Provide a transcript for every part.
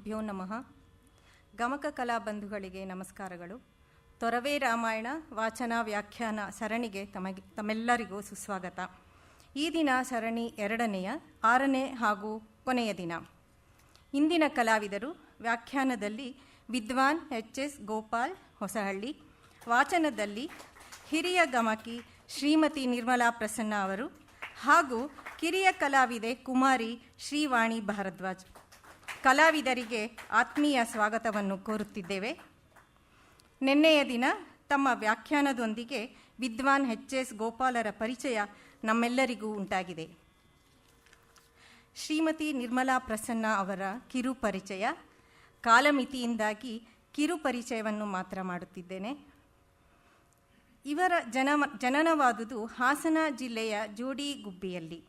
ಗುರುಭ್ಯೋ ನಮಃ. ಗಮಕ ಕಲಾ ಬಂಧುಗಳಿಗೆ ನಮಸ್ಕಾರಗಳು. ತೊರವೆ ರಾಮಾಯಣ ವಾಚನ ವ್ಯಾಖ್ಯಾನ ಸರಣಿಗೆ ತಮ್ಮೆಲ್ಲರಿಗೂ ಸುಸ್ವಾಗತ. ಈ ದಿನ ಸರಣಿ 2ನೆಯ 6ನೇ ಹಾಗೂ ಕೊನೆಯ ದಿನ. ಇಂದಿನ ಕಲಾವಿದರು ವ್ಯಾಖ್ಯಾನದಲ್ಲಿ ವಿದ್ವಾನ್ ಎಚ್.ಎಸ್. ಗೋಪಾಲ್ ಹೊಸಹಳ್ಳಿ, ವಾಚನದಲ್ಲಿ ಹಿರಿಯ ಗಮಕಿ ಶ್ರೀಮತಿ ನಿರ್ಮಲಾ ಪ್ರಸನ್ನ ಅವರು ಹಾಗೂ ಕಿರಿಯ ಕಲಾವಿದೆ ಕುಮಾರಿ ಶ್ರೀವಾಣಿ ಭಾರದ್ವಾಜ್. ಕಲಾವಿದರಿಗೆ ಆತ್ಮೀಯ ಸ್ವಾಗತವನ್ನು ಕೋರುತ್ತಿದ್ದೇವೆ. ನಿನ್ನೆಯ ದಿನ ತಮ್ಮ ವ್ಯಾಖ್ಯಾನದೊಂದಿಗೆ ವಿದ್ವಾನ್ ಎಚ್.ಎಸ್. ಗೋಪಾಲರ ಪರಿಚಯ ನಮ್ಮೆಲ್ಲರಿಗೂ ಉಂಟಾಗಿದೆ. ಶ್ರೀಮತಿ ನಿರ್ಮಲಾ ಪ್ರಸನ್ನ ಅವರ ಕಿರು ಪರಿಚಯ, ಕಾಲಮಿತಿಯಿಂದಾಗಿ ಕಿರು ಪರಿಚಯವನ್ನು ಮಾತ್ರ ಮಾಡುತ್ತಿದ್ದೇನೆ. ಇವರ ಜನನವಾದುದು ಹಾಸನ ಜಿಲ್ಲೆಯ ಜೋಡಿಗುಬ್ಬಿಯಲ್ಲಿ.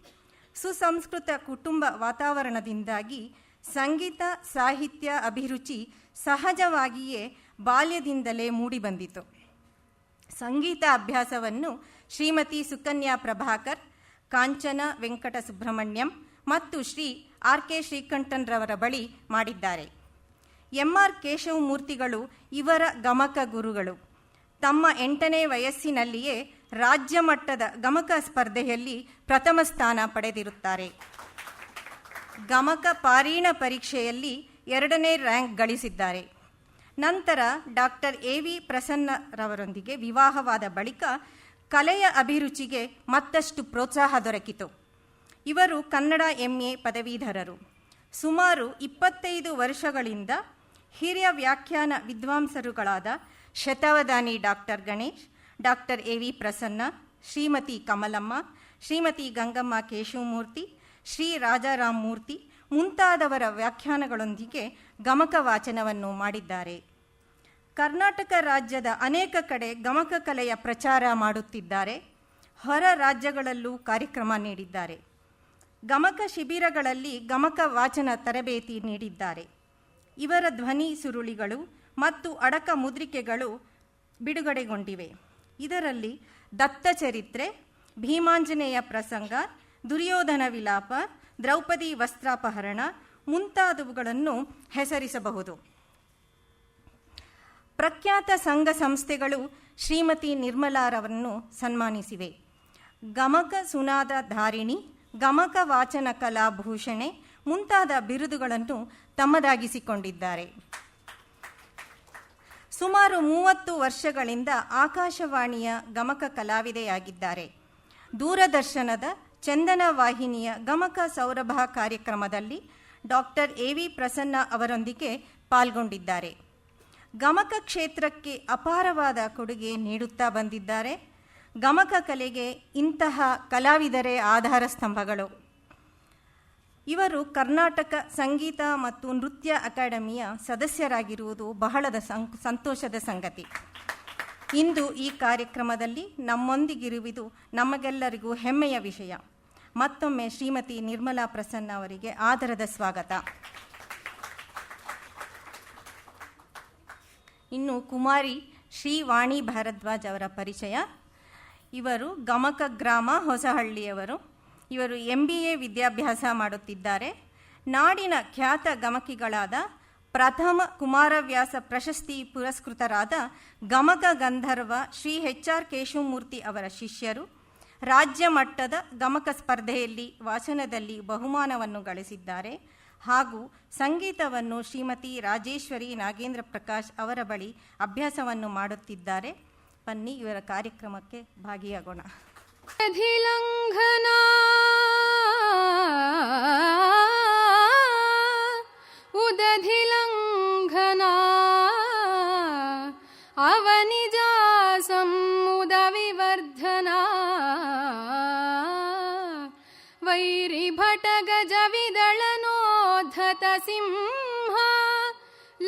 ಸುಸಂಸ್ಕೃತ ಕುಟುಂಬ ವಾತಾವರಣದಿಂದಾಗಿ ಸಂಗೀತ ಸಾಹಿತ್ಯ ಅಭಿರುಚಿ ಸಹಜವಾಗಿಯೇ ಬಾಲ್ಯದಿಂದಲೇ ಮೂಡಿಬಂದಿತು. ಸಂಗೀತ ಅಭ್ಯಾಸವನ್ನು ಶ್ರೀಮತಿ ಸುಕನ್ಯಾ ಪ್ರಭಾಕರ್, ಕಾಂಚನ ವೆಂಕಟ ಸುಬ್ರಹ್ಮಣ್ಯಂ ಮತ್ತು ಶ್ರೀ ಆರ್.ಕೆ. ಶ್ರೀಕಂಠನ್ರವರ ಬಳಿ ಮಾಡಿದ್ದಾರೆ. ಎಂ.ಆರ್. ಕೇಶವಮೂರ್ತಿಗಳು ಇವರ ಗಮಕ ಗುರುಗಳು. ತಮ್ಮ 8ನೇ ವಯಸ್ಸಿನಲ್ಲಿಯೇ ರಾಜ್ಯ ಮಟ್ಟದ ಗಮಕ ಸ್ಪರ್ಧೆಯಲ್ಲಿ ಪ್ರಥಮ ಸ್ಥಾನ ಪಡೆದಿರುತ್ತಾರೆ. ಗಮಕ ಪಾರೀಣ ಪರೀಕ್ಷೆಯಲ್ಲಿ 2ನೇ ರ್ಯಾಂಕ್ ಗಳಿಸಿದ್ದಾರೆ. ನಂತರ ಡಾಕ್ಟರ್ ಎ.ವಿ. ಪ್ರಸನ್ನರವರೊಂದಿಗೆ ವಿವಾಹವಾದ ಬಳಿಕ ಕಲೆಯ ಅಭಿರುಚಿಗೆ ಮತ್ತಷ್ಟು ಪ್ರೋತ್ಸಾಹ ದೊರಕಿತು. ಇವರು ಕನ್ನಡ ಎಂ.ಎ. ಪದವೀಧರರು. ಸುಮಾರು 25 ವರ್ಷಗಳಿಂದ ಹಿರಿಯ ವ್ಯಾಖ್ಯಾನ ವಿದ್ವಾಂಸರುಗಳಾದ ಶತಾವಧಾನಿ doctor Ganesh, doctor A V. Prasanna, Shrimati Kamalamma, Shrimati Gangamma Keshavamurthy, Shri Rajaram Murthy ಮುಂತಾದವರ ವ್ಯಾಖ್ಯಾನಗಳೊಂದಿಗೆ ಗಮಕ ವಾಚನವನ್ನು ಮಾಡಿದ್ದಾರೆ. ಕರ್ನಾಟಕ ರಾಜ್ಯದ ಅನೇಕ ಕಡೆ ಗಮಕ ಕಲೆಯ ಪ್ರಚಾರ ಮಾಡುತ್ತಿದ್ದಾರೆ. ಹೊರ ರಾಜ್ಯಗಳಲ್ಲೂ ಕಾರ್ಯಕ್ರಮ ನೀಡಿದ್ದಾರೆ. ಗಮಕ ಶಿಬಿರಗಳಲ್ಲಿ ಗಮಕ ವಾಚನ ತರಬೇತಿ ನೀಡಿದ್ದಾರೆ. ಇವರ ಧ್ವನಿ ಸುರುಳಿಗಳು ಮತ್ತು ಅಡಕ ಮುದ್ರಿಕೆಗಳು ಬಿಡುಗಡೆಗೊಂಡಿವೆ. ಇದರಲ್ಲಿ ದತ್ತಚರಿತ್ರೆ, ಭೀಮಾಂಜನೇಯ ಪ್ರಸಂಗ, ದುರ್ಯೋಧನ ವಿಲಾಪ, ದ್ರೌಪದಿ ವಸ್ತ್ರಾಪಹರಣ ಮುಂತಾದವುಗಳನ್ನು ಹೆಸರಿಸಬಹುದು. ಪ್ರಖ್ಯಾತ ಸಂಘ ಸಂಸ್ಥೆಗಳು ಶ್ರೀಮತಿ ನಿರ್ಮಲಾರವನ್ನು ಸನ್ಮಾನಿಸಿವೆ. ಗಮಕ ಸುನಾದ ಧಾರಿಣಿ, ಗಮಕ ವಾಚನ ಕಲಾಭೂಷಣೆ ಮುಂತಾದ ಬಿರುದುಗಳನ್ನು ತಮ್ಮದಾಗಿಸಿಕೊಂಡಿದ್ದಾರೆ. ಸುಮಾರು 30 ವರ್ಷಗಳಿಂದ ಆಕಾಶವಾಣಿಯ ಗಮಕ ಕಲಾವಿದೆಯಾಗಿದ್ದಾರೆ. ದೂರದರ್ಶನದ ಚಂದನ ವಾಹಿನಿಯ ಗಮಕ ಸೌರಭ ಕಾರ್ಯಕ್ರಮದಲ್ಲಿ ಡಾಕ್ಟರ್ ಎ.ವಿ. ಪ್ರಸನ್ನ ಅವರೊಂದಿಗೆ ಪಾಲ್ಗೊಂಡಿದ್ದಾರೆ. ಗಮಕ ಕ್ಷೇತ್ರಕ್ಕೆ ಅಪಾರವಾದ ಕೊಡುಗೆ ನೀಡುತ್ತಾ ಬಂದಿದ್ದಾರೆ. ಗಮಕ ಕಲೆಗೆ ಇಂತಹ ಕಲಾವಿದರೇ ಆಧಾರ ಸ್ತಂಭಗಳು. ಇವರು ಕರ್ನಾಟಕ ಸಂಗೀತ ಮತ್ತು ನೃತ್ಯ ಅಕಾಡೆಮಿಯ ಸದಸ್ಯರಾಗಿರುವುದು ಬಹಳದ ಸಂತೋಷದ ಸಂಗತಿ. ಇಂದು ಈ ಕಾರ್ಯಕ್ರಮದಲ್ಲಿ ನಮ್ಮೊಂದಿಗಿರುವುದು ನಮಗೆಲ್ಲರಿಗೂ ಹೆಮ್ಮೆಯ ವಿಷಯ. ಮತ್ತೊಮ್ಮೆ ಶ್ರೀಮತಿ ನಿರ್ಮಲಾ ಪ್ರಸನ್ನ ಅವರಿಗೆ ಆದರದ ಸ್ವಾಗತ. ಇನ್ನು ಕುಮಾರಿ ಶ್ರೀವಾಣಿ ಭಾರದ್ವಾಜ್ ಅವರ ಪರಿಚಯ. ಇವರು ಗಮಕ ಗ್ರಾಮ ಹೊಸಹಳ್ಳಿಯವರು. ಇವರು MBA ವಿದ್ಯಾಭ್ಯಾಸ ಮಾಡುತ್ತಿದ್ದಾರೆ. ನಾಡಿನ ಖ್ಯಾತ ಗಮಕಿಗಳಾದ ಪ್ರಥಮ ಕುಮಾರವ್ಯಾಸ ಪ್ರಶಸ್ತಿ ಪುರಸ್ಕೃತರಾದ ಗಮಕ ಗಂಧರ್ವ ಶ್ರೀ ಎಚ್.ಆರ್. ಕೇಶವಮೂರ್ತಿ ಅವರ ಶಿಷ್ಯರು. ರಾಜ್ಯ ಮಟ್ಟದ ಗಮಕ ಸ್ಪರ್ಧೆಯಲ್ಲಿ ವಾಚನದಲ್ಲಿ ಬಹುಮಾನವನ್ನು ಗಳಿಸಿದ್ದಾರೆ ಹಾಗೂ ಸಂಗೀತವನ್ನು ಶ್ರೀಮತಿ ರಾಜೇಶ್ವರಿ ನಾಗೇಂದ್ರ ಪ್ರಕಾಶ್ ಅವರ ಬಳಿ ಅಭ್ಯಾಸವನ್ನು ಮಾಡುತ್ತಿದ್ದಾರೆ. ಬನ್ನಿ ಇವರ ಕಾರ್ಯಕ್ರಮಕ್ಕೆ ಭಾಗಿಯಾಗೋಣ. ಅಧಿಲಂಘನ ಉದಧಿಲಂಘನ ಅವನಿಜಾಸಂ ಉದವಿವರ್ಧನ ವೈರಿಭಟ ಗಜವಿದಳನೋದ್ಧತ ಸಿಂಹ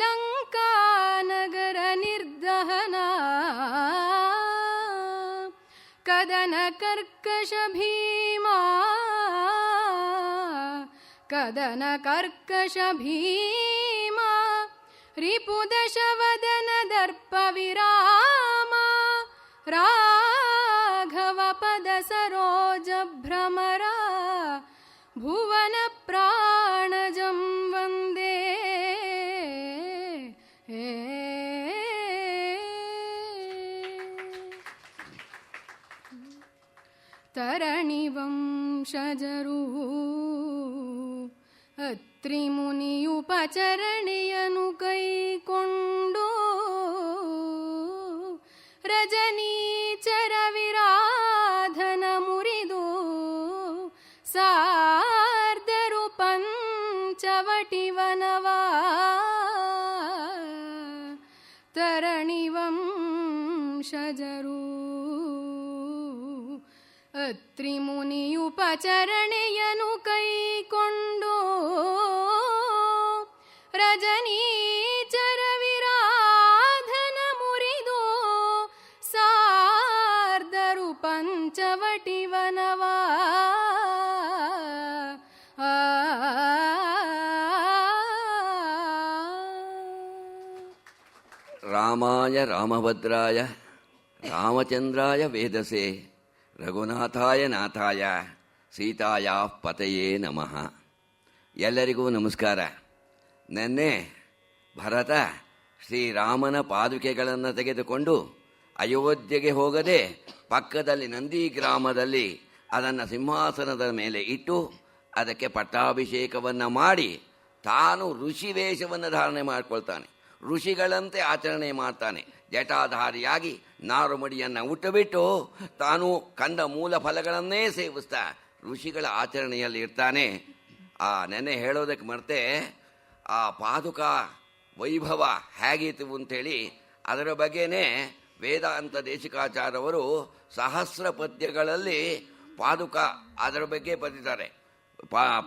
ಲಂಕಾನಗರ ನಿರ್ದಹನ ಕದನ ಕರ್ಕಶ ಭೀಮಾ ಕದನ ಕರ್ಕಶ ಭೀಮಾ ರಿಪುದಶವದನ ದರ್ಪ ವಿರಾಮ ರಾಘವ ಪದ ಸರೋಜ ಭ್ರಮರ ಭುವನ ಪ್ರಾಣಜಂ ವಂದೇ ತರಣಿ ವಂಶಜರು ಅತ್ರಿ ಮುನಿಯುಪಚರಣೆಯನು ಕೈಕೊಂಡು ರಜನೀಚರ ವಿರಾಧನ ಮುರಿದು ಸಾರ್ದರು ಪಂಚವಟಿವನವಾ ತರಣಿ ವಂಶಜರು ಅತ್ರಿ ಮುನಿಯುಪಚರಣೆಯನು ಕೈಕೊಂಡು ರಜನೀಚರ ವಿರಾಧನ ಮುರಿದು ಸಾರ್ದರು ಪಂಚವಟಿವನವಾ ರಾಮಾಯ ರಾಮಭದ್ರಾಯ ರಾಮಚಂದ್ರಾಯ ವೇದಸೆ ರಘುನಾಥಾಯ ನಾಥಾಯ ಸೀತಾಯ ಪತಯೇ ನಮಃ. ಎಲ್ಲರಿಗೂ ನಮಸ್ಕಾರ. ನೆನ್ನೆ ಭರತ ಶ್ರೀರಾಮನ ಪಾದುಕೆಗಳನ್ನು ತೆಗೆದುಕೊಂಡು ಅಯೋಧ್ಯೆಗೆ ಹೋಗದೆ ಪಕ್ಕದಲ್ಲಿ ನಂದಿ ಗ್ರಾಮದಲ್ಲಿ ಅದನ್ನು ಸಿಂಹಾಸನದ ಮೇಲೆ ಇಟ್ಟು ಅದಕ್ಕೆ ಪಟ್ಟಾಭಿಷೇಕವನ್ನು ಮಾಡಿ ತಾನು ಋಷಿ ವೇಷವನ್ನು ಧಾರಣೆ ಮಾಡಿಕೊಳ್ತಾನೆ. ಋಷಿಗಳಂತೆ ಆಚರಣೆ ಮಾಡ್ತಾನೆ. ಜಟಾಧಾರಿಯಾಗಿ ನಾರುಮಡಿಯನ್ನು ಉಟ್ಟುಬಿಟ್ಟು ತಾನು ಕಂಡ ಮೂಲ ಫಲಗಳನ್ನೇ ಸೇವಿಸ್ತಾ ಋಷಿಗಳ ಆಚರಣೆಯಲ್ಲಿ ಇರ್ತಾನೆ. ನೆನ್ನೆ ಹೇಳೋದಕ್ಕೆ ಮರ್ತೆ, ಆ ಪಾದುಕ ವೈಭವ ಹೇಗಿತ್ತು ಅಂಥೇಳಿ ಅದರ ಬಗ್ಗೆನೇ ವೇದಾಂತ ದೇಶಿಕಾಚಾರ್ಯವರು ಸಹಸ್ರ ಪದ್ಯಗಳಲ್ಲಿ ಪಾದುಕ ಅದರ ಬಗ್ಗೆ ಬರೆದಿದ್ದಾರೆ.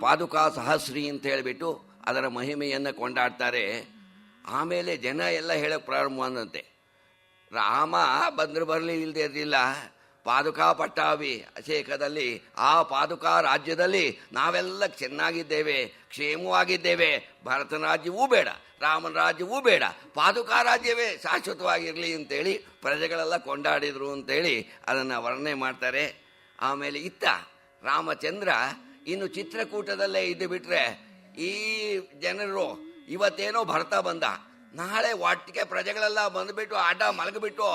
ಪಾದುಕಾ ಸಹಸ್ರಿ ಅಂತ ಹೇಳಿಬಿಟ್ಟು ಅದರ ಮಹಿಮೆಯನ್ನು ಕೊಂಡಾಡ್ತಾರೆ. ಆಮೇಲೆ ಜನ ಎಲ್ಲ ಹೇಳಕ್ಕೆ ಪ್ರಾರಂಭ ಅಂದಂತೆ, ರಾಮ ಬಂದರೂ ಬರಲಿ ಇಲ್ಲದೆ ಇರಲಿಲ್ಲ, ಪಾದುಕಾ ಪಟ್ಟಾಭಿಷೇಕದಲ್ಲಿ ಆ ಪಾದುಕಾ ರಾಜ್ಯದಲ್ಲಿ ನಾವೆಲ್ಲ ಚೆನ್ನಾಗಿದ್ದೇವೆ, ಕ್ಷೇಮವಾಗಿದ್ದೇವೆ. ಭರತನ ರಾಜ್ಯವೂ ಬೇಡ, ರಾಮನ ರಾಜ್ಯವೂ ಬೇಡ, ಪಾದುಕಾ ರಾಜ್ಯವೇ ಶಾಶ್ವತವಾಗಿರಲಿ ಅಂತೇಳಿ ಪ್ರಜೆಗಳೆಲ್ಲ ಕೊಂಡಾಡಿದರು ಅಂತೇಳಿ ಅದನ್ನು ವರ್ಣನೆ ಮಾಡ್ತಾರೆ. ಆಮೇಲೆ ಇತ್ತ ರಾಮಚಂದ್ರ ಇನ್ನು ಚಿತ್ರಕೂಟದಲ್ಲೇ ಇದ್ದು ಬಿಟ್ರೆ ಈ ಜನರು ಇವತ್ತೇನೋ ಭರತ ಬಂದ, ನಾಳೆ ಒಟ್ಟಿಗೆ ಪ್ರಜೆಗಳೆಲ್ಲ ಬಂದುಬಿಟ್ಟು ಆಟ ಮಲಗಿಬಿಟ್ಟು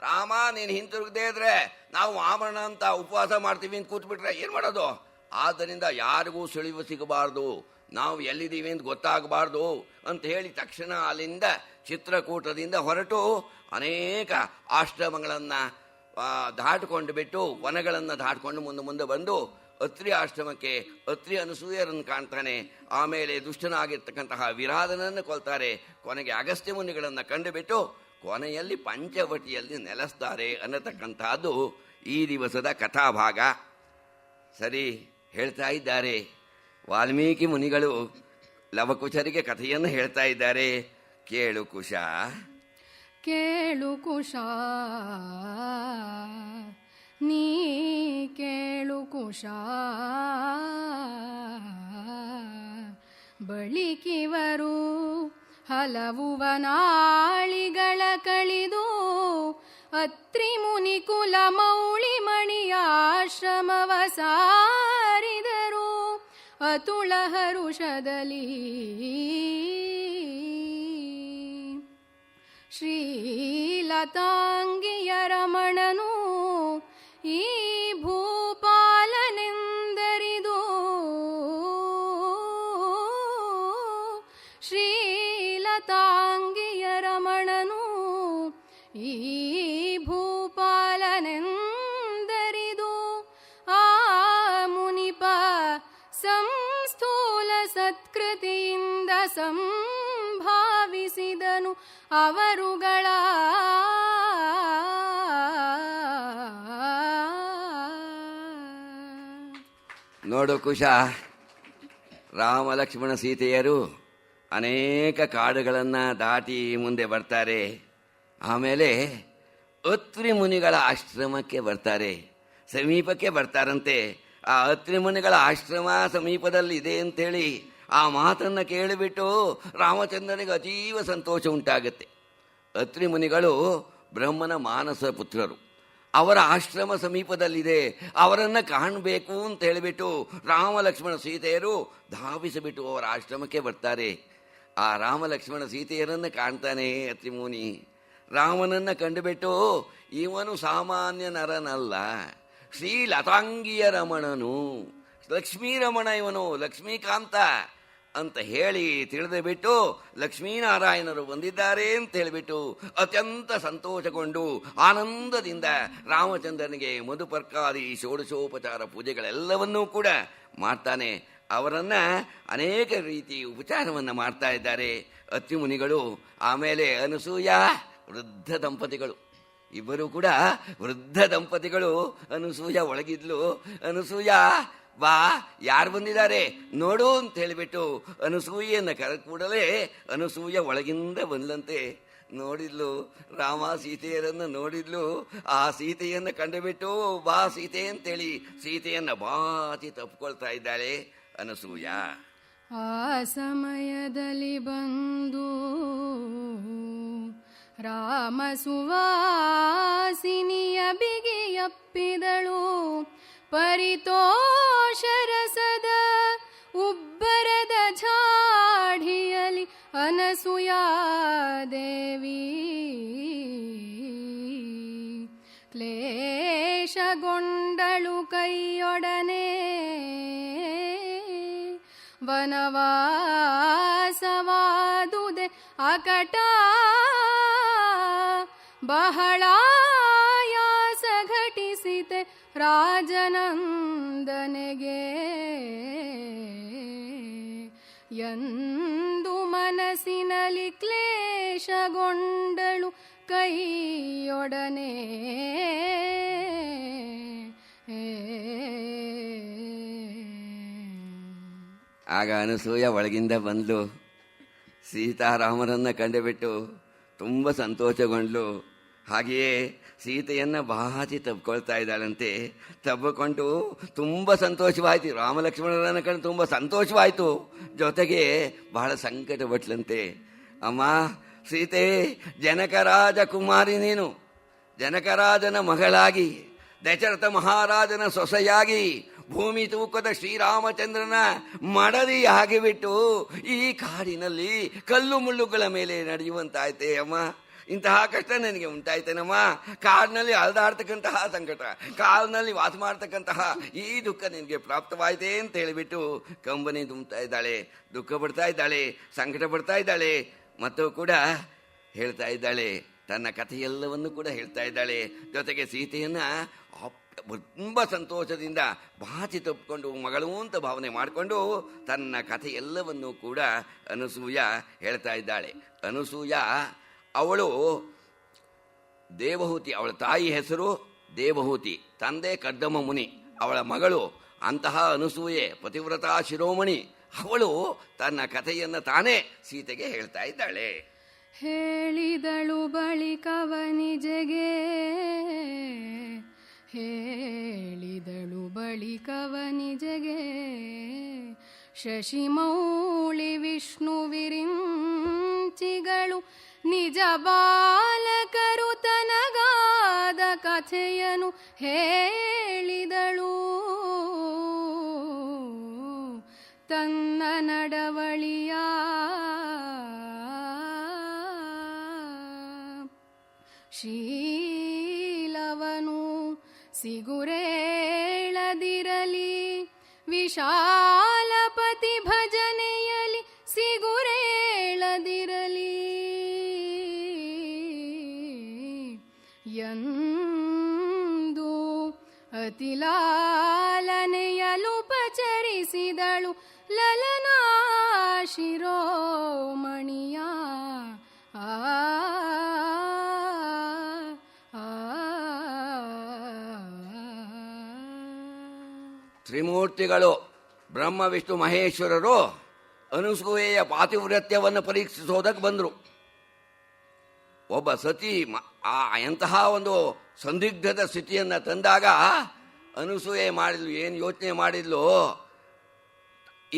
ರಾಮ ನೀನು ಹಿಂತಿರುಗದೇ ಇದ್ರೆ ನಾವು ಆಮರಣ ಅಂತ ಉಪವಾಸ ಮಾಡ್ತೀವಿ ಅಂತ ಕೂತ್ಬಿಟ್ರೆ ಏನು ಮಾಡೋದು? ಆದ್ದರಿಂದ ಯಾರಿಗೂ ಸುಳಿವು ಸಿಗಬಾರ್ದು, ನಾವು ಎಲ್ಲಿದ್ದೀವಿ ಅಂತ ಗೊತ್ತಾಗಬಾರ್ದು ಅಂತ ಹೇಳಿ ತಕ್ಷಣ ಅಲ್ಲಿಂದ ಚಿತ್ರಕೂಟದಿಂದ ಹೊರಟು ಅನೇಕ ಆಶ್ರಮಗಳನ್ನು ದಾಟಿಕೊಂಡು ಬಿಟ್ಟು ವನಗಳನ್ನು ದಾಟಿಕೊಂಡು ಮುಂದೆ ಬಂದು ಅತ್ರಿ ಆಶ್ರಮಕ್ಕೆ ಅತ್ರಿ ಅನಸೂಯರನ್ನು ಕಾಣ್ತಾನೆ. ಆಮೇಲೆ ದುಷ್ಟನಾಗಿರ್ತಕ್ಕಂತಹ ವಿರಾಧನನ್ನು ಕೊಲ್ತಾರೆ. ಕೊನೆಗೆ ಅಗಸ್ತ್ಯ ಮುನಿಗಳನ್ನು ಕಂಡುಬಿಟ್ಟು ಕೊನೆಯಲ್ಲಿ ಪಂಚವಟಿಯಲ್ಲಿ ನೆಲೆಸ್ತಾರೆ ಅನ್ನತಕ್ಕಂತಹದ್ದು ಈ ದಿವಸದ ಕಥಾಭಾಗ. ಸರಿ, ಹೇಳ್ತಾ ಇದ್ದಾರೆ ವಾಲ್ಮೀಕಿ ಮುನಿಗಳು ಲವಕುಶರಿಗೆ ಕಥೆಯನ್ನು ಹೇಳ್ತಾ ಇದ್ದಾರೆ. ಕೇಳು ಕುಶ, ಕೇಳು ಕುಶ, ನೀ ಕೇಳು ಕುಶ, ಬಳಿಕಿವರು ಹಲವು ವನಾಳಿಗಳ ಕಳಿದು ಅತ್ರಿ ಮುನಿಕುಲ ಮೌಳಿ ಮಣಿಯಾಶ್ರಮವ ಸಾರಿದರು ಅತುಳ ಹರುಷದಲ್ಲಿ. ಶ್ರೀಲತಾಂಗಿಯ ರಮಣನು ಈ ಭೂಪಾಲನೆಂದರಿದು ಶ್ರೀಲತಾಂಗಿಯ ರಮಣನು ಈ ಭೂಪಾಲನೆಂದರಿದು ಆ ಮುನಿಪ ಸಂಸ್ಥೂಲ ಸತ್ಕೃತಿಯಿಂದ ಸಂಭಾವಿಸಿದನು ಅವರುಗಳ. ನೋಡು ಕುಶ, ರಾಮ ಲಕ್ಷ್ಮಣ ಸೀತೆಯರು ಅನೇಕ ಕಾಡುಗಳನ್ನು ದಾಟಿ ಮುಂದೆ ಬರ್ತಾರೆ. ಆಮೇಲೆ ಅತ್ರಿ ಮುನಿಗಳ ಆಶ್ರಮಕ್ಕೆ ಬರ್ತಾರೆ, ಸಮೀಪಕ್ಕೆ ಬರ್ತಾರಂತೆ. ಆ ಅತ್ರಿ ಮುನಿಗಳ ಆಶ್ರಮ ಸಮೀಪದಲ್ಲಿ ಇದೆ ಅಂತೇಳಿ ಆ ಮಾತನ್ನು ಕೇಳಿಬಿಟ್ಟು ರಾಮಚಂದ್ರನಿಗೆ ಅತೀವ ಸಂತೋಷ ಉಂಟಾಗುತ್ತೆ. ಅತ್ರಿ ಮುನಿಗಳು ಬ್ರಹ್ಮನ ಮಾನಸ ಪುತ್ರರು, ಅವರ ಆಶ್ರಮ ಸಮೀಪದಲ್ಲಿದೆ, ಅವರನ್ನು ಕಾಣಬೇಕು ಅಂತ ಹೇಳಿಬಿಟ್ಟು ರಾಮ ಲಕ್ಷ್ಮಣ ಸೀತೆಯರು ಧಾವಿಸಿಬಿಟ್ಟು ಅವರ ಆಶ್ರಮಕ್ಕೆ ಬರ್ತಾರೆ. ಆ ರಾಮ ಲಕ್ಷ್ಮಣ ಸೀತೆಯರನ್ನು ಕಾಣ್ತಾನೆ ಅತ್ರಿ ಮುನಿ. ರಾಮನನ್ನು ಕಂಡುಬಿಟ್ಟು ಇವನು ಸಾಮಾನ್ಯ ನರನಲ್ಲ, ಶ್ರೀಲತಾಂಗಿಯ ರಮಣನು, ಲಕ್ಷ್ಮೀರಮಣ ಇವನು, ಲಕ್ಷ್ಮೀಕಾಂತ ಅಂತ ಹೇಳಿ ತಿಳಿದು ಬಿಟ್ಟು ಲಕ್ಷ್ಮೀನಾರಾಯಣರು ಬಂದಿದ್ದಾರೆ ಅಂತ ಹೇಳಿಬಿಟ್ಟು ಅತ್ಯಂತ ಸಂತೋಷಗೊಂಡು ಆನಂದದಿಂದ ರಾಮಚಂದ್ರನಿಗೆ ಮಧುಪರ್ಕಾದಿ ಷೋಡಶೋಪಚಾರ ಪೂಜೆಗಳೆಲ್ಲವನ್ನೂ ಕೂಡ ಮಾಡ್ತಾನೆ. ಅವರನ್ನ ಅನೇಕ ರೀತಿ ಉಪಚಾರವನ್ನು ಮಾಡ್ತಾ ಇದ್ದಾರೆ ಅತ್ರಿಮುನಿಗಳು. ಆಮೇಲೆ ಅನಸೂಯ ವೃದ್ಧ ದಂಪತಿಗಳು, ಇಬ್ಬರು ಕೂಡ ವೃದ್ಧ ದಂಪತಿಗಳು. ಅನಸೂಯ ಒಳಗಿದ್ಲು. ಅನಸೂಯ ಬಾ, ಯಾರು ಬಂದಿದ್ದಾರೆ ನೋಡು ಅಂತ ಹೇಳಿಬಿಟ್ಟು ಅನಸೂಯೆಯನ್ನು ಕರೆದ ಕೂಡಲೇ ಅನಸೂಯ ಒಳಗಿಂದ ಬಂದ್ಲಂತೆ. ನೋಡಿದ್ಲು, ರಾಮ ಸೀತೆಯರನ್ನು ನೋಡಿದ್ಲು. ಆ ಸೀತೆಯನ್ನು ಕಂಡುಬಿಟ್ಟು ಬಾ ಸೀತೆ ಅಂತೇಳಿ ಸೀತೆಯನ್ನು ಬಾತಿ ತಪ್ಪಿಕೊಳ್ತಾ ಇದ್ದಾಳೆ ಅನಸೂಯ. ಆ ಸಮಯದಲ್ಲಿ ಬಂದು ರಾಮ ಸುವಾಸಿನಿಯ ಬಿಗಿಯಪ್ಪಿದಳು. ಪರಿತೋಷರಸದ ಉಬ್ಬರದ ಝಾಡಿಯಲಿ ಅನಸೂಯಾದೇವಿ ಕ್ಲೇಶಗೊಂಡಳು ಕೈಯೊಡನೆ. ವನವಾಸವಾದುದೆ ಅಕಟ ಬಹಳಾಯಾಸ ಘಟಿಸಿತೆ ರಾಜನಂದನೆಗೆ. ಎಂದು ಮನಸ್ಸಿನಲ್ಲಿ ಕ್ಲೇಶಗೊಂಡಳು ಕೈಯೊಡನೆ. ಆಗ ಅನಸೂಯ ಒಳಗಿಂದ ಬಂದ್ಲು. ಸೀತಾರಾಮರನ್ನ ಕಂಡುಬಿಟ್ಟು ತುಂಬ ಸಂತೋಷಗೊಂಡ್ಲು. ಹಾಗೆಯೇ ಸೀತೆಯನ್ನು ಬಾಚಿ ತಬ್ಕೊಳ್ತಾ ಇದ್ದಾಳಂತೆ. ತಬ್ಬಿಕೊಂಡು ತುಂಬ ಸಂತೋಷವಾಯಿತು. ರಾಮಲಕ್ಷ್ಮಣರನ್ನ ಕಂಡು ತುಂಬ ಸಂತೋಷವಾಯಿತು. ಜೊತೆಗೆ ಬಹಳ ಸಂಕಟಪಟ್ಲಂತೆ. ಅಮ್ಮ ಸೀತೆ, ಜನಕರಾಜ ಕುಮಾರಿ ನೀನು, ಜನಕರಾಜನ ಮಗಳಾಗಿ ದಶರಥ ಮಹಾರಾಜನ ಸೊಸೆಯಾಗಿ ಭೂಮಿ ತೂಕದ ಶ್ರೀರಾಮಚಂದ್ರನ ಮಡದಿ ಆಗಿಬಿಟ್ಟು ಈ ಕಾಡಿನಲ್ಲಿ ಕಲ್ಲು ಮುಳ್ಳುಗಳ ಮೇಲೆ ನಡೆಯುವಂತಾಯ್ತೆ ಅಮ್ಮ. ಇಂತಹ ಕಷ್ಟ ನನಗೆ ಉಂಟಾಯ್ತೇನಮ್ಮ. ಕಾಡಿನಲ್ಲಿ ಅಲ್ದಾಡ್ತಕ್ಕಂತಹ ಸಂಕಟ, ಕಾಡಿನಲ್ಲಿ ವಾಸ ಮಾಡ್ತಕ್ಕಂತಹ ಈ ದುಃಖ ನಿನಗೆ ಪ್ರಾಪ್ತವಾಯಿತೆ ಅಂತ ಹೇಳಿಬಿಟ್ಟು ಕಂಬನಿ ತುಂಬುತ್ತಾ ಇದ್ದಾಳೆ, ದುಃಖ ಪಡ್ತಾ ಇದ್ದಾಳೆ, ಸಂಕಟ ಪಡ್ತಾ ಇದ್ದಾಳೆ. ಮತ್ತು ಕೂಡ ಹೇಳ್ತಾ ಇದ್ದಾಳೆ, ತನ್ನ ಕಥೆಯೆಲ್ಲವನ್ನು ಕೂಡ ಹೇಳ್ತಾ ಇದ್ದಾಳೆ. ಜೊತೆಗೆ ಸೀತೆಯನ್ನ ತುಂಬ ಸಂತೋಷದಿಂದ ಬಾಚಿ ತಪ್ಪಿಕೊಂಡು ಮಗಳು ಅಂತ ಭಾವನೆ ಮಾಡಿಕೊಂಡು ತನ್ನ ಕಥೆಯೆಲ್ಲವನ್ನು ಕೂಡ ಅನಸೂಯ ಹೇಳ್ತಾ ಇದ್ದಾಳೆ. ಅನಸೂಯ ಅವಳು ದೇವಹೂತಿ, ಅವಳ ತಾಯಿ ಹೆಸರು ದೇವಹೂತಿ, ತಂದೆ ಕರ್ದಮ ಮುನಿ, ಅವಳ ಮಗಳು ಅಂತಹ ಅನಸೂಯೆ ಪತಿವ್ರತಾ ಶಿರೋಮಣಿ. ಅವಳು ತನ್ನ ಕಥೆಯನ್ನು ತಾನೇ ಸೀತೆಗೆ ಹೇಳ್ತಾ ಇದ್ದಾಳೆ. ಹೇಳಿದಳು ಬಳಿಕವನಿಜೆಗೆ, ಹೇಳಿದಳು ಬಳಿಕವನಿಜೆಗೆ. ಶಶಿಮೌಳಿ ವಿಷ್ಣುವಿರಿಂಚಿಗಳು ನಿಜ ಬಾಲಕರು ತನಗಾದ ಕಥೆಯನು ಹೇಳಿದಳು. ತನ್ನ ನಡವಳಿಯ ಶೀಲವನು ಸಿಗುರೇಳದಿರಲಿ, ವಿಶಾಲಪತಿ ಭಜನೆಯಲಿ ಸಿಗುರೇಳದಿರಲಿ. ಎಂದು ಅತಿಲಾಲನೆಯಲುಪಚರಿಸಿದಳು ಲಲನಾ ಶಿರೋಮಣಿಯ. ತ್ರಿಮೂರ್ತಿಗಳು ಬ್ರಹ್ಮ ವಿಷ್ಣು ಮಹೇಶ್ವರರು ಅನಸೂಯೆಯ ಪಾತಿವ್ರತ್ಯವನ್ನು ಪರೀಕ್ಷಿಸೋದಕ್ಕೆ ಬಂದರು. ಒಬ್ಬ ಸತಿ ಎಂತಹ ಒಂದು ಸಂದಿಗ್ಧದ ಸ್ಥಿತಿಯನ್ನು ತಂದಾಗ ಅನಸೂಯೆ ಮಾಡಿದ್ಲು, ಏನು ಯೋಚನೆ ಮಾಡಿದ್ಲು,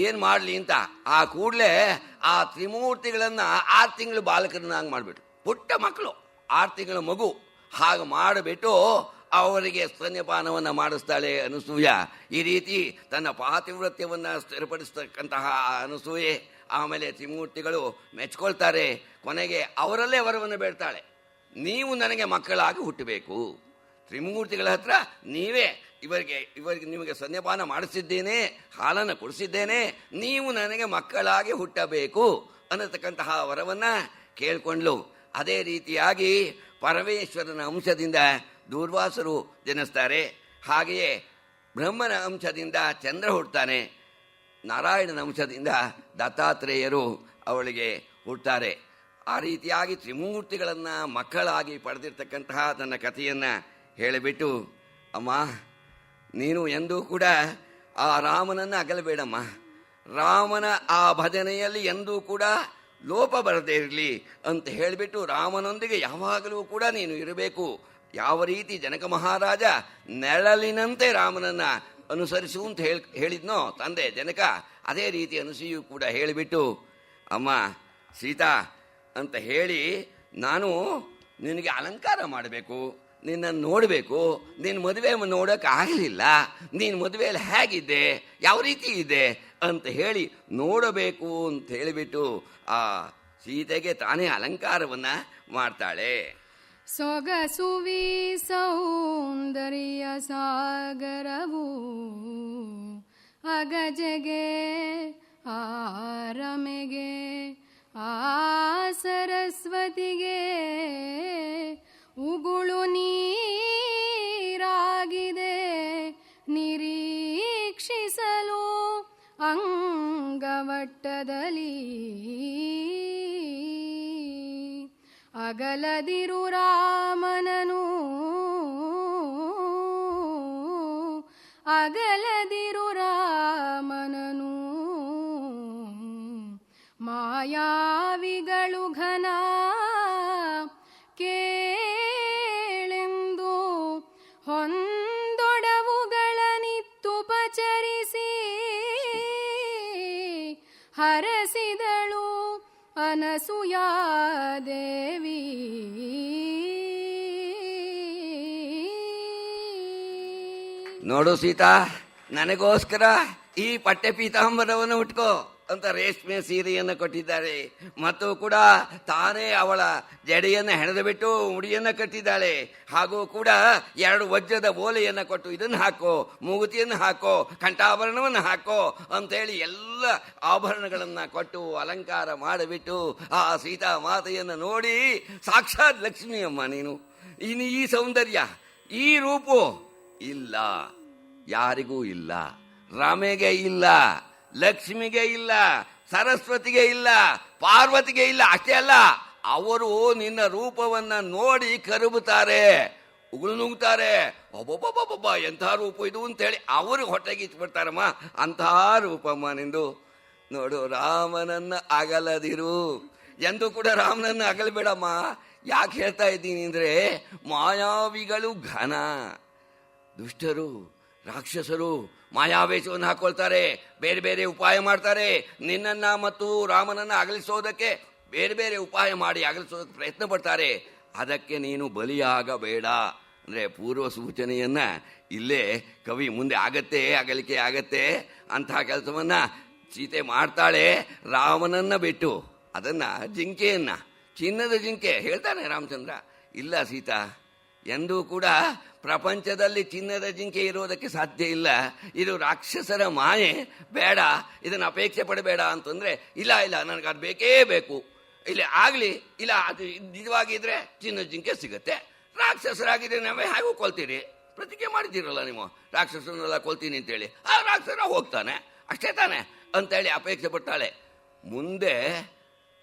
ಏನು ಮಾಡಲಿ ಅಂತ. ಆ ಕೂಡಲೇ ಆ ತ್ರಿಮೂರ್ತಿಗಳನ್ನು 6 ತಿಂಗಳು ಬಾಲಕರನ್ನಾಗಿ ಮಾಡಿಬಿಟ್ರು. ಪುಟ್ಟ ಮಕ್ಕಳು, 6 ತಿಂಗಳ ಮಗು. ಹಾಗೆ ಮಾಡಿಬಿಟ್ಟು ಅವರಿಗೆ ಸ್ತನ್ಯಪಾನವನ್ನು ಮಾಡಿಸ್ತಾಳೆ ಅನಸೂಯ. ಈ ರೀತಿ ತನ್ನ ಪಾತಿವ್ರತ್ಯವನ್ನು ಸ್ಥಿರಪಡಿಸ್ತಕ್ಕಂತಹ ಅನಸೂಯೆ ಆಮೇಲೆ ತ್ರಿಮೂರ್ತಿಗಳು ಮೆಚ್ಕೊಳ್ತಾರೆ. ಕೊನೆಗೆ ಅವರಲ್ಲೇ ವರವನ್ನು ಬೇಡ್ತಾಳೆ, ನೀವು ನನಗೆ ಮಕ್ಕಳಾಗಿ ಹುಟ್ಟಬೇಕು. ತ್ರಿಮೂರ್ತಿಗಳ ಹತ್ರ ನೀವೇ ಇವರಿಗೆ ನಿಮಗೆ ಸ್ತನ್ಯಪಾನ ಮಾಡಿಸಿದ್ದೇನೆ, ಹಾಲನ್ನು ಕುಡಿಸಿದ್ದೇನೆ, ನೀವು ನನಗೆ ಮಕ್ಕಳಾಗಿ ಹುಟ್ಟಬೇಕು ಅನ್ನತಕ್ಕಂತಹ ವರವನ್ನು ಕೇಳಿಕೊಂಡ್ಲು. ಅದೇ ರೀತಿಯಾಗಿ ಪರಮೇಶ್ವರನ ಅಂಶದಿಂದ ದೂರ್ವಾಸರು ಜನಿಸ್ತಾರೆ. ಹಾಗೆಯೇ ಬ್ರಹ್ಮನ ಅಂಶದಿಂದ ಚಂದ್ರ ಹುಟ್ಟುತ್ತಾನೆ. ನಾರಾಯಣನ ಅಂಶದಿಂದ ದತ್ತಾತ್ರೇಯರು ಅವಳಿಗೆ ಹುಟ್ಟುತ್ತಾರೆ. ಆ ರೀತಿಯಾಗಿ ತ್ರಿಮೂರ್ತಿಗಳನ್ನು ಮಕ್ಕಳಾಗಿ ಪಡೆದಿರ್ತಕ್ಕಂತಹ ತನ್ನ ಕಥೆಯನ್ನು ಹೇಳಿಬಿಟ್ಟು, ಅಮ್ಮ ನೀನು ಎಂದೂ ಕೂಡ ಆ ರಾಮನನ್ನು ಅಗಲಬೇಡಮ್ಮ, ರಾಮನ ಆ ಭಜನೆಯಲ್ಲಿ ಎಂದೂ ಕೂಡ ಲೋಪ ಬರದೇ ಇರಲಿ ಅಂತ ಹೇಳಿಬಿಟ್ಟು ರಾಮನೊಂದಿಗೆ ಯಾವಾಗಲೂ ಕೂಡ ನೀನು ಇರಬೇಕು. ಯಾವ ರೀತಿ ಜನಕ ಮಹಾರಾಜ ನೆರಳಿನಂತೆ ರಾಮನನ್ನು ಅನುಸರಿಸು ಅಂತ ಹೇಳಿದ್ನೋ ತಂದೆ ಜನಕ, ಅದೇ ರೀತಿ ಅನುಸೂಯು ಕೂಡ ಹೇಳಿಬಿಟ್ಟು, ಅಮ್ಮ ಸೀತಾ ಅಂತ ಹೇಳಿ ನಾನು ನಿನಗೆ ಅಲಂಕಾರ ಮಾಡಬೇಕು, ನಿನ್ನನ್ನು ನೋಡಬೇಕು, ನಿನ್ನ ಮದುವೆ ನೋಡೋಕ್ಕಾಗಲಿಲ್ಲ, ನೀನು ಮದುವೆಯಲ್ಲಿ ಹೇಗಿದ್ದೆ, ಯಾವ ರೀತಿ ಇದ್ದೆ ಅಂತ ಹೇಳಿ ನೋಡಬೇಕು ಅಂತ ಹೇಳಿಬಿಟ್ಟು ಆ ಸೀತೆಗೆ ತಾನೇ ಅಲಂಕಾರವನ್ನು ಮಾಡ್ತಾಳೆ. ಸೊಗಸುವಿ ಸೌಂದರ್ಯ ಸಾಗರವು ಅಗಜಗೆ ಆರಮೆಗೆ ಆ ಸರಸ್ವತಿಗೆ ಉಗುಳು ನೀರಾಗಿದೆ ನಿರೀಕ್ಷಿಸಲು ಅಂಗವಟ್ಟದಲ್ಲಿ ಅಗಲದಿರು ರಾಮನನು ಅಗಲದಿರು ರಾಮನನು ಮಾಯಾವಿಗಳು ಘನ ಕೇಳೆಂದು ಹೊಂದೊಡವುಗಳನಿತ್ತುಪಚರಿಸಿ ಹರಸಿದಳು ಅನಸೂಯಾದೇವಿ. ನೋಡು ಸೀತಾ, ನನಗೋಸ್ಕರ ಈ ಪಟ್ಟೆ ಪೀತಾಂಬರವನ್ನು ಉಟ್ಕೋ ಅಂತ ರೇಷ್ಮೆ ಸೀರೆಯನ್ನು ಕೊಟ್ಟಿದ್ದಾರೆ. ಮತ್ತು ಕೂಡ ತಾನೇ ಅವಳ ಜಡೆಯನ್ನು ಹೆಣೆದು ಬಿಟ್ಟು ಮುಡಿಯನ್ನು ಕಟ್ಟಿದ್ದಾಳೆ. ಹಾಗೂ ಕೂಡ 2 ವಜ್ರದ ಓಲೆಯನ್ನು ಕೊಟ್ಟು ಇದನ್ನು ಹಾಕೋ, ಮೂಗುತಿಯನ್ನು ಹಾಕೋ, ಕಂಠಾಭರಣವನ್ನು ಹಾಕೋ ಅಂತೇಳಿ ಎಲ್ಲ ಆಭರಣಗಳನ್ನು ಕೊಟ್ಟು ಅಲಂಕಾರ ಮಾಡಿಬಿಟ್ಟು ಆ ಸೀತಾ ಮಾತೆಯನ್ನು ನೋಡಿ, ಸಾಕ್ಷಾತ್ ಲಕ್ಷ್ಮಿ ಅಮ್ಮ ನೀನು, ಇನ್ನು ಈ ಸೌಂದರ್ಯ ಈ ರೂಪು ಇಲ್ಲ, ಯಾರಿಗೂ ಇಲ್ಲ, ರಾಮೆಗೆ ಇಲ್ಲ, ಲಕ್ಷ್ಮಿಗೆ ಇಲ್ಲ, ಸರಸ್ವತಿಗೆ ಇಲ್ಲ, ಪಾರ್ವತಿಗೆ ಇಲ್ಲ. ಅಷ್ಟೇ ಅಲ್ಲ, ಅವರು ನಿನ್ನ ರೂಪವನ್ನ ನೋಡಿ ಕರುಬುತ್ತಾರೆ, ಉಗುಳು ನುಗ್ತಾರೆ. ಒಬ್ಬೊಬ್ಬೊಬ್ಬೊಬ್ಬ ಎಂಥ ರೂಪ ಇದು ಅಂತೇಳಿ ಅವರು ಹೊಟ್ಟೆಗಿಚ್ಬಿಡ್ತಾರಮ್ಮ. ಅಂಥ ರೂಪಮ್ಮ ನಿಂದು. ನೋಡು, ರಾಮನನ್ನ ಅಗಲದಿರು, ಎಂದೂ ಕೂಡ ರಾಮನನ್ನ ಅಗಲಬೇಡಮ್ಮ. ಯಾಕೆ ಹೇಳ್ತಾ ಇದ್ದೀನಿ ಅಂದ್ರೆ, ಮಾಯಾವಿಗಳು ಘನ, ದುಷ್ಟರು ರಾಕ್ಷಸರು ಮಾಯಾವೇಶವನ್ನು ಹಾಕೊಳ್ತಾರೆ, ಬೇರೆ ಬೇರೆ ಉಪಾಯ ಮಾಡ್ತಾರೆ. ನಿನ್ನನ್ನು ಮತ್ತು ರಾಮನನ್ನು ಅಗಲಿಸೋದಕ್ಕೆ ಬೇರೆ ಬೇರೆ ಉಪಾಯ ಮಾಡಿ ಅಗಲಿಸೋದಕ್ಕೆ ಪ್ರಯತ್ನ ಪಡ್ತಾರೆ. ಅದಕ್ಕೆ ನೀನು ಬಲಿಯಾಗಬೇಡ ಅಂದರೆ ಪೂರ್ವ ಸೂಚನೆಯನ್ನು ಇಲ್ಲೇ ಕವಿ ಮುಂದೆ ಆಗತ್ತೆ, ಅಗಲಿಕೆ ಆಗತ್ತೆ. ಅಂತಹ ಕೆಲಸವನ್ನು ಸೀತೆ ಮಾಡ್ತಾಳೆ. ರಾಮನನ್ನು ಬಿಟ್ಟು ಅದನ್ನು ಜಿಂಕೆಯನ್ನು, ಚಿನ್ನದ ಜಿಂಕೆ ಹೇಳ್ತಾನೆ ರಾಮಚಂದ್ರ. ಇಲ್ಲ ಸೀತಾ, ಎಂದೂ ಕೂಡ ಪ್ರಪಂಚದಲ್ಲಿ ಚಿನ್ನದ ಜಿಂಕೆ ಇರೋದಕ್ಕೆ ಸಾಧ್ಯ ಇಲ್ಲ. ಇದು ರಾಕ್ಷಸರ ಮಾಯೆ, ಬೇಡ, ಇದನ್ನು ಅಪೇಕ್ಷೆ ಪಡಬೇಡ ಅಂತಂದರೆ, ಇಲ್ಲ ಇಲ್ಲ ನನಗೆ ಅದು ಬೇಕೇ ಬೇಕು, ಇಲ್ಲ ಆಗಲಿ, ಇಲ್ಲ ಅದು ನಿಜವಾಗಿದ್ರೆ ಚಿನ್ನದ ಜಿಂಕೆ ಸಿಗುತ್ತೆ. ರಾಕ್ಷಸರಾಗಿದ್ರೆ ನಾವೇ ಹೇಗೂ ಕೊಲ್ತೀರಿ, ಪ್ರತಿಜ್ಞೆ ಮಾಡಿದ್ದೀರಲ್ಲ ನೀವು, ರಾಕ್ಷಸರನ್ನೆಲ್ಲ ಕೊಲ್ತೀನಿ ಅಂತೇಳಿ. ಆ ರಾಕ್ಷಸ ಹೋಗ್ತಾನೆ, ಅಷ್ಟೇ ತಾನೆ ಅಂತೇಳಿ ಅಪೇಕ್ಷೆ ಪಡ್ತಾಳೆ. ಮುಂದೆ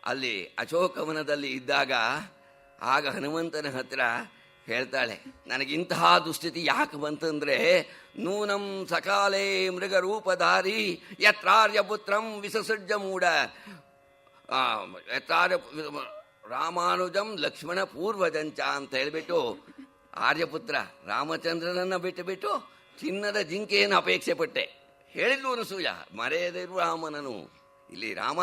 ಅಲ್ಲಿ ಅಶೋಕವನದಲ್ಲಿ ಇದ್ದಾಗ ಆಗ ಹನುಮಂತನ ಹತ್ರ ಹೇಳ್ತಾಳೆ, ನನಗಿಂತಹ ದುಸ್ಥಿತಿ ಯಾಕೆ ಬಂತಂದ್ರೆ, ನೂನಂ ಸಕಾಲೇ ಮೃಗರೂಪಧಾರಿ ಯತ್ರಾರ್ಯಪುತ್ರಂ ವಿಸಸೃಜ್ಯ ಮೂಢ ಯತ್ರಾರ್ಯ ರಾಮಾನುಜಂ ಲಕ್ಷ್ಮಣ ಪೂರ್ವಜಂಚ ಅಂತ ಹೇಳಿಬಿಟ್ಟು ಆರ್ಯಪುತ್ರ ರಾಮಚಂದ್ರನನ್ನು ಬಿಟ್ಟು ಚಿನ್ನದ ಜಿಂಕೆಯನ್ನು ಅಪೇಕ್ಷೆ ಪಟ್ಟೆ ಹೇಳಿದ್ಲು ಅನಸೂಯ. ಮರೆಯದಿರು ರಾಮನನು. ಇಲ್ಲಿ ರಾಮ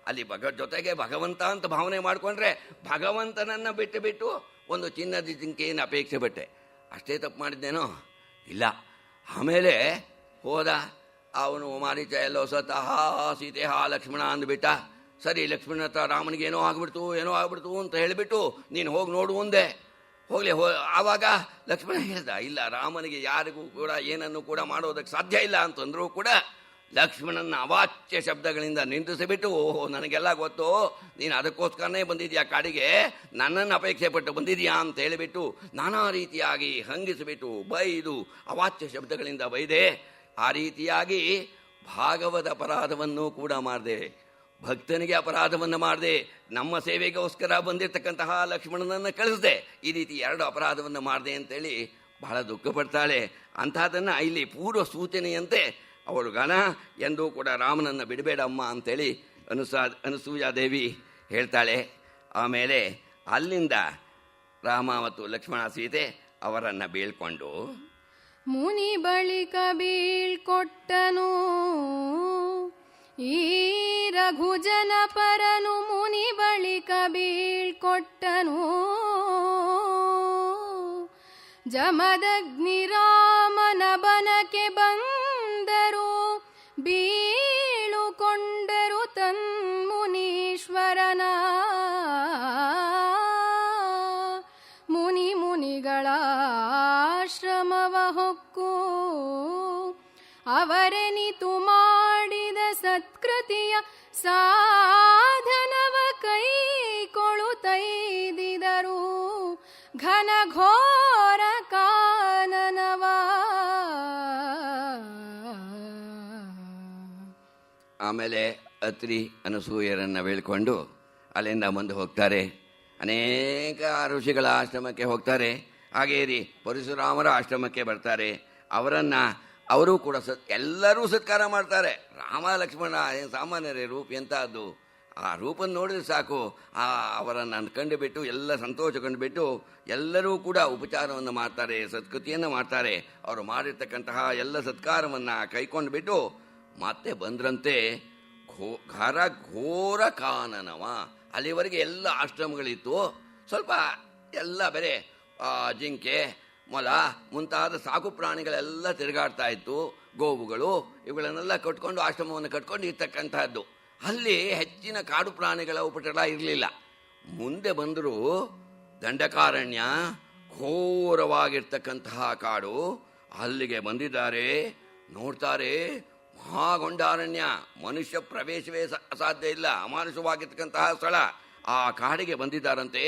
ಅಲ್ಲಿ ಜೊತೆಗೆ ಭಗವಂತ ಅಂತ ಭಾವನೆ ಮಾಡಿಕೊಂಡ್ರೆ ಭಗವಂತನನ್ನು ಬಿಟ್ಟು ಒಂದು ಚಿನ್ನದ ಜಿಂಕೆಯನ್ನು ಅಪೇಕ್ಷೆ ಪಟ್ಟೆ. ಅಷ್ಟೇ ತಪ್ಪು ಮಾಡಿದ್ದೇನೋ? ಇಲ್ಲ. ಆಮೇಲೆ ಹೋದ ಅವನು, ಮಾರೀಚ ಎಲ್ಲೋ ಸತಃ ಸೀತೆ ಲಕ್ಷ್ಮಣ ಅಂದ್ಬಿಟ್ಟ. ಸರಿ, ಲಕ್ಷ್ಮಣ ಹತ್ರ ರಾಮನಿಗೆ ಏನೋ ಆಗ್ಬಿಡ್ತು ಅಂತ ಹೇಳಿಬಿಟ್ಟು ನೀನು ಹೋಗಿ ನೋಡು ಮುಂದೆ. ಹೋಗಲಿ ಆವಾಗ ಲಕ್ಷ್ಮಣ ಹೇಳ್ದ, ಇಲ್ಲ, ರಾಮನಿಗೆ ಯಾರಿಗೂ ಕೂಡ ಏನನ್ನು ಕೂಡ ಮಾಡೋದಕ್ಕೆ ಸಾಧ್ಯ ಇಲ್ಲ ಅಂತಂದ್ರೂ ಕೂಡ ಲಕ್ಷ್ಮಣನ ಅವಾಚ್ಯ ಶಬ್ದಗಳಿಂದ ನಿಂದಿಸಿಬಿಟ್ಟು, ಓಹೋ ನನಗೆಲ್ಲ ಗೊತ್ತು, ನೀನು ಅದಕ್ಕೋಸ್ಕರನೇ ಬಂದಿದ್ಯಾ ಕಾಡಿಗೆ, ನನ್ನನ್ನು ಅಪೇಕ್ಷೆ ಪಟ್ಟು ಬಂದಿದ್ಯಾ ಅಂತ ಹೇಳಿಬಿಟ್ಟು ನಾನಾ ರೀತಿಯಾಗಿ ಹಂಗಿಸಿಬಿಟ್ಟು ಬೈದು ಅವಾಚ್ಯ ಶಬ್ದಗಳಿಂದ ಬೈದೆ. ಆ ರೀತಿಯಾಗಿ ಭಾಗವತ ಅಪರಾಧವನ್ನು ಕೂಡ ಮಾಡಿದೆ, ಭಕ್ತನಿಗೆ ಅಪರಾಧವನ್ನು ಮಾಡಿದೆ, ನಮ್ಮ ಸೇವೆಗೋಸ್ಕರ ಬಂದಿರತಕ್ಕಂತಹ ಲಕ್ಷ್ಮಣನನ್ನು ಕಳಿಸಿದೆ. ಈ ರೀತಿ 2 ಅಪರಾಧವನ್ನು ಮಾಡಿದೆ ಅಂತೇಳಿ ಬಹಳ ದುಃಖ ಪಡ್ತಾಳೆ. ಅಂಥದ್ದನ್ನು ಇಲ್ಲಿ ಪೂರ್ವ ಸೂಚನೆಯಂತೆ ಅವಳು ಗಣ ಎಂದೂ ಕೂಡ ರಾಮನನ್ನು ಬಿಡಬೇಡಮ್ಮ ಅಂತೇಳಿ ಅನಸೂಯಾದೇವಿ ಹೇಳ್ತಾಳೆ. ಆಮೇಲೆ ಅಲ್ಲಿಂದ ರಾಮ ಮತ್ತು ಲಕ್ಷ್ಮಣ ಸೀತೆ ಅವರನ್ನು ಬೀಳ್ಕೊಂಡು ಮುನಿ ಬಳಿಕ ಬೀಳ್ಕೊಟ್ಟನು ಈ ರಘುಜನ ಪರನು, ಮುನಿ ಬಳಿಕ ಬೀಳ್ಕೊಟ್ಟನು ಜಮದಗ್ನಿ ರಾಮನ ಬನಕ್ಕೆ ಬಂದರು, ಬೀಳುಕೊಂಡರು ತನ್ಮುನೀಶ್ವರನ ಮುನಿಗಳ ಆಶ್ರಮವ ಹೊಕ್ಕು ಅವರೆನಿತು ಮಾಡಿದ ಸತ್ಕೃತಿಯ ಸಾಧನವ ಕೈಕೊಳ್ಳುತ್ತೈದಿದರು ಘನಘೋರ ಕಾನನವ. ಆಮೇಲೆ ಅತ್ರಿ ಅನಸೂಯರನ್ನು ಬೀಳ್ಕೊಂಡು ಅಲ್ಲಿಂದ ಮುಂದೆ ಹೋಗ್ತಾರೆ. ಅನೇಕ ಋಷಿಗಳ ಆಶ್ರಮಕ್ಕೆ ಹೋಗ್ತಾರೆ. ಹಾಗೇ ಪರಶುರಾಮರ ಆಶ್ರಮಕ್ಕೆ ಬರ್ತಾರೆ. ಅವರು ಕೂಡ ಎಲ್ಲರೂ ಸತ್ಕಾರ ಮಾಡ್ತಾರೆ. ರಾಮ ಲಕ್ಷ್ಮಣ ಏನು ಸಾಮಾನ್ಯರೇ, ರೂಪ ಎಂಥದ್ದು, ಆ ರೂಪನ್ನು ನೋಡಿದ್ರೆ ಸಾಕು ಅವರನ್ನು ಅಂದ್ಕೊಂಡು ಬಿಟ್ಟು ಎಲ್ಲ ಸಂತೋಷ ಕಂಡುಬಿಟ್ಟು ಎಲ್ಲರೂ ಕೂಡ ಉಪಚಾರವನ್ನು ಮಾಡ್ತಾರೆ, ಸತ್ಕೃತಿಯನ್ನು ಮಾಡ್ತಾರೆ. ಅವರು ಮಾಡಿರ್ತಕ್ಕಂತಹ ಎಲ್ಲ ಸತ್ಕಾರವನ್ನು ಕೈಕೊಂಡು ಬಿಟ್ಟು ಮತ್ತೆ ಬಂದ್ರಂತೆ ಘೋರ ಕಾನನವ. ಅಲ್ಲಿವರೆಗೆ ಎಲ್ಲ ಆಶ್ರಮಗಳಿತ್ತು. ಸ್ವಲ್ಪ ಎಲ್ಲ ಬೇರೆ ಜಿಂಕೆ, ಮೊಲ ಮುಂತಾದ ಸಾಕು ಪ್ರಾಣಿಗಳೆಲ್ಲ ತಿರುಗಾಡ್ತಾ ಇತ್ತು. ಗೋವುಗಳು ಇವುಗಳನ್ನೆಲ್ಲ ಕಟ್ಕೊಂಡು ಆಶ್ರಮವನ್ನು ಕಟ್ಕೊಂಡು ಇರ್ತಕ್ಕಂಥದ್ದು. ಅಲ್ಲಿ ಹೆಚ್ಚಿನ ಕಾಡು ಪ್ರಾಣಿಗಳ ಉಪಟಳ ಇರಲಿಲ್ಲ. ಮುಂದೆ ಬಂದರೂ ದಂಡಕಾರಣ್ಯ, ಘೋರವಾಗಿರ್ತಕ್ಕಂತಹ ಕಾಡು. ಅಲ್ಲಿಗೆ ಬಂದಿದ್ದಾರೆ. ನೋಡ್ತಾರೆ, ಮಹಾಗೊಂಡಾರಣ್ಯ, ಮನುಷ್ಯ ಪ್ರವೇಶವೇ ಅಸಾಧ್ಯ ಇಲ್ಲ, ಅಮಾನುಷವಾಗಿರ್ತಕ್ಕಂತಹ ಸ್ಥಳ. ಆ ಕಾಡಿಗೆ ಬಂದಿದ್ದಾರಂತೆ.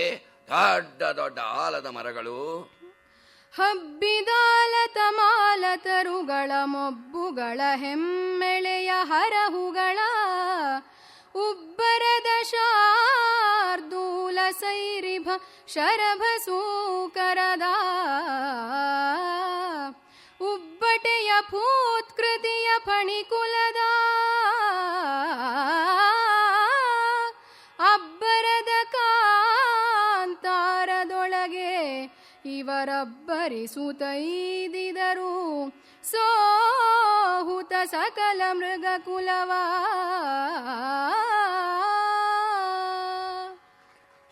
ದೊಡ್ಡ ದೊಡ್ಡ ಆಲದ ಮರಗಳು, ಹಬ್ಬಿದಾಲ ತಮಾಲ ತರುಗಳ ಮೊಬ್ಬುಗಳ ಹೆಮ್ಮೆಳೆಯ ಹರಹುಗಳ ಉಬ್ಬರದ ಶಾರ್ದೂಲ ಸೈರಿಭ ಶರಭ ಸೂಕರದ ಉಬ್ಬಟೆಯ ಭೂತ್ಕೃತಿಯ ಫಣಿಕುಲದ ಅಬ್ಬರದ ಕಾಂತಾರದೊಳಗೆ ಇವರಬ್ಬರಿಸುತ್ತೈದಿದರು ಸೋಹುತ ಸಕಲ ಮೃಗಕುಲವ.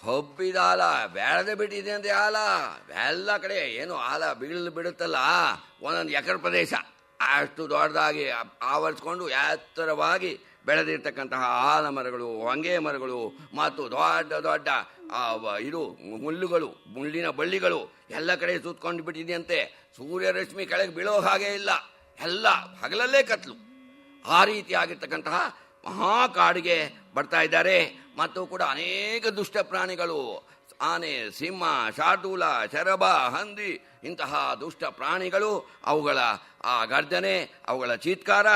ಹಬ್ಬಿದ ಆಲ ಬೆಳೆದು ಬಿಟ್ಟಿದೆ ಅಂತೆ. ಆಲ ಎಲ್ಲ ಕಡೆ ಏನು ಆಲ ಬಿಡುತ್ತಲ್ಲ, ಒಂದೊಂದು ಎಕರೆ ಪ್ರದೇಶ ಅಷ್ಟು ದೊಡ್ಡದಾಗಿ ಆವರಿಸ್ಕೊಂಡು ಎತ್ತರವಾಗಿ ಬೆಳೆದಿರ್ತಕ್ಕಂತಹ ಆಲ ಮರಗಳು, ಹೊಂಗೆ ಮರಗಳು ಮತ್ತು ದೊಡ್ಡ ದೊಡ್ಡ ಮುಳ್ಳಿನ ಬಳ್ಳಿಗಳು ಎಲ್ಲ ಕಡೆ ಸುತ್ಕೊಂಡು ಬಿಟ್ಟಿದೆಯಂತೆ. ಸೂರ್ಯರಶ್ಮಿ ಕೆಳಗೆ ಬೀಳೋ ಹಾಗೆ ಇಲ್ಲ, ಎಲ್ಲ ಹಗಲಲ್ಲೇ ಕತ್ಲು. ಆ ರೀತಿಯಾಗಿರ್ತಕ್ಕಂತಹ ಮಹಾಕಾಡಿಗೆ ಬರ್ತಾ ಇದ್ದಾರೆ. ಮತ್ತು ಕೂಡ ಅನೇಕ ದುಷ್ಟ ಪ್ರಾಣಿಗಳು, ಆನೆ, ಸಿಂಹ, ಶಾರ್ದೂಲ, ಶರಭ, ಹಂದಿ, ಇಂತಹ ದುಷ್ಟ ಪ್ರಾಣಿಗಳು, ಅವುಗಳ ಆ ಗರ್ಜನೆ, ಅವುಗಳ ಚೀತ್ಕಾರ,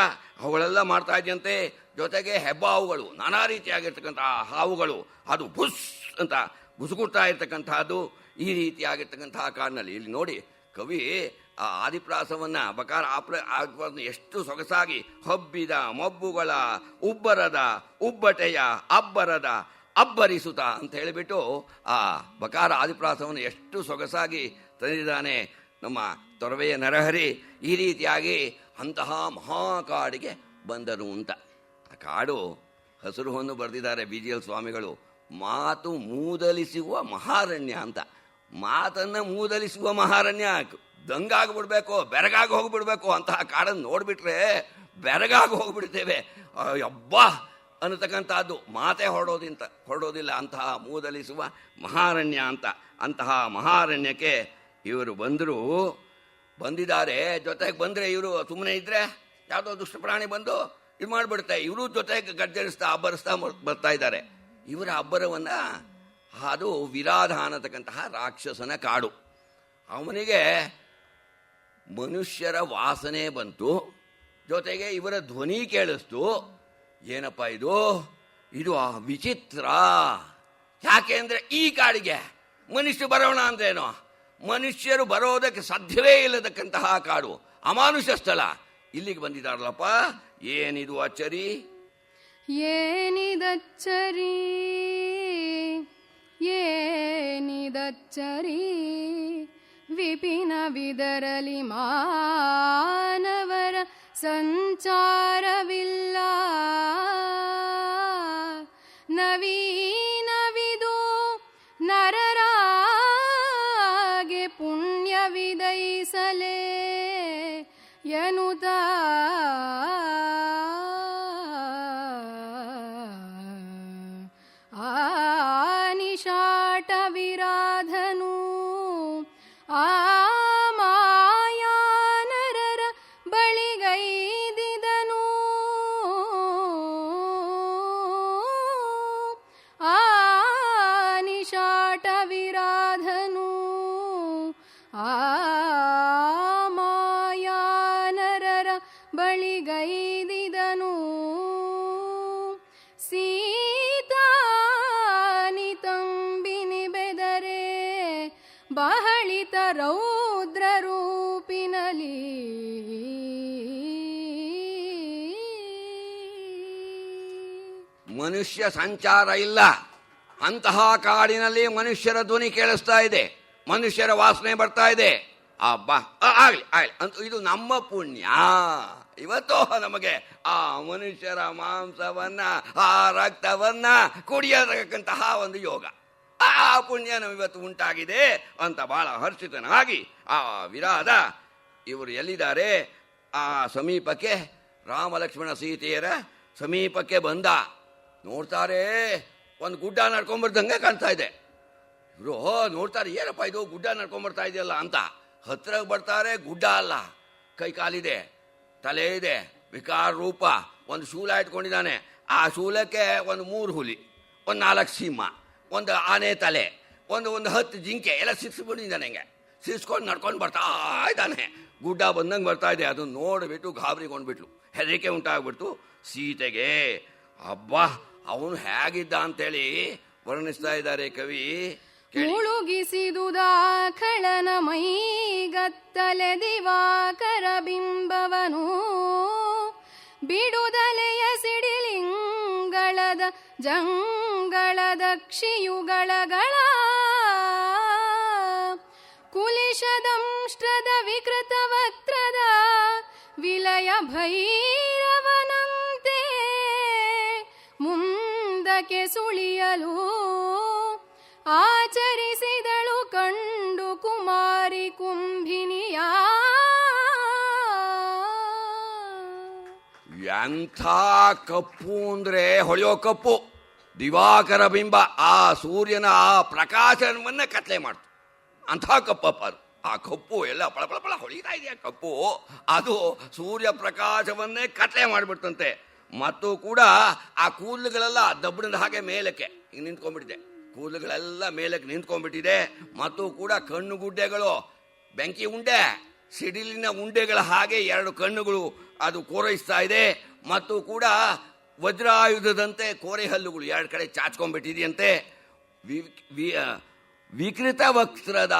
ಅವುಗಳೆಲ್ಲ ಮಾಡ್ತಾ ಇದೆಯಂತೆ. ಜೊತೆಗೆ ಹೆಬ್ಬಾವುಗಳು, ನಾನಾ ರೀತಿಯಾಗಿರ್ತಕ್ಕಂತಹ ಹಾವುಗಳು, ಅದು ಬುಸ್ ಅಂತ ಬುಸುಗುಡ್ತಾ ಇರ್ತಕ್ಕಂಥದ್ದು. ಈ ರೀತಿಯಾಗಿರ್ತಕ್ಕಂತಹ ಕಾಡಿನಲ್ಲಿ ಇಲ್ಲಿ ನೋಡಿ, ಕವಿ ಆ ಆದಿಪ್ರಾಸವನ್ನು ಬಕಾರ ಎಷ್ಟು ಸೊಗಸಾಗಿ ಹಬ್ಬಿದ ಮೊಬ್ಬುಗಳ ಉಬ್ಬರದ ಉಬ್ಬಟೆಯ ಅಬ್ಬರದ ಅಬ್ಬರಿಸುತ್ತ ಅಂತ ಹೇಳಿಬಿಟ್ಟು ಆ ಬಕಾರ ಆದಿಪ್ರಾಸವನ್ನು ಎಷ್ಟು ಸೊಗಸಾಗಿ ತಂದಿದ್ದಾನೆ ನಮ್ಮ ತೊರವೆಯ ನರಹರಿ. ಈ ರೀತಿಯಾಗಿ ಅಂತಹ ಮಹಾಕಾಡಿಗೆ ಬಂದರು ಅಂತ. ಆ ಕಾಡು ಹಸಿರು ಹೊನ್ನು ಬರೆದಿದ್ದಾರೆ BGL ಸ್ವಾಮಿಗಳು. ಮಾತು ಮೂದಲಿಸುವ ಮಹಾರಣ್ಯ ಅಂತ. ಮಾತನ್ನು ಮೂದಲಿಸುವ ಮಹಾರಣ್ಯ. ದಂಗಾಗ್ಬಿಡ್ಬೇಕು, ಬೆರಗಾಗಿ ಹೋಗ್ಬಿಡ್ಬೇಕು ಅಂತಹ ಕಾಡನ್ನು ನೋಡಿಬಿಟ್ರೆ ಬೆರಗಾಗಿ ಹೋಗ್ಬಿಡ್ತೇವೆ. ಅಬ್ಬಾ, ಅನ್ನತಕ್ಕಂಥದ್ದು ಮಾತೇ ಹೊರಡೋದಿಲ್ಲ ಅಂತಹ ಮೂದಲಿಸುವ ಮಹಾರಣ್ಯ ಅಂತ. ಅಂತಹ ಮಹಾರಣ್ಯಕ್ಕೆ ಇವರು ಬಂದಿದ್ದಾರೆ. ಜೊತೆಗೆ ಬಂದರೆ ಇವರು ಸುಮ್ಮನೆ ಇದ್ದರೆ ಯಾವುದೋ ದುಷ್ಟ ಪ್ರಾಣಿ ಬಂದು ಇದು ಮಾಡಿಬಿಡುತ್ತೆ. ಇವರು ಜೊತೆಗೆ ಗರ್ಜರಿಸ್ತಾ ಅಬ್ಬರಿಸ್ತಾ ಬರ್ತಾ ಇದ್ದಾರೆ. ಇವರ ಅಬ್ಬರವನ್ನು ಅದು ವಿರಾಧ ಅನ್ನತಕ್ಕಂತಹ ರಾಕ್ಷಸನ ಕಾಡು. ಅವನಿಗೆ ಮನುಷ್ಯರ ವಾಸನೆ ಬಂತು, ಜೊತೆಗೆ ಇವರ ಧ್ವನಿ ಕೇಳಿಸ್ತು. ಏನಪ್ಪ ಇದು ವಿಚಿತ್ರ. ಯಾಕೆ ಅಂದರೆ ಈ ಕಾಡಿಗೆ ಮನುಷ್ಯರು ಬರೋಣ ಅಂದ್ರೇನು? ಮನುಷ್ಯರು ಬರೋದಕ್ಕೆ ಸಾಧ್ಯವೇ ಇಲ್ಲದಕ್ಕಂತಹ ಕಾಡು, ಅಮಾನುಷ ಸ್ಥಳ. ಇಲ್ಲಿಗೆ ಬಂದಿದ್ದಾರಲ್ಲಪ್ಪ, ಏನಿದು ಅಚ್ಚರಿ? ಏನಿದಚ್ಚರಿ ವಿಪಿನವಿದರಲಿ ಮಾನವರ ಸಂಚಾರವಿಲ್ಲ. ನವೀನವಿದು ನರರಾಗೆ ಪುಣ್ಯವಿದೈಸಲೇ ಎನ್ನುತ್ತ ನಿಶಾಟ ವಿರಾಧನು ಆ ಮಾಯಾನರರ ಬಳಿಗೈದಿದನು. ಆ ನಿಶಾಟ ವಿರಾಧನು ಆ ಮಾಯಾನರರ ಬಳಿಗೈದಿದನು. ಸೀತಾನಿತಂಬಿನಿ ಬೆದರೆ ಬಹಳಿತ ರೌದ್ರ ರೂಪಿನಲಿ. ಮನುಷ್ಯ ಸಂಚಾರ ಇಲ್ಲ. ಅಂತಹ ಕಾಡಿನಲ್ಲಿ ಮನುಷ್ಯರ ಧ್ವನಿ ಕೇಳಿಸ್ತಾ ಇದೆ, ಮನುಷ್ಯರ ವಾಸನೆ ಬರ್ತಾ ಇದೆ. ಅಬ್ಬಾ, ಆಗ್ಲಿ ಅಂತ ಇದು ನಮ್ಮ ಪುಣ್ಯ. ಇವತ್ತು ನಮಗೆ ಆ ಮನುಷ್ಯರ ಮಾಂಸವನ್ನ, ಆ ರಕ್ತವನ್ನ ಕುಡಿಯತಕ್ಕಂತಹ ಒಂದು ಯೋಗ, ಆ ಪುಣ್ಯ ನಮಗಿವತ್ತು ಉಂಟಾಗಿದೆ ಅಂತ ಬಹಳ ಹರ್ಷಿತನಾಗಿ ಆ ವಿರಾಧ ಇವರು ಎಲ್ಲಿದ್ದಾರೆ ಆ ಸಮೀಪಕ್ಕೆ, ರಾಮ ಲಕ್ಷ್ಮಣ ಸೀತೆಯರ ಸಮೀಪಕ್ಕೆ ಬಂದ. ನೋಡ್ತಾರೆ, ಒಂದು ಗುಡ್ಡ ನಡ್ಕೊಂಡ್ಬರ್ದಂಗೆ ಕಾಣ್ತಾ ಇದೆ. ಇವರು ನೋಡ್ತಾರೆ, ಏನಪ್ಪ ಇದು ಗುಡ್ಡ ನಡ್ಕೊಂಡ್ಬರ್ತಾ ಇದೆಯಲ್ಲ ಅಂತ. ಹತ್ರ ಬರ್ತಾರೆ, ಗುಡ್ಡ ಅಲ್ಲ, ಕೈ ಕಾಲಿದೆ, ತಲೆ ಇದೆ, ವಿಕಾರ ರೂಪ, ಒಂದು ಶೂಲ ಇಟ್ಕೊಂಡಿದ್ದಾನೆ. ಆ ಶೂಲಕ್ಕೆ ಒಂದು 3 ಹುಲಿ, ಒಂದು 4 ಸಿಂಹ, ಒಂದು ಆನೆ ತಲೆ, ಒಂದು 10 ಜಿಂಕೆ ಎಲ್ಲ ಸಿಕ್ಸ್ಕೊಂಡಿದ್ದಾನೆ. ಹಿಂಗೆ ಸಿಕ್ಸ್ಕೊಂಡು ನಡ್ಕೊಂಡು ಬರ್ತಾ ಇದ್ದಾನೆ. ಗುಡ್ಡ ಬಂದಂಗೆ ಬರ್ತಾ ಇದೆ. ಅದನ್ನು ನೋಡಿಬಿಟ್ಟು ಗಾಬರಿಗೊಂಡ್ಬಿಟ್ಲು, ಹೆದರಿಕೆ ಉಂಟಾಗ್ಬಿಡ್ತು ಸೀತೆಗೆ. ಅಬ್ಬಾ, ಅವನು ಹೇಗಿದ್ದ ಅಂತೇಳಿ ವರ್ಣಿಸ್ತಾ ಇದ್ದಾರೆ ಕವಿ. ಮುಳುಗಿಸಿದುದಾಖಳನ ಮೈಗತ್ತಲೆ ದಿವಾಕರ ಬಿಂಬವನು ಬಿಡುದಲೆಯ ಸಿಡಿಲಿಂಗಳದ ಜಂಗಳದ ಕ್ಷಿಯುಗಳಗಳ ಕುಲಿಶದಂಷ್ಟ್ರದ ವಿಕೃತ ವಕ್ರದ ವಿಲಯ ಭೈರವನಂತೆ ಮುಂದಕ್ಕೆ ಸುಳಿಯಲು ಆಚರಿಸಿದಳು ಕಂಡು ಕುಮಾರಿ ಕುಂಭಿನಿಯ. ಎಂಥ ಕಪ್ಪು ಅಂದ್ರೆ ಹೊಳೆಯೋ ಕಪ್ಪು, ದಿವಾಕರ ಬಿಂಬ. ಆ ಸೂರ್ಯನ ಆ ಪ್ರಕಾಶವನ್ನ ಕತ್ಲೆ ಮಾಡ್ತು. ಅಂಥ ಕಪ್ಪಪ್ಪ ಅದು. ಆ ಕಪ್ಪು ಎಲ್ಲ ಪಳಪಳ ಹೊಳಿತಾ ಇದೆಯಾ ಕಪ್ಪು, ಅದು ಸೂರ್ಯ ಪ್ರಕಾಶವನ್ನೇ ಕತ್ಲೆ ಮಾಡಿಬಿಡ್ತಂತೆ. ಮತ್ತು ಕೂಡ ಆ ಕೂದಲುಗಳೆಲ್ಲ ದಬ್ಬಣದ ಹಾಗೆ ಮೇಲಕ್ಕೆ ನಿಂತ್ಕೊಂಡ್ಬಿಟ್ಟಿದೆ, ಕೂದಲುಗಳೆಲ್ಲ ಮೇಲಕ್ಕೆ ನಿಂತ್ಕೊಂಡ್ಬಿಟ್ಟಿದೆ. ಮತ್ತು ಕೂಡ ಕಣ್ಣುಗುಡ್ಡೆಗಳು ಬೆಂಕಿ ಉಂಡೆ, ಸಿಡಿಲಿನ ಉಂಡೆಗಳ ಹಾಗೆ 2 ಕಣ್ಣುಗಳು ಅದು ಕೋರೈಸ್ತಾ ಇದೆ. ಮತ್ತು ಕೂಡ ವಜ್ರಾಯುಧದಂತೆ ಕೋರೆ ಹಲ್ಲುಗಳು 2 ಕಡೆ ಚಾಚ್ಕೊಂಡ್ಬಿಟ್ಟಿದೆಯಂತೆ. ವಿಕೃತ ವಕ್ರದ,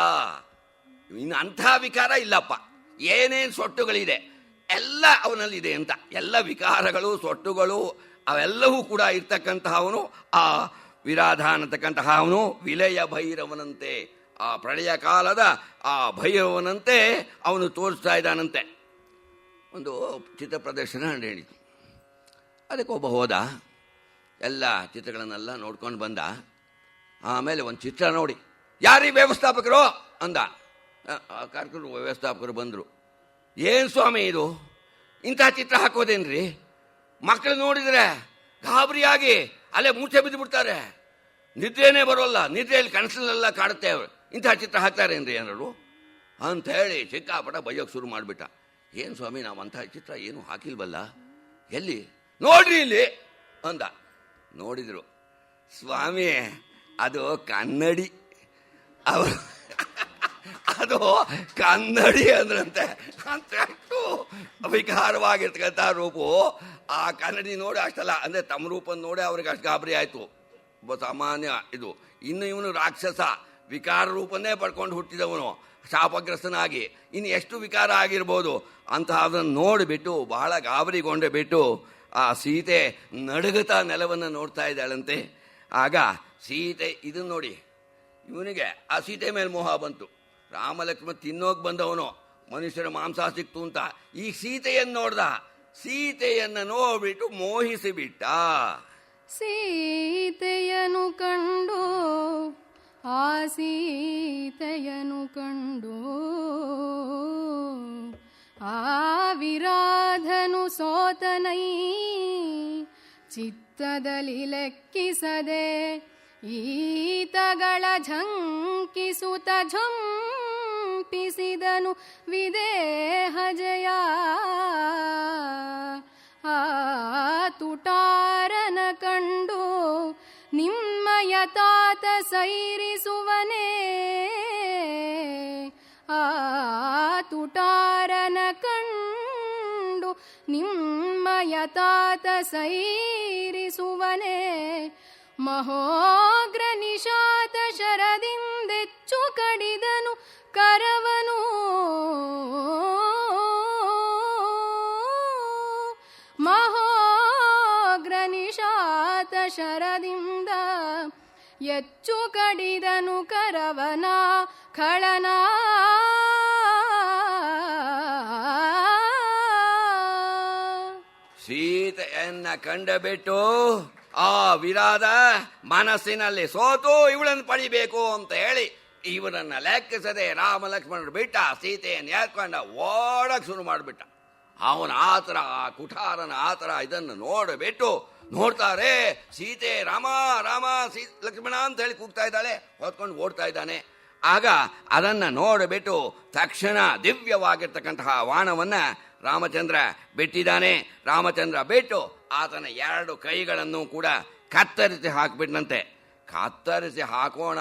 ಇನ್ನು ಅಂಥ ವಿಕಾರ ಇಲ್ಲಪ್ಪ. ಏನೇನು ಸೊಟ್ಟುಗಳಿದೆ ಎಲ್ಲ ಅವನಲ್ಲಿದೆ ಅಂತ. ಎಲ್ಲ ವಿಕಾರಗಳು, ಸೊಟ್ಟುಗಳು ಅವೆಲ್ಲವೂ ಕೂಡ ಇರ್ತಕ್ಕಂತಹವನು ಆ ವಿರಾಧ ಅನ್ನತಕ್ಕಂತಹ ಅವನು. ವಿಲಯ ಭೈರವನಂತೆ, ಆ ಪ್ರಳಯ ಕಾಲದ ಆ ಭೈರವನಂತೆ ಅವನು ತೋರಿಸ್ತಾ ಇದ್ದಾನಂತೆ. ಒಂದು ಚಿತ್ರ ಪ್ರದರ್ಶನ ಹೇಳಿತು. ಅದಕ್ಕೆ ಒಬ್ಬ ಹೋದ, ಎಲ್ಲ ಚಿತ್ರಗಳನ್ನೆಲ್ಲ ನೋಡ್ಕೊಂಡು ಬಂದ. ಆಮೇಲೆ ಒಂದು ಚಿತ್ರ ನೋಡಿ, ಯಾರೀ ವ್ಯವಸ್ಥಾಪಕರು ಅಂದ. ಕಾರ್ಯಕ್ರಮ ವ್ಯವಸ್ಥಾಪಕರು ಬಂದರು. ಏನು ಸ್ವಾಮಿ ಇದು, ಇಂಥ ಚಿತ್ರ ಹಾಕೋದೇನ್ರಿ? ಮಕ್ಕಳು ನೋಡಿದರೆ ಗಾಬರಿಯಾಗಿ ಅಲ್ಲೇ ಮೂರ್ಛೆ ಬಿದ್ದು ಬಿಡ್ತಾರೆ. ನಿದ್ರೇನೇ ಬರೋಲ್ಲ, ನಿದ್ರೆಯಲ್ಲಿ ಕನಸಲ್ಲೆಲ್ಲ ಕಾಡುತ್ತೆ. ಇಂತಹ ಚಿತ್ರ ಹಾಕ್ತಾರೇನ್ರಿ ಏನಾರು ಅಂತ ಹೇಳಿ ಸಿಕ್ಕಾಪಟ ಬೈಯೋಕ್ಕೆ ಶುರು ಮಾಡಿಬಿಟ್ಟ. ಏನು ಸ್ವಾಮಿ, ನಾವು ಅಂತಹ ಚಿತ್ರ ಏನು ಹಾಕಿಲ್ವಲ್ಲ, ಎಲ್ಲಿ ನೋಡ್ರಿ ಇಲ್ಲಿ ಅಂದ. ನೋಡಿದ್ರು, ಸ್ವಾಮಿ ಅದು ಕನ್ನಡಿ, ಅವರು ಅದು ಕನ್ನಡಿ ಅಂದ್ರಂತೆ. ಅಂತಷ್ಟು ವಿಕಾರವಾಗಿರ್ತಕ್ಕಂಥ ರೂಪು. ಆ ಕನ್ನಡಿ ನೋಡಿ ಅಷ್ಟಲ್ಲ, ಅಂದರೆ ತಮ್ಮ ರೂಪನ್ನು ನೋಡಿ ಅವ್ರಿಗೆ ಅಷ್ಟು ಗಾಬರಿ ಆಯಿತು. ಸಾಮಾನ್ಯ ಇದು. ಇನ್ನು ಇವನು ರಾಕ್ಷಸ, ವಿಕಾರ ರೂಪನ್ನೇ ಪಡ್ಕೊಂಡು ಹುಟ್ಟಿದವನು, ಶಾಪಗ್ರಸ್ತನಾಗಿ ಇನ್ನು ಎಷ್ಟು ವಿಕಾರ ಆಗಿರ್ಬೋದು ಅಂತ ಅದನ್ನು ನೋಡಿಬಿಟ್ಟು ಬಹಳ ಗಾಬರಿಗೊಂಡೆ ಬಿಟ್ಟು ಆ ಸೀತೆ ನಡುಗುತ್ತಾ ನೆಲವನ್ನು ನೋಡ್ತಾ ಇದ್ದಾಳಂತೆ. ಆಗ ಸೀತೆ ಇದನ್ನು ನೋಡಿ ಇವನಿಗೆ ಆ ಸೀತೆ ಮೇಲೆ ಮೋಹ ಬಂತು. ರಾಮಲಕ್ಷ್ಮಣ ತಿನ್ನೋಕೆ ಬಂದವನು, ಮನುಷ್ಯರ ಮಾಂಸ ಸಿಕ್ತು ಅಂತ ಈ ಸೀತೆಯನ್ನು ನೋಡ್ದ. ಸೀತೆಯನ್ನು ನೋಡ್ಬಿಟ್ಟು ಮೋಹಿಸಿಬಿಟ್ಟ. ಸೀತೆಯನು ಕಂಡು ಆ ಸೀತೆಯನು ಕಂಡು ಆ ವಿರಾಧನು ಸೋತನೈ ಚಿತ್ತದಲ್ಲಿ ಲೆಕ್ಕಿಸದೆ ಈತಗಳ ಝಂಕಿಸುತ್ತ ಝಂಪಿಸಿದನು ವಿದೇಹ ಜಯ. ಆ ತುಟಾರನ ಕಂಡು ನಿಮ್ಮಯ ತಾತ ಸೈರಿಸುವನೇ. ಆ ತುಟಾರನ ಕಂಡು ನಿಮ್ಮಯ ತಾತ ಸೈರಿಸುವನೇ. ಮಹೋಗ್ರ ನಿಶಾತ ಶರದಿಂದೆಚ್ಚು ಕಡಿದನು ಕರವನು. ಮಹೋಗ್ರ ನಿಶಾತ ಶರದಿಂದ ಎಚ್ಚು ಕಡಿದನು ಕರವನ ಖಳನ. ಸೀತೆಯನ್ನ ಕಂಡಬಿಟ್ಟು ಆ ವಿರಾದ ಮನಸ್ಸಿನಲ್ಲಿ ಸೋತು ಇವಳನ್ನು ಪಡಿಬೇಕು ಅಂತ ಹೇಳಿ ಇವರನ್ನ ಲೆಕ್ಕಿಸದೆ ರಾಮ ಲಕ್ಷ್ಮಣರು ಬಿಟ್ಟ ಸೀತೆಯನ್ನು ಎತ್ಕೊಂಡ ಓಡಕ್ಕೆ ಶುರು ಮಾಡಿಬಿಟ್ಟ. ಅವನ ಆತರ, ಆ ಕುಠಾರನ ಆತರ ಇದನ್ನು ನೋಡಿಬಿಟ್ಟು ನೋಡ್ತಾರೆ. ಸೀತೆ ರಾಮ ರಾಮ ಲಕ್ಷ್ಮಣ ಅಂತ ಹೇಳಿ ಕೂಗ್ತಾ ಇದ್ದಾಳೆ, ಹೊತ್ಕೊಂಡು ಓಡ್ತಾ ಇದ್ದಾನೆ. ಆಗ ಅದನ್ನು ನೋಡಿಬಿಟ್ಟು ತಕ್ಷಣ ದಿವ್ಯವಾಗಿರ್ತಕ್ಕಂತಹ ಬಾಣವನ್ನ ರಾಮಚಂದ್ರ ಬಿಟ್ಟಿದ್ದಾನೆ. ರಾಮಚಂದ್ರ ಬಿಟ್ಟು ಆತನ 2 ಕೈಗಳನ್ನು ಕೂಡ ಕತ್ತರಿಸಿ ಹಾಕಿಬಿಟ್ನಂತೆ. ಕತ್ತರಿಸಿ ಹಾಕೋಣ,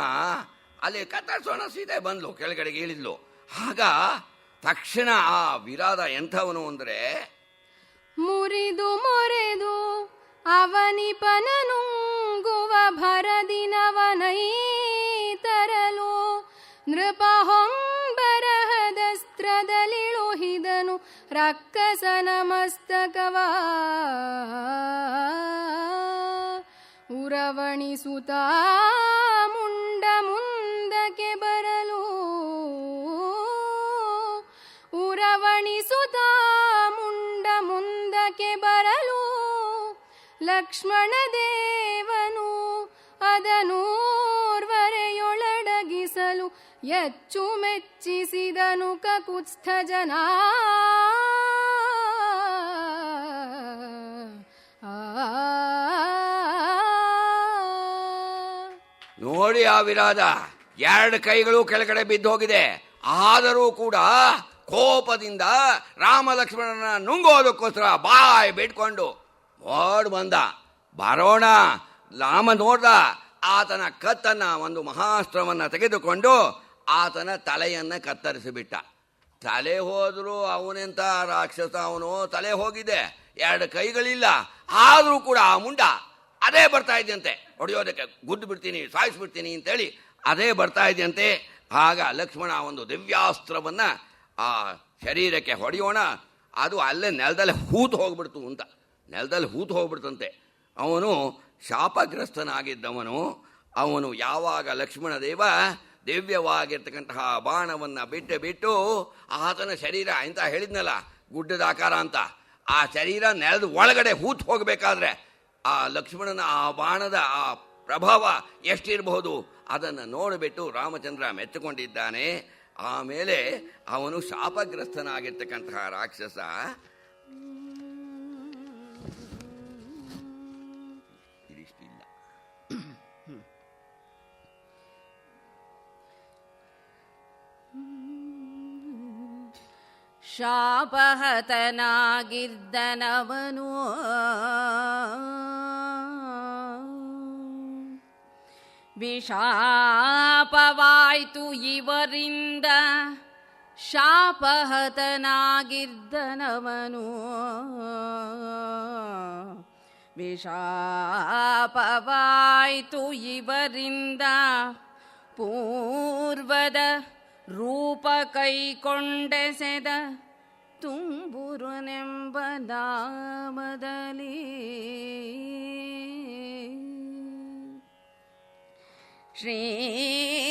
ಅಲ್ಲಿ ಕತ್ತರಿಸೋಣ, ಸೀತೆ ಬಂದ್ಲು, ಕೆಳಗಡೆಗೆ ಇಳಿದ್ಲು. ಆಗ ತಕ್ಷಣ ಆ ವಿರಾದ ಎಂಥವನು ಅಂದರೆ, ಮುರಿದು ಮೊರೆದು ಅವನಿಪನನುಂಗುವ ಭರದಿನವನೈ ತರಲು ನೃಪ ಹೊಂಬರಹದಸ್ತ್ರದಲಿಳುಹಿದನು ರಕ್ಕಸನ ಮಸ್ತಕವ. ಉರವಣಿಸುತ್ತ ಮುಂಡ ಮುಂದಕ್ಕೆ ಬರಲು, ಉರವಣಿಸುತ್ತ ಮುಂಡ ಮುಂದಕ್ಕೆ ಬರಲು ಲಕ್ಷ್ಮಣ ದೇವನು ಅದನೂರ್ವರೆಯೊಳಡಗಿಸಲು ಎಚ್ಚು ಮೆಚ್ಚಿಸಿದನು ಕಕುತ್ಸ್ಥ ಜನ. ನೋಡಿ ಆ ವಿರಾದ 2 ಕೈಗಳು ಕೆಳಗಡೆ ಬಿದ್ದು ಹೋಗಿದೆ. ಆದರೂ ಕೂಡ ಕೋಪದಿಂದ ರಾಮ ಲಕ್ಷ್ಮಣನ ನುಂಗೋದಕ್ಕೋಸ್ಕರ ಬಾಯಿ ಬಿಟ್ಕೊಂಡು ಓಡ್ ಬಂದ. ಬರೋಣ ರಾಮ ನೋಡ್ದ, ಆತನ ಕತ್ತನ್ನ, ಒಂದು ಮಹಾಸ್ತ್ರವನ್ನ ತೆಗೆದುಕೊಂಡು ಆತನ ತಲೆಯನ್ನ ಕತ್ತರಿಸಿಬಿಟ್ಟ. ತಲೆ ಹೋದ್ರು ಅವನೆಂತ ರಾಕ್ಷಸ, ಅವನು ತಲೆ ಹೋಗಿದೆ, 2 ಕೈಗಳಿಲ್ಲ. ಆದರೂ ಕೂಡ ಆ ಮುಂಡ ಅದೇ ಬರ್ತಾ ಇದೆಯಂತೆ, ಹೊಡೆಯೋದಕ್ಕೆ ಗುದ್ದು ಬಿಡ್ತೀನಿ, ಸಾಯಿಸ್ಬಿಡ್ತೀನಿ ಅಂತೇಳಿ ಅದೇ ಬರ್ತಾ ಇದೆಯಂತೆ. ಆಗ ಲಕ್ಷ್ಮಣ ಒಂದು ದಿವ್ಯಾಸ್ತ್ರವನ್ನ ಆ ಶರೀರಕ್ಕೆ ಹೊಡೆಯೋಣ, ಅದು ಅಲ್ಲೇ ನೆಲದಲ್ಲಿ ಹೂತು ಹೋಗ್ಬಿಡ್ತು ಅಂತ, ನೆಲದಲ್ಲಿ ಹೂತು ಹೋಗ್ಬಿಡ್ತಂತೆ. ಅವನು ಶಾಪಗ್ರಸ್ತನಾಗಿದ್ದವನು. ಅವನು ಯಾವಾಗ ಲಕ್ಷ್ಮಣ ದೇವ ದಿವ್ಯವಾಗಿರ್ತಕ್ಕಂತಹ ಬಾಣವನ್ನು ಬಿಟ್ಟು ಆತನ ಶರೀರ ಅಂತ ಹೇಳಿದ್ನಲ್ಲ, ಗುಡ್ಡದ ಆಕಾರ ಅಂತ, ಆ ಶರೀರ ನೆಲದ ಒಳಗಡೆ ಹೂತು ಹೋಗಬೇಕಾದ್ರೆ ಆ ಲಕ್ಷ್ಮಣನ ಆ ಬಾಣದ ಆ ಪ್ರಭಾವ ಎಷ್ಟಿರಬಹುದು ಅದನ್ನು ನೋಡಿಬಿಟ್ಟು ರಾಮಚಂದ್ರ ಮೆಚ್ಚಿಕೊಂಡಿದ್ದಾನೆ. ಆಮೇಲೆ ಅವನು ಶಾಪಗ್ರಸ್ತನಾಗಿರ್ತಕ್ಕಂತಹ ರಾಕ್ಷಸ ಶಾಪಹತನಾಗಿದ್ದನವನು ವಿಶಾಪವಾಯ್ತು ಇವರಿಂದ ಶಾಪಹತನಾಗಿದ್ದನವನು ವಿಶಾಪವಾಯ್ತು ಇವರಿಂದ ಪೂರ್ವದ ರೂಪ ಕೈಕೊಂಡೆಸೆದ ತುಂಬುರನೆಂಬ ನಾಮದಲ್ಲಿ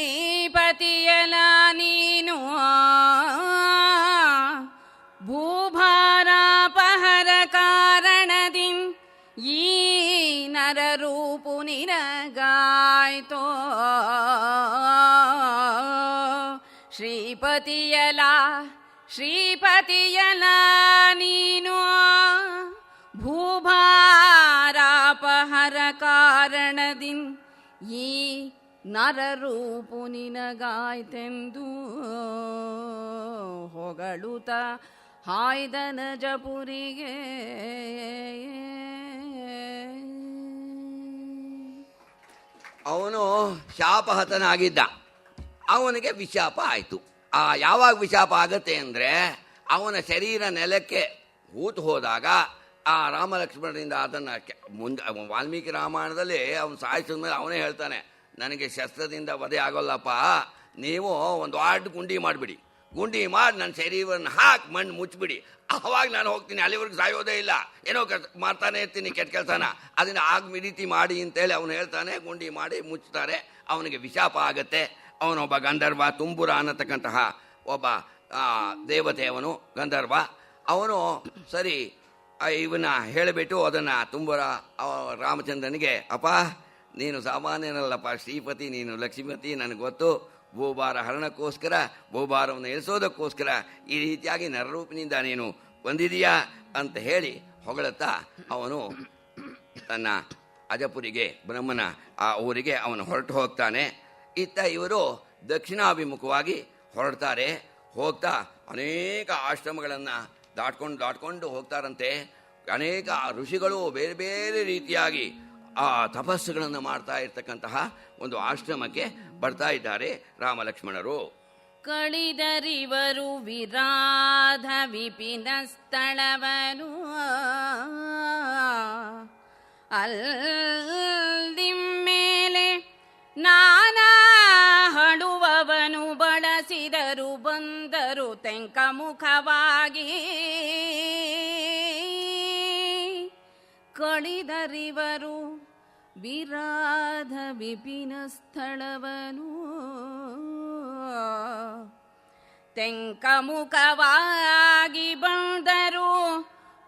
ಶ್ರೀಪತಿಯಲ ನೀನು ಭೂಭಾರಾಪಹರ ಕಾರಣದಿಂ ಈ ನರರೂಪು ನಿನಗಾಯ್ತೋ ಶ್ರೀಪತಿಯಲ ನೀನು ಭೂಭಾರಾಪಹರ ಕಾರಣದಿಂ ಈ ನರರೂಪು ನಿನಗಾಯ್ತೆಂದು ಹೊಗಳುತ್ತ ಹಾಯ್ದನ ಜಪುರಿಗೆ ಅವನು ಶಾಪಹತನಾಗಿದ್ದ. ಅವನಿಗೆ ವಿಶಾಪ ಆಯಿತು. ಯಾವಾಗ ವಿಶಾಪ ಆಗತ್ತೆ ಅಂದರೆ ಅವನ ಶರೀರ ನೆಲಕ್ಕೆ ಹೂತು ಹೋದಾಗ ಆ ರಾಮಲಕ್ಷ್ಮಣರಿಂದ ಅದನ್ನು ಮುಂದೆ ವಾಲ್ಮೀಕಿ ರಾಮಾಯಣದಲ್ಲಿ ಅವನು ಸಾಯಿಸಿದ ಮೇಲೆ ಅವನೇ ಹೇಳ್ತಾನೆ, ನನಗೆ ಶಸ್ತ್ರದಿಂದ ವಧೆ ಆಗೋಲ್ಲಪ್ಪ, ನೀವು ಒಂದು ದೊಡ್ಡ ಗುಂಡಿ ಮಾಡಿಬಿಡಿ, ಗುಂಡಿ ಮಾಡಿ ನನ್ನ ಶರೀರವನ್ನು ಹಾಕಿ ಮಣ್ಣು ಮುಚ್ಚಿಬಿಡಿ, ಆವಾಗ ನಾನು ಹೋಗ್ತೀನಿ, ಅಲ್ಲಿವರೆಗೂ ಸಾಯೋದೇ ಇಲ್ಲ, ಏನೋ ಮಾಡ್ತಾನೆ ಇರ್ತೀನಿ ಕೆಟ್ಟ ಕೆಲಸನ, ಅದನ್ನು ಆಗ ರೀತಿ ಮಾಡಿ ಅಂತೇಳಿ ಅವನು ಹೇಳ್ತಾನೆ. ಗುಂಡಿ ಮಾಡಿ ಮುಚ್ತಾರೆ, ಅವನಿಗೆ ವಿಶಾಪ ಆಗತ್ತೆ. ಅವನೊಬ್ಬ ಗಂಧರ್ವ, ತುಂಬುರ ಅನ್ನತಕ್ಕಂತಹ ಒಬ್ಬ ದೇವತೆ, ಅವನು ಗಂಧರ್ವ. ಅವನು ಸರಿ ಇವನ್ನ ಹೇಳಿಬಿಟ್ಟು ಅದನ್ನು ತುಂಬುರ ರಾಮಚಂದ್ರನಿಗೆ, ಅಪ್ಪ ನೀನು ಸಾಮಾನ್ಯನಲ್ಲಪ್ಪ, ಶ್ರೀಪತಿ, ನೀನು ಲಕ್ಷ್ಮೀಪತಿ, ನನಗೆ ಗೊತ್ತು, ಭೂಭಾರ ಹರಣಕ್ಕೋಸ್ಕರ, ಭೂಭಾರವನ್ನು ಇಳಿಸೋದಕ್ಕೋಸ್ಕರ ಈ ರೀತಿಯಾಗಿ ನರರೂಪಿನಿಂದ ನೀನು ಬಂದಿದೀಯಾ ಅಂತ ಹೇಳಿ ಹೊಗಳುತ್ತಾ ಅವನು ತನ್ನ ಅಜಪುರಿಗೆ, ಬ್ರಹ್ಮನ ಆ ಊರಿಗೆ ಅವನು ಹೊರಟು ಹೋಗ್ತಾನೆ. ಇತ್ತ ಇವರು ದಕ್ಷಿಣಾಭಿಮುಖವಾಗಿ ಹೊರಡ್ತಾರೆ. ಹೋಗ್ತಾ ಅನೇಕ ಆಶ್ರಮಗಳನ್ನು ದಾಟ್ಕೊಂಡು ಹೋಗ್ತಾರಂತೆ. ಅನೇಕ ಋಷಿಗಳು ಬೇರೆ ಬೇರೆ ರೀತಿಯಾಗಿ ಆ ತಪಸ್ಸುಗಳನ್ನು ಮಾಡ್ತಾ ಇರ್ತಕ್ಕಂತಹ ಒಂದು ಆಶ್ರಮಕ್ಕೆ ಬರ್ತಾ ಇದ್ದಾರೆ ರಾಮಲಕ್ಷ್ಮಣರು. ಕಳಿದರಿವರು ವಿರಾಧ ವಿಪಿನ ಸ್ಥಳವನು ಅಲ್ದಿಮ್ಮೇಲೆ ನಾನಾ ಹಳುವವನು ಬಳಸಿದರು ಬಂದರು ತೆಂಕಮುಖವಾಗಿ. ಕಳಿದರಿವರು ವಿರಾಧ ವಿಪಿನ ಸ್ಥಳವನು ತೆಂಕಮುಖವಾಗಿ ಬಂದರು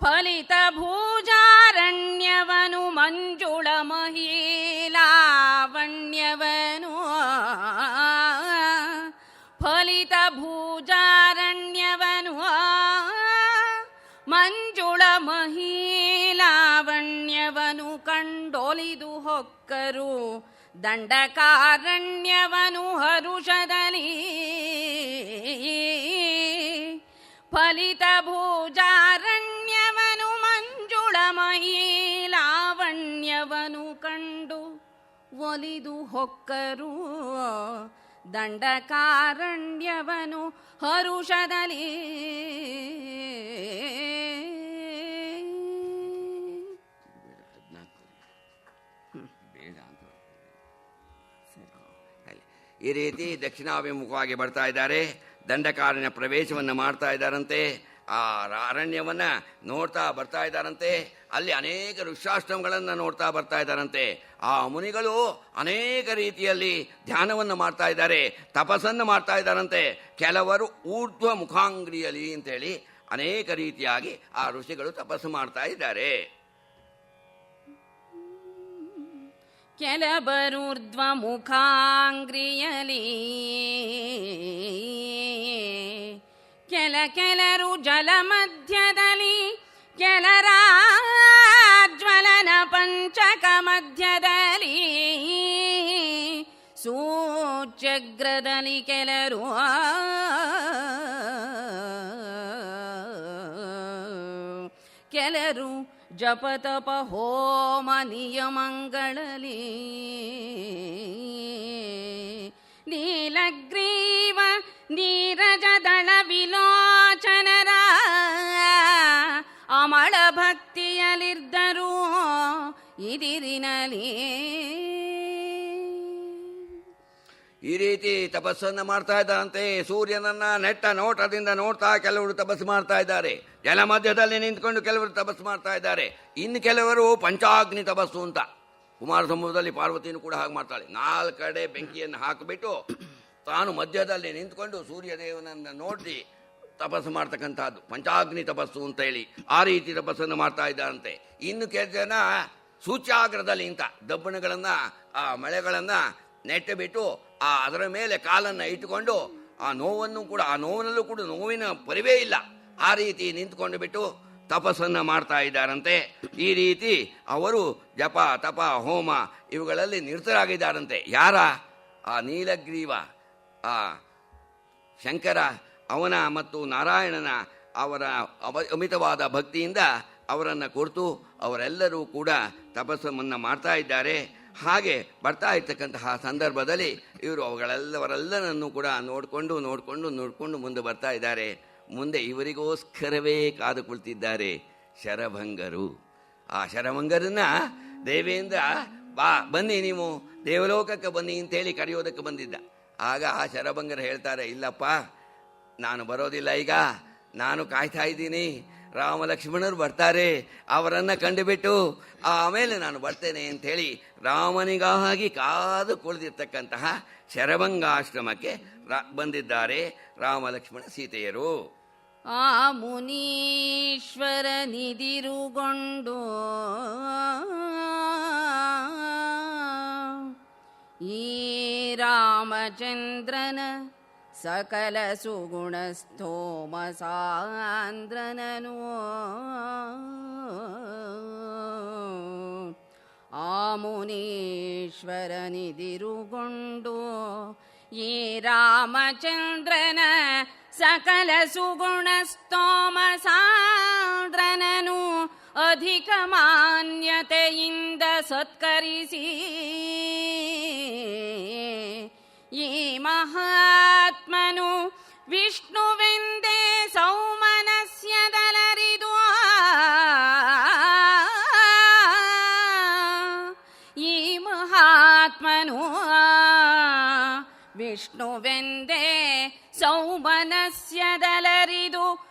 ಫಲಿತ ಭೂಜಾರಣ್ಯವನು ಮಂಜುಳ ಮಹಿಲಾವಣ್ಯವನು ಫಲಿತ ಭೂಜಾರಣ್ಯವನು ಮಂಜುಳ ಮಹಿಲಾವಣ್ಯವನು ಕಂಡೊಲಿದು ಹೊಕ್ಕರು ದಂಡಕಾರಣ್ಯವನು ಹರುಷದಲ್ಲಿ ಫಲಿತ ಭೂಜಾರಣ್ಯವನು ಮಂಜುಳ ಮಹಿಲಾವಣ್ಯವನು ಕಂಡು ಒಲಿದು ಹೊಕ್ಕರು ದಂಡಕಾರಣ್ಯವನು ಹರುಷದಲ್ಲಿ ಈ ರೀತಿ ದಕ್ಷಿಣಾಭಿಮುಖವಾಗಿ ಬರ್ತಾ ಇದ್ದಾರೆ. ದಂಡಕಾರಣ್ಯ ಪ್ರವೇಶವನ್ನು ಮಾಡ್ತಾ ಇದ್ದಾರಂತೆ. ಆ ಅರಣ್ಯವನ್ನು ನೋಡ್ತಾ ಬರ್ತಾ ಇದ್ದಾರಂತೆ. ಅಲ್ಲಿ ಅನೇಕ ಋಷ್ಯಾಶ್ರಮಗಳನ್ನು ನೋಡ್ತಾ ಬರ್ತಾ ಇದ್ದಾರಂತೆ. ಆ ಮುನಿಗಳು ಅನೇಕ ರೀತಿಯಲ್ಲಿ ಧ್ಯಾನವನ್ನು ಮಾಡ್ತಾ ಇದ್ದಾರೆ, ತಪಸ್ಸನ್ನು ಮಾಡ್ತಾ ಇದ್ದಾರಂತೆ. ಕೆಲವರು ಊರ್ಧ್ವ ಮುಖಾಂಗ್ರಿಯಲಿ ಅಂತೇಳಿ ಅನೇಕ ರೀತಿಯಾಗಿ ಆ ಋಷಿಗಳು ತಪಸ್ಸು ಮಾಡ್ತಾ ಇದ್ದಾರೆ. ಕೆಲಬರೂರ್ಧ್ವ ಮುಖಾಂಗ್ರಿಯಲಿ ಕೆಲರು ಜಲ ಮಧ್ಯದಲ್ಲಿ ಕೆಲರಾಜ್ವಲನ ಪಂಚಕ ಮಧ್ಯದಲ್ಲಿ ಸೂಚ್ಯಗ್ರದಲ್ಲಿ ಕೆಲರು ನಿರತರು ಜಪತಪ ಹೋಮ ನಿಯಮಗಳಲ್ಲಿ ನೀಲಗ್ರೀವ ನೀರಜದಳ ವಿಲೋಚನರ ಅಮಳ ಭಕ್ತಿಯಲಿದ್ದರು ಇದಿರಿನಲಿ. ಈ ರೀತಿ ತಪಸ್ಸನ್ನು ಮಾಡ್ತಾ ಇದ್ದಾರಂತೆ. ಸೂರ್ಯನನ್ನ ನೆಟ್ಟ ನೋಟದಿಂದ ನೋಡ್ತಾ ಕೆಲವರು ತಪಸ್ಸು ಮಾಡ್ತಾ ಇದ್ದಾರೆ. ಜಲ ಮಧ್ಯದಲ್ಲಿ ನಿಂತ್ಕೊಂಡು ಕೆಲವರು ತಪಸ್ಸು ಮಾಡ್ತಾ ಇದ್ದಾರೆ. ಇನ್ನು ಕೆಲವರು ಪಂಚಾಗ್ನಿ ತಪಸ್ಸು ಅಂತ. ಕುಮಾರ ಸಮೂಹದಲ್ಲಿ ಪಾರ್ವತಿನೂ ಕೂಡ ಹಾಗೆ ಮಾಡ್ತಾಳೆ. 4 ಕಡೆ ಬೆಂಕಿಯನ್ನು ಹಾಕಿಬಿಟ್ಟು ತಾನು ಮಧ್ಯದಲ್ಲಿ ನಿಂತ್ಕೊಂಡು ಸೂರ್ಯದೇವನನ್ನು ನೋಡಿ ತಪಸ್ಸು ಮಾಡ್ತಕ್ಕಂಥದ್ದು ಪಂಚಾಗ್ನಿ ತಪಸ್ಸು ಅಂತ ಹೇಳಿ ಆ ರೀತಿ ತಪಸ್ಸನ್ನು ಮಾಡ್ತಾ ಇದ್ದಾರಂತೆ. ಇನ್ನು ಕೆಲವು ಜನ ಸೂಚ್ಯಾಗ್ರದಲ್ಲಿ ಇಂಥ ದಬ್ಬಣಗಳನ್ನು ಆ ಮಳೆಗಳನ್ನು ನೆಟ್ಟು ಬಿಟ್ಟು ಅದರ ಮೇಲೆ ಕಾಲನ್ನು ಇಟ್ಟುಕೊಂಡು ಆ ನೋವಿನಲ್ಲೂ ಕೂಡ ನೋವಿನ ಪರಿವೇ ಇಲ್ಲ, ಆ ರೀತಿ ನಿಂತ್ಕೊಂಡು ಬಿಟ್ಟು ತಪಸ್ಸನ್ನು ಮಾಡ್ತಾ ಇದ್ದಾರಂತೆ. ಈ ರೀತಿ ಅವರು ಜಪ ತಪ ಹೋಮ ಇವುಗಳಲ್ಲಿ ನಿರತರಾಗಿದ್ದಾರಂತೆ. ಯಾರ? ಆ ನೀಲಗ್ರೀವ, ಆ ಶಂಕರ, ಅವನ ಮತ್ತು ನಾರಾಯಣನ ಅವರ ಅಮಿತವಾದ ಭಕ್ತಿಯಿಂದ ಅವರನ್ನು ಕುರಿತು ಅವರೆಲ್ಲರೂ ಕೂಡ ತಪಸ್ಸನ್ನು ಮಾಡ್ತಾ ಇದ್ದಾರೆ. ಹಾಗೆ ಬರ್ತಾ ಇರ್ತಕ್ಕಂತಹ ಸಂದರ್ಭದಲ್ಲಿ ಇವರು ಅವರೆಲ್ಲರನ್ನೂ ಕೂಡ ನೋಡಿಕೊಂಡು ಮುಂದೆ ಬರ್ತಾ ಇದ್ದಾರೆ. ಮುಂದೆ ಇವರಿಗೋಸ್ಕರವೇ ಕಾದು ಕುಳಿತಿದ್ದಾರೆ ಶರಭಂಗರು. ಆ ಶರಭಂಗರನ್ನ ದೇವೇಂದ್ರ ಬನ್ನಿ, ನೀವು ದೇವಲೋಕಕ್ಕೆ ಬನ್ನಿ ಅಂತೇಳಿ ಕರೆಯೋದಕ್ಕೆ ಬಂದಿದ್ದ. ಆಗ ಆ ಶರಭಂಗರು ಹೇಳ್ತಾರೆ, ಇಲ್ಲಪ್ಪ ನಾನು ಬರೋದಿಲ್ಲ, ಈಗ ನಾನು ಕಾಯ್ತಾ ಇದ್ದೀನಿ, ರಾಮ ಲಕ್ಷ್ಮಣರು ಬರ್ತಾರೆ, ಅವರನ್ನು ಕಂಡುಬಿಟ್ಟು ಆಮೇಲೆ ನಾನು ಬರ್ತೇನೆ ಅಂಥೇಳಿ ರಾಮನಿಗಾಗಿ ಕಾದು ಕುಳಿದಿರ್ತಕ್ಕಂತಹ ಶರಭಂಗಾಶ್ರಮಕ್ಕೆ ಬಂದಿದ್ದಾರೆ ರಾಮ ಲಕ್ಷ್ಮಣ ಸೀತೆಯರು. ಆ ಮುನೀಶ್ವರ ನಿದಿರುಗೊಂಡು ಈ ರಾಮಚಂದ್ರನ ಸಕಲ ಸುಗುಣ ಸ್ತೋಮ ಸಾಂದ್ರನನು ಆ ಮುನೀಶ್ವರ ನಿದಿರುಗೊಂಡು ಈ ರಾಮಚಂದ್ರನ ಸಕಲ ಸುಗುಣ ಸ್ತೋಮ ಸಾಂದ್ರನನು ಅಧಿಕ ಮಾನ್ಯತೆಯಿಂದ ಸತ್ಕರಿಸಿ ಈ ಮಹಾತ್ಮನು ವಿಷ್ಣುವೆಂದೇ ಸೌಮನಸ್ಯದಲರಿದು ಈ ಮಹಾತ್ಮನು ವಿಷ್ಣುವೆಂದೇ ಸೌಮನಸ್ಯದಲರಿದು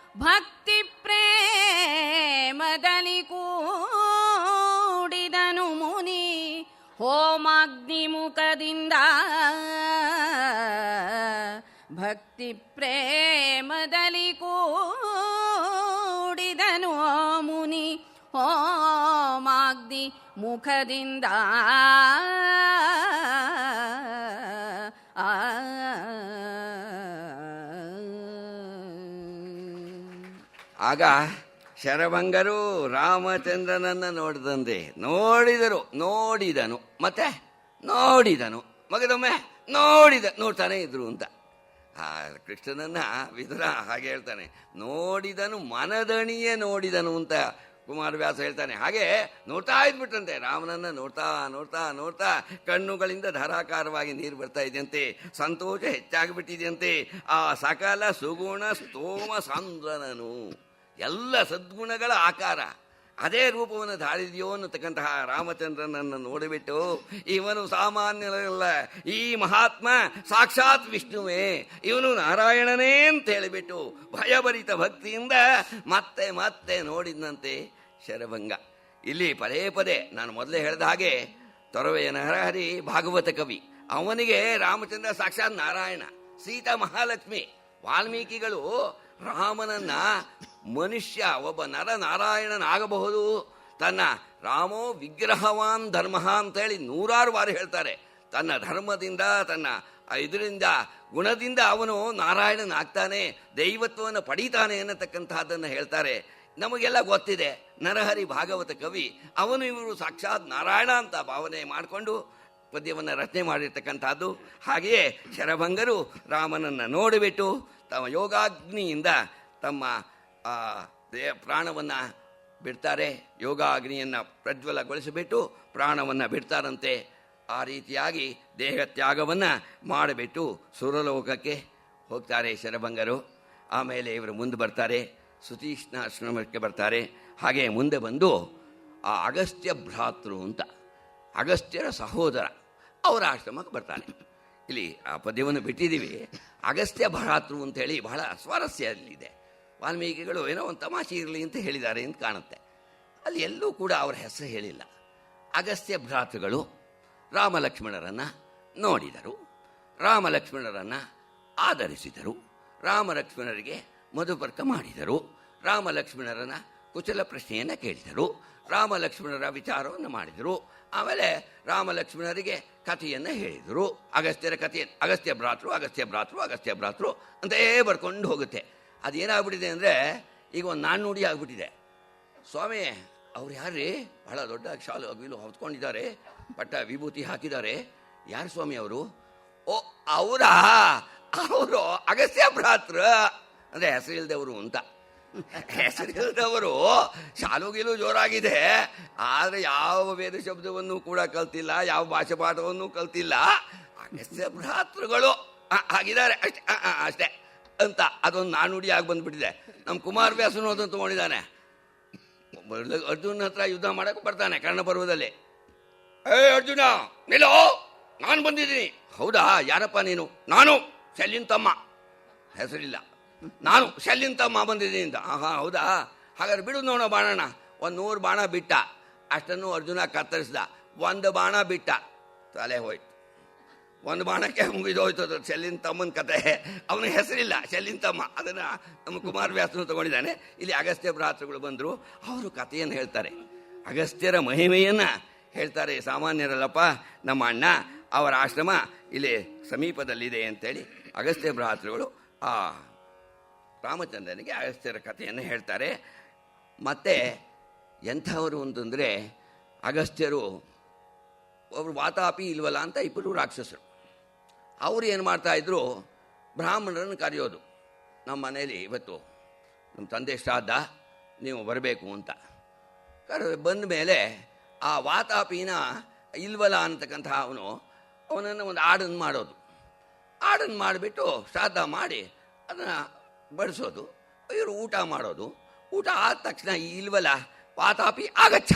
ಭಕ್ತಿ ಪ್ರೇಮದಲ್ಲಿ ಕೂಡಿದನು ಮುನಿ ಹೋಮಾಗ್ನಿ ಮುಖದಿಂದ ಭಕ್ತಿ ಪ್ರೇಮದಲ್ಲಿ ಕೂಡಿದನು ಮುನಿ ಹೋಮಾಗ್ನಿ ಮುಖದಿಂದ ಆಗ ಶರಭಂಗರು ರಾಮಚಂದ್ರನನ್ನು ನೋಡಿದನು ಮತ್ತೆ ನೋಡಿದನು, ಮಗದೊಮ್ಮೆ ನೋಡ್ತಾನೆ ಇದ್ರು ಅಂತ. ಆ ಕೃಷ್ಣನನ್ನ ವಿದುರ ಹಾಗೆ ಹೇಳ್ತಾನೆ, ನೋಡಿದನು ಮನದಣಿಯೇ ನೋಡಿದನು ಅಂತ ಕುಮಾರವ್ಯಾಸ ಹೇಳ್ತಾನೆ. ಹಾಗೆ ನೋಡ್ತಾ ಇದ್ಬಿಟ್ಟಂತೆ, ರಾಮನನ್ನ ನೋಡ್ತಾ ಕಣ್ಣುಗಳಿಂದ ಧಾರಾಕಾರವಾಗಿ ನೀರು ಬರ್ತಾ ಇದೆಯಂತೆ, ಸಂತೋಷ ಹೆಚ್ಚಾಗಿಬಿಟ್ಟಿದೆಯಂತೆ. ಆ ಸಕಲ ಸುಗುಣ ಸ್ತೋಮ ಸಾಂದ್ರನನು, ಎಲ್ಲ ಸದ್ಗುಣಗಳ ಆಕಾರ ಅದೇ ರೂಪವನ್ನು ಧಾರಿದೆಯೋ ಅನ್ನತಕ್ಕಂತಹ ರಾಮಚಂದ್ರನನ್ನು ನೋಡಿಬಿಟ್ಟು ಇವನು ಸಾಮಾನ್ಯರಲ್ಲ, ಈ ಮಹಾತ್ಮ ಸಾಕ್ಷಾತ್ ವಿಷ್ಣುವೇ, ಇವನು ನಾರಾಯಣನೇ ಅಂತ ಹೇಳಿಬಿಟ್ಟು ಭಯಭರಿತ ಭಕ್ತಿಯಿಂದ ಮತ್ತೆ ಮತ್ತೆ ನೋಡಿದಂತೆ ಶರಭಂಗ. ಇಲ್ಲಿ ಪದೇ ನಾನು ಮೊದಲೇ ಹೇಳಿದ ಹಾಗೆ ತೊರವೆಯ ನರಹರಿ ಭಾಗವತ ಕವಿ, ಅವನಿಗೆ ರಾಮಚಂದ್ರ ಸಾಕ್ಷಾತ್ ನಾರಾಯಣ, ಸೀತಾ ಮಹಾಲಕ್ಷ್ಮಿ. ವಾಲ್ಮೀಕಿಗಳು ರಾಮನನ್ನ ಮನುಷ್ಯ ಒಬ್ಬ ನರನಾರಾಯಣನಾಗಬಹುದು, ತನ್ನ ರಾಮೋ ವಿಗ್ರಹವಾನ್ ಧರ್ಮ ಅಂತ ಹೇಳಿ 100 ಬಾರಿ ಹೇಳ್ತಾರೆ. ತನ್ನ ಧರ್ಮದಿಂದ ತನ್ನ ಇದರಿಂದ ಗುಣದಿಂದ ಅವನು ನಾರಾಯಣನಾಗ್ತಾನೆ, ದೈವತ್ವವನ್ನು ಪಡೀತಾನೆ ಅನ್ನತಕ್ಕಂತಹದ್ದನ್ನು ಹೇಳ್ತಾರೆ. ನಮಗೆಲ್ಲ ಗೊತ್ತಿದೆ, ನರಹರಿ ಭಾಗವತ ಕವಿ ಅವನು ಇವರು ಸಾಕ್ಷಾತ್ ನಾರಾಯಣ ಅಂತ ಭಾವನೆ ಮಾಡಿಕೊಂಡು ಪದ್ಯವನ್ನು ರಚನೆ ಮಾಡಿರ್ತಕ್ಕಂಥದ್ದು. ಹಾಗೆಯೇ ಶರಭಂಗರು ರಾಮನನ್ನು ನೋಡಿಬಿಟ್ಟು ತಮ್ಮ ಯೋಗಾಗ್ನಿಯಿಂದ ತಮ್ಮ ಪ್ರಾಣವನ್ನು ಬಿಡ್ತಾರೆ. ಯೋಗ ಅಗ್ನಿಯನ್ನು ಪ್ರಜ್ವಲಗೊಳಿಸಿಬಿಟ್ಟು ಪ್ರಾಣವನ್ನು ಬಿಡ್ತಾರಂತೆ. ಆ ರೀತಿಯಾಗಿ ದೇಹ ತ್ಯಾಗವನ್ನು ಮಾಡಿಬಿಟ್ಟು ಸುರಲೋಕಕ್ಕೆ ಹೋಗ್ತಾರೆ ಶರಭಂಗರು. ಆಮೇಲೆ ಇವರು ಮುಂದೆ ಬರ್ತಾರೆ, ಸುತೀಕ್ಷ್ಣ ಆಶ್ರಮಕ್ಕೆ ಬರ್ತಾರೆ. ಹಾಗೆ ಮುಂದೆ ಬಂದು ಆ ಅಗಸ್ತ್ಯ ಭ್ರಾತೃ ಅಂತ ಅಗಸ್ತ್ಯರ ಸಹೋದರ ಅವರ ಆಶ್ರಮಕ್ಕೆ ಬರ್ತಾನೆ. ಇಲ್ಲಿ ಆ ಪದ್ಯವನ್ನು ಬಿಟ್ಟಿದ್ದೀವಿ. ಅಗಸ್ತ್ಯ ಭ್ರಾತೃ ಅಂತೇಳಿ ಬಹಳ ಸ್ವಾರಸ್ಯ ಅಲ್ಲಿದೆ. ವಾಲ್ಮೀಕಿಗಳು ಏನೋ ಒಂದು ತಮಾಷೆ ಇರಲಿ ಅಂತ ಹೇಳಿದ್ದಾರೆ ಅಂತ ಕಾಣುತ್ತೆ. ಅಲ್ಲಿ ಎಲ್ಲೂ ಕೂಡ ಅವರ ಹೆಸರು ಹೇಳಿಲ್ಲ. ಅಗಸ್ತ್ಯ ಭ್ರಾತೃಗಳು ರಾಮಲಕ್ಷ್ಮಣರನ್ನು ನೋಡಿದರು, ರಾಮಲಕ್ಷ್ಮಣರನ್ನು ಆದರಿಸಿದರು, ರಾಮಲಕ್ಷ್ಮಣರಿಗೆ ಮಧುಪರ್ಕ ಮಾಡಿದರು, ರಾಮಲಕ್ಷ್ಮಣರನ್ನು ಕುಶಲ ಪ್ರಶ್ನೆಯನ್ನು ಕೇಳಿದರು, ರಾಮಲಕ್ಷ್ಮಣರ ವಿಚಾರವನ್ನು ಮಾಡಿದರು. ಆಮೇಲೆ ರಾಮಲಕ್ಷ್ಮಣರಿಗೆ ಕಥೆಯನ್ನು ಹೇಳಿದರು. ಅಗಸ್ತ್ಯರ ಕಥೆ, ಅಗಸ್ತ್ಯ ಭ್ರಾತೃ ಅಗಸ್ತ್ಯ ಭ್ರಾತೃ ಅಗಸ್ತ್ಯ ಭ್ರಾತೃ ಅಂತೇ ಬರ್ಕೊಂಡು ಹೋಗುತ್ತೆ. ಅದೇನಾಗ್ಬಿಟ್ಟಿದೆ ಅಂದರೆ ಈಗ ಒಂದು ನಾಣ್ಣುಡಿ ಆಗ್ಬಿಟ್ಟಿದೆ. ಸ್ವಾಮಿ ಅವ್ರು ಯಾರ್ರೀ, ಬಹಳ ದೊಡ್ಡ ಶಾಲು ಅಗಿಲು ಹೊತ್ಕೊಂಡಿದ್ದಾರೆ, ಪಟ್ಟ ವಿಭೂತಿ ಹಾಕಿದ್ದಾರೆ, ಯಾರು ಸ್ವಾಮಿ ಅವರು? ಓ ಅವರಾ, ಅವರು ಅಗಸ್ತ್ಯ ಭ್ರಾತೃ ಅಂದರೆ ಹೆಸರಿಲ್ದವರು ಅಂತ. ಹೆಸರಿಲ್ದವರು, ಶಾಲುಗಿಲು ಜೋರಾಗಿದೆ, ಆದರೆ ಯಾವ ವೇದ ಶಬ್ದವನ್ನು ಕೂಡ ಕಲ್ತಿಲ್ಲ, ಯಾವ ಭಾಷೆ ಪಾಠವನ್ನು ಕಲ್ತಿಲ್ಲ, ಅಗಸ್ತ್ಯ ಭ್ರಾತೃಗಳು ಆಗಿದ್ದಾರೆ ಅಷ್ಟೇ ಅಷ್ಟೇ ಅಂತ ಅದೊಂದು ನಾಣ್ಣುಡಿ ಆಗಿ ಬಂದ್ಬಿಟ್ಟಿದೆ. ನಮ್ಮ ಕುಮಾರವ್ಯಾಸನು ಅದನ್ನು ತೊಗೊಂಡಿದ್ದಾನೆ. ಅರ್ಜುನ ಹತ್ರ ಯುದ್ಧ ಮಾಡಕ್ಕೆ ಬರ್ತಾನೆ ಕರ್ಣಪರ್ವದಲ್ಲಿ. ಏ ಅರ್ಜುನ ನಿಲ್ಲೋ, ನಾನು ಬಂದಿದ್ದೀನಿ. ಹೌದಾ, ಯಾರಪ್ಪ ನೀನು? ನಾನು ಶಲ್ಯನ ತಮ್ಮ. ಹೆಸರಿಲ್ಲ. ನಾನು ಶಲ್ಯನ ತಮ್ಮ ಬಂದಿದ್ದೀನಿ ಅಂತ. ಹೌದಾ, ಹಾಗಾದ್ರೆ ಬಿಡು ನೋಡೋ ಬಾಣನ. 100 ಬಾಣ ಬಿಟ್ಟ. ಅಷ್ಟನ್ನು ಅರ್ಜುನ ಕತ್ತರಿಸ್ದ. 1 ಬಾಣ ಬಿಟ್ಟ, ತಲೆ ಹೋಯ್ತು. 1 ಬಾಣಕ್ಕೆ ಮುಗಿದೋಯ್ತು ಅದು ಶಲ್ಯನ ತಮ್ಮನ ಕತೆ. ಅವನ ಹೆಸರಿಲ್ಲ, ಶಲ್ಯನ ತಮ್ಮ. ಅದನ್ನು ನಮ್ಮ ಕುಮಾರವ್ಯಾಸನು ತಗೊಂಡಿದ್ದಾನೆ. ಇಲ್ಲಿ ಅಗಸ್ತ್ಯ ಭ್ರಾತೃಗಳು ಬಂದರು, ಅವರು ಕಥೆಯನ್ನು ಹೇಳ್ತಾರೆ, ಅಗಸ್ತ್ಯರ ಮಹಿಮೆಯನ್ನು ಹೇಳ್ತಾರೆ. ಸಾಮಾನ್ಯರಲ್ಲಪ್ಪ ನಮ್ಮ ಅಣ್ಣ, ಅವರ ಆಶ್ರಮ ಇಲ್ಲಿ ಸಮೀಪದಲ್ಲಿದೆ ಅಂತೇಳಿ ಅಗಸ್ತ್ಯ ಭ್ರಾತೃಗಳು ಆ ರಾಮಚಂದ್ರನಿಗೆ ಅಗಸ್ತ್ಯರ ಕಥೆಯನ್ನು ಹೇಳ್ತಾರೆ. ಮತ್ತು ಎಂಥವರು ಅಂತಂದರೆ ಅಗಸ್ತ್ಯರು ಅವರು ವಾತಾಪಿ ಇಲ್ವಲ್ಲ ಅಂತ ಇಬ್ಬರು ರಾಕ್ಷಸರು. ಅವರು ಏನು ಮಾಡ್ತಾಯಿದ್ರು, ಬ್ರಾಹ್ಮಣರನ್ನು ಕರೆಯೋದು. ನಮ್ಮ ಮನೇಲಿ ಇವತ್ತು ನಮ್ಮ ತಂದೆ ಶ್ರಾದ್ದ, ನೀವು ಬರಬೇಕು ಅಂತ ಬಂದ ಮೇಲೆ ಆ ವಾತಾಪಿನ ಇಲ್ವಲ್ಲ ಅಂತಕ್ಕಂಥ ಅವನನ್ನು ಒಂದು ಹಾಡನ್ನು ಮಾಡೋದು. ಹಾಡನ್ನು ಮಾಡಿಬಿಟ್ಟು ಶ್ರಾದ್ದ ಮಾಡಿ ಅದನ್ನು ಬಡಿಸೋದು. ಇವರು ಊಟ ಮಾಡೋದು. ಊಟ ಆದ ತಕ್ಷಣ ಈ ಇಲ್ವಲ್ಲ ವಾತಾಪಿ ಆಗಚ್ಚ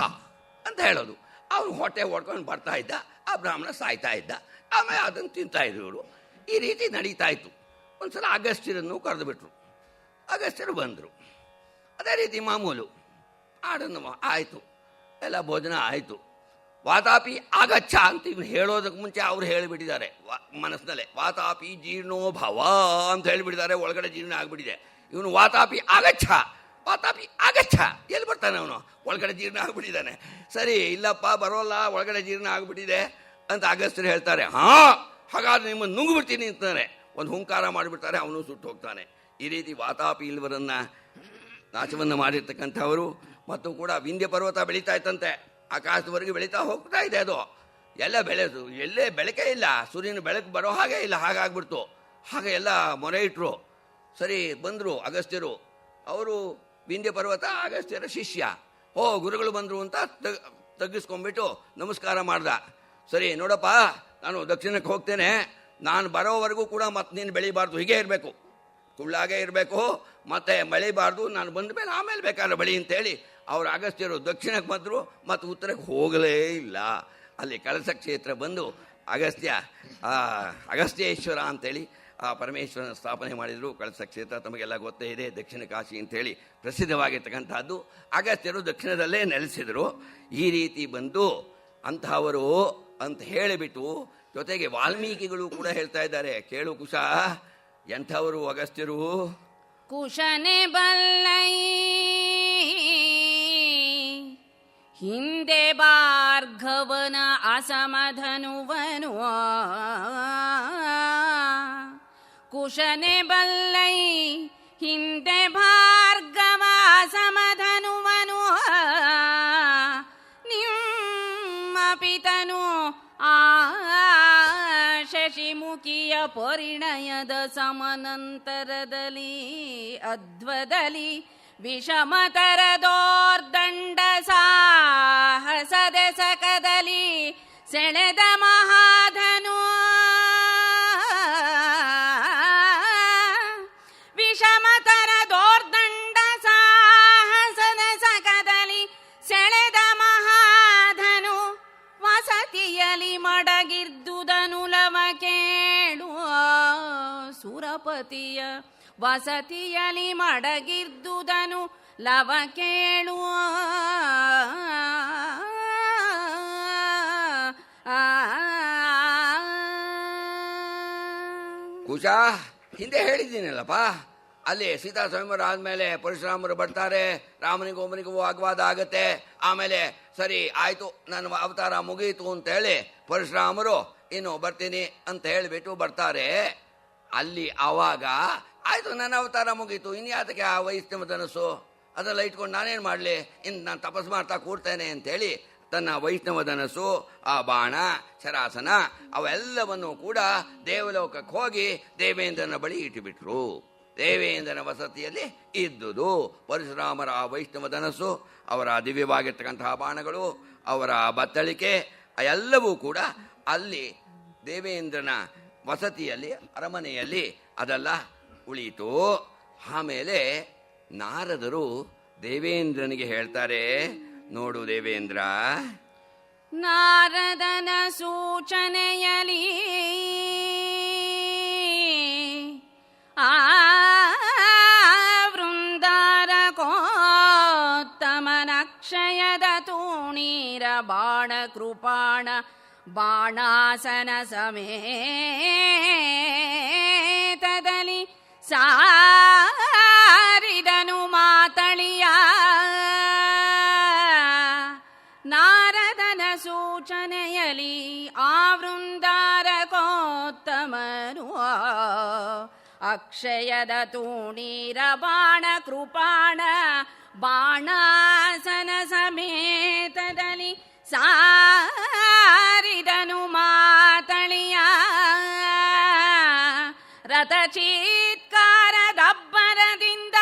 ಅಂತ ಹೇಳೋದು. ಅವನು ಹೊಟ್ಟೆ ಹೊಡ್ಕೊಂಡು ಬರ್ತಾ ಇದ್ದ, ಆ ಬ್ರಾಹ್ಮಣ ಸಾಯ್ತಾ ಇದ್ದ. ಆಮೇಲೆ ಅದನ್ನು ತಿಂತಾಯಿದ್ರು ಇವರು. ಈ ರೀತಿ ನಡೀತಾ ಇತ್ತು. ಒಂದು ಸಲ ಅಗಸ್ತ್ಯರನ್ನು ಕರೆದು ಬಿಟ್ರು. ಅಗಸ್ತ್ಯರು ಬಂದರು. ಅದೇ ರೀತಿ ಮಾಮೂಲು ಹಾಡನ್ನು ಆಯಿತು, ಎಲ್ಲ ಭೋಜನ ಆಯಿತು. ವಾತಾಪಿ ಆಗಚ್ಚ ಅಂತ ಇವನು ಹೇಳೋದಕ್ಕೆ ಮುಂಚೆ ಅವ್ರು ಹೇಳಿಬಿಟ್ಟಿದ್ದಾರೆ ಮನಸ್ಸಿನಲ್ಲೇ. ವಾತಾಪಿ ಜೀರ್ಣೋಭವ ಅಂತ ಹೇಳಿಬಿಟ್ಟಿದ್ದಾರೆ, ಒಳಗಡೆ ಜೀರ್ಣ ಆಗಿಬಿಟ್ಟಿದೆ. ಇವನು ವಾತಾಪಿ ಆಗಚ್ಚ, ವಾತಾಪಿ ಆಗಚ್ಚ, ಎಲ್ಲಿ ಬರ್ತಾನೆ ಅವನು? ಒಳಗಡೆ ಜೀರ್ಣ ಆಗಿಬಿಟ್ಟಿದ್ದಾನೆ. ಸರಿ, ಇಲ್ಲಪ್ಪ ಬರೋಲ್ಲ, ಒಳಗಡೆ ಜೀರ್ಣ ಆಗಿಬಿಟ್ಟಿದೆ ಅಂತ ಅಗಸ್ತ್ಯರು ಹೇಳ್ತಾರೆ. ಹಾಗಾದ್ರೆ ನಿಮ್ಮನ್ನು ನುಂಗ್ಬಿಡ್ತೀನಿ ಅಂತಾನೆ ಒಂದು ಹುಂಕಾರ ಮಾಡಿಬಿಡ್ತಾರೆ. ಅವನು ಸುಟ್ಟು ಹೋಗ್ತಾನೆ. ಈ ರೀತಿ ವಾತಾಪಿ ಇಲ್ವರನ್ನು ನಾಶವನ್ನು ಮಾಡಿರ್ತಕ್ಕಂಥವರು. ಮತ್ತು ಕೂಡ ವಿಂಧ್ಯ ಪರ್ವತ ಬೆಳೀತಾ ಇತ್ತಂತೆ, ಆಕಾಶದವರೆಗೆ ಬೆಳೀತಾ ಹೋಗ್ತಾ ಇದೆ. ಅದು ಎಲ್ಲ ಬೆಳೆದು ಎಲ್ಲೇ ಬೆಳಕೇ ಇಲ್ಲ, ಸೂರ್ಯನ ಬೆಳಕು ಬರೋ ಹಾಗೆ ಇಲ್ಲ, ಹಾಗಾಗ್ಬಿಡ್ತು. ಹಾಗೆ ಎಲ್ಲ ಮೊರೆ ಇಟ್ಟರು. ಸರಿ, ಬಂದರು ಅಗಸ್ತ್ಯರು. ಅವರು ವಿಂಧ್ಯ ಪರ್ವತ ಅಗಸ್ತ್ಯರ ಶಿಷ್ಯ. ಗುರುಗಳು ಬಂದರು ಅಂತ ತಗ್ಗಿಸ್ಕೊಂಡ್ಬಿಟ್ಟು ನಮಸ್ಕಾರ ಮಾಡ್ದ. ಸರಿ ನೋಡಪ್ಪ, ನಾನು ದಕ್ಷಿಣಕ್ಕೆ ಹೋಗ್ತೇನೆ, ನಾನು ಬರೋವರೆಗೂ ಕೂಡ ಮತ್ತೆ ನೀನು ಬೆಳಿಬಾರ್ದು, ಹೀಗೆ ಇರಬೇಕು, ಕುಳ್ಳಾಗೆ ಇರಬೇಕು, ಮತ್ತು ಬೆಳಿಬಾರ್ದು. ನಾನು ಬಂದ ಮೇಲೆ ಆಮೇಲೆ ಬೇಕಾದ್ರೆ ಬೆಳಿ ಅಂತೇಳಿ ಅವರು ಅಗಸ್ತ್ಯರು ದಕ್ಷಿಣಕ್ಕೆ ಬಂದರು, ಮತ್ತು ಉತ್ತರಕ್ಕೆ ಹೋಗಲೇ ಇಲ್ಲ. ಅಲ್ಲಿ ಕಳಸ ಕ್ಷೇತ್ರ ಬಂದು ಅಗಸ್ತ್ಯೇಶ್ವರ ಅಂತೇಳಿ ಆ ಪರಮೇಶ್ವರನ ಸ್ಥಾಪನೆ ಮಾಡಿದರು. ಕಳಸ ಕ್ಷೇತ್ರ ತಮಗೆಲ್ಲ ಗೊತ್ತೇ ಇದೆ, ದಕ್ಷಿಣ ಕಾಶಿ ಅಂತೇಳಿ ಪ್ರಸಿದ್ಧವಾಗಿರ್ತಕ್ಕಂಥದ್ದು. ಅಗಸ್ತ್ಯರು ದಕ್ಷಿಣದಲ್ಲೇ ನೆಲೆಸಿದರು. ಈ ರೀತಿ ಬಂದು ಅಂತಹವರು ಅಂತ ಹೇಳಿಬಿಟ್ಟು ಜೊತೆಗೆ ವಾಲ್ಮೀಕಿಗಳು ಕೂಡ ಹೇಳ್ತಾ ಇದ್ದಾರೆ, ಕೇಳು ಕುಶ, ಎಂಥವರು ಅಗಸ್ತ್ಯರು? ಕುಶನೆ ಬಲ್ಲೈ ಹಿಂದೆ ಭಾರ್ಗವನ ಅಸಮಧನುವನು, ಕುಶನೆ ಬಲ್ಲೈ ಹಿಂದೆ ಭಾರ್ಗವ ಅಸಮಧನುವನು, ನಿಮ್ಮ ಪಿತನು ಆ ಶಶಿಮುಖಿಯ ಪರಿಣಯದ ಸಮನಂತರದಲ್ಲಿ ಅಧ್ವದಲ್ಲಿ ವಿಷಮತರದೋರ್ದಂಡ ಸಾಹಸದೆ ಸಕದಲಿ ಸೆಳೆದ ಮಹಾಧನು ವಿಷಮತರದೋರ್ದಂಡ ಸಾಹಸದ ಸಕದಲಿ ಸೆಳೆದ ಮಹಾಧನು ವಸತಿಯಲಿ ಮಡಗಿರ್ದುದನು ಲವ ಕೇಳುವ ಸುರಪತಿಯ ವಸತಿಯಲಿ ಮಡಗಿರ್ದುದನು ಲವ ಕೇಳುವ ಕುಶ ಹಿಂದೆ ಹೇಳಿದ್ದೀನಲ್ಲಪ್ಪ, ಅಲ್ಲಿ ಸೀತಾ ಸ್ವಯಂವರ ಆದಮೇಲೆ ಪರಶುರಾಮರು ಬರ್ತಾರೆ, ರಾಮನಿಗೂ ಒಬ್ಬನಿಗೂ ವಾಗ್ವಾದ ಆಗತ್ತೆ. ಆಮೇಲೆ ಸರಿ ಆಯಿತು, ನನ್ನ ಅವತಾರ ಮುಗಿಯಿತು ಅಂತೇಳಿ ಪರಶುರಾಮರು ಇನ್ನು ಬರ್ತೀನಿ ಅಂತ ಹೇಳಿಬಿಟ್ಟು ಬರ್ತಾರೆ. ಅಲ್ಲಿ ಆವಾಗ ಆಯಿತು, ನನ್ನ ಅವತಾರ ಮುಗೀತು, ಇನ್ಯಾತಕ್ಕೆ ಆ ವೈಷ್ಣವ ಧನಸ್ಸು ಅದೆಲ್ಲ ಇಟ್ಕೊಂಡು ನಾನೇನು ಮಾಡಲಿ, ಇನ್ನು ನಾನು ತಪಸ್ ಮಾಡ್ತಾ ಕೂಡ್ತೇನೆ ಅಂಥೇಳಿ ತನ್ನ ವೈಷ್ಣವ ಧನಸ್ಸು, ಆ ಬಾಣ, ಶರಾಸನ ಅವೆಲ್ಲವನ್ನು ಕೂಡ ದೇವಲೋಕಕ್ಕೆ ಹೋಗಿ ದೇವೇಂದ್ರನ ಬಳಿ ಇಟ್ಟುಬಿಟ್ರು. ದೇವೇಂದ್ರನ ವಸತಿಯಲ್ಲಿ ಇದ್ದುದು ಪರಶುರಾಮರ ಆ ವೈಷ್ಣವ ಧನಸ್ಸು, ಅವರ ದಿವ್ಯವಾಗಿರ್ತಕ್ಕಂತಹ ಬಾಣಗಳು, ಅವರ ಬತ್ತಳಿಕೆ ಎಲ್ಲವೂ ಕೂಡ ಅಲ್ಲಿ ದೇವೇಂದ್ರನ ವಸತಿಯಲ್ಲಿ, ಅರಮನೆಯಲ್ಲಿ ಅದೆಲ್ಲ ಉಳಿಯಿತು. ಆಮೇಲೆ ನಾರದರು ದೇವೇಂದ್ರನಿಗೆ ಹೇಳ್ತಾರೆ, ನೋಡು ದೇವೇಂದ್ರ, ನಾರದನ ಸೂಚನೆಯಲಿ ಆ ವೃಂದಾರ ಕೋತ್ತಮನಕ್ಷಯದ ತೂಣೀರ ಬಾಣ ಕೃಪಾಣ ಬಾಣಾಸನ ಸಮೇತದಲ್ಲಿ ಸಾರಿದನು ಮಾತಳಿಯ. ನಾರದನ ಸೂಚನೆಯಲಿ ಆ ವೃಂದಾರ ಕೋತ್ತಮನು ಅಕ್ಷಯದ ತೂಣೀರ ಬಾಣ ಕೃಪಾಣ ಬಾಣಾಸನ ಸಮೇತದಲ್ಲಿ ಸಾರಿದನು ಮಾತಳಿಯ. ರಥಚೀತ್ಕಾರದಬ್ಬರದಿಂದ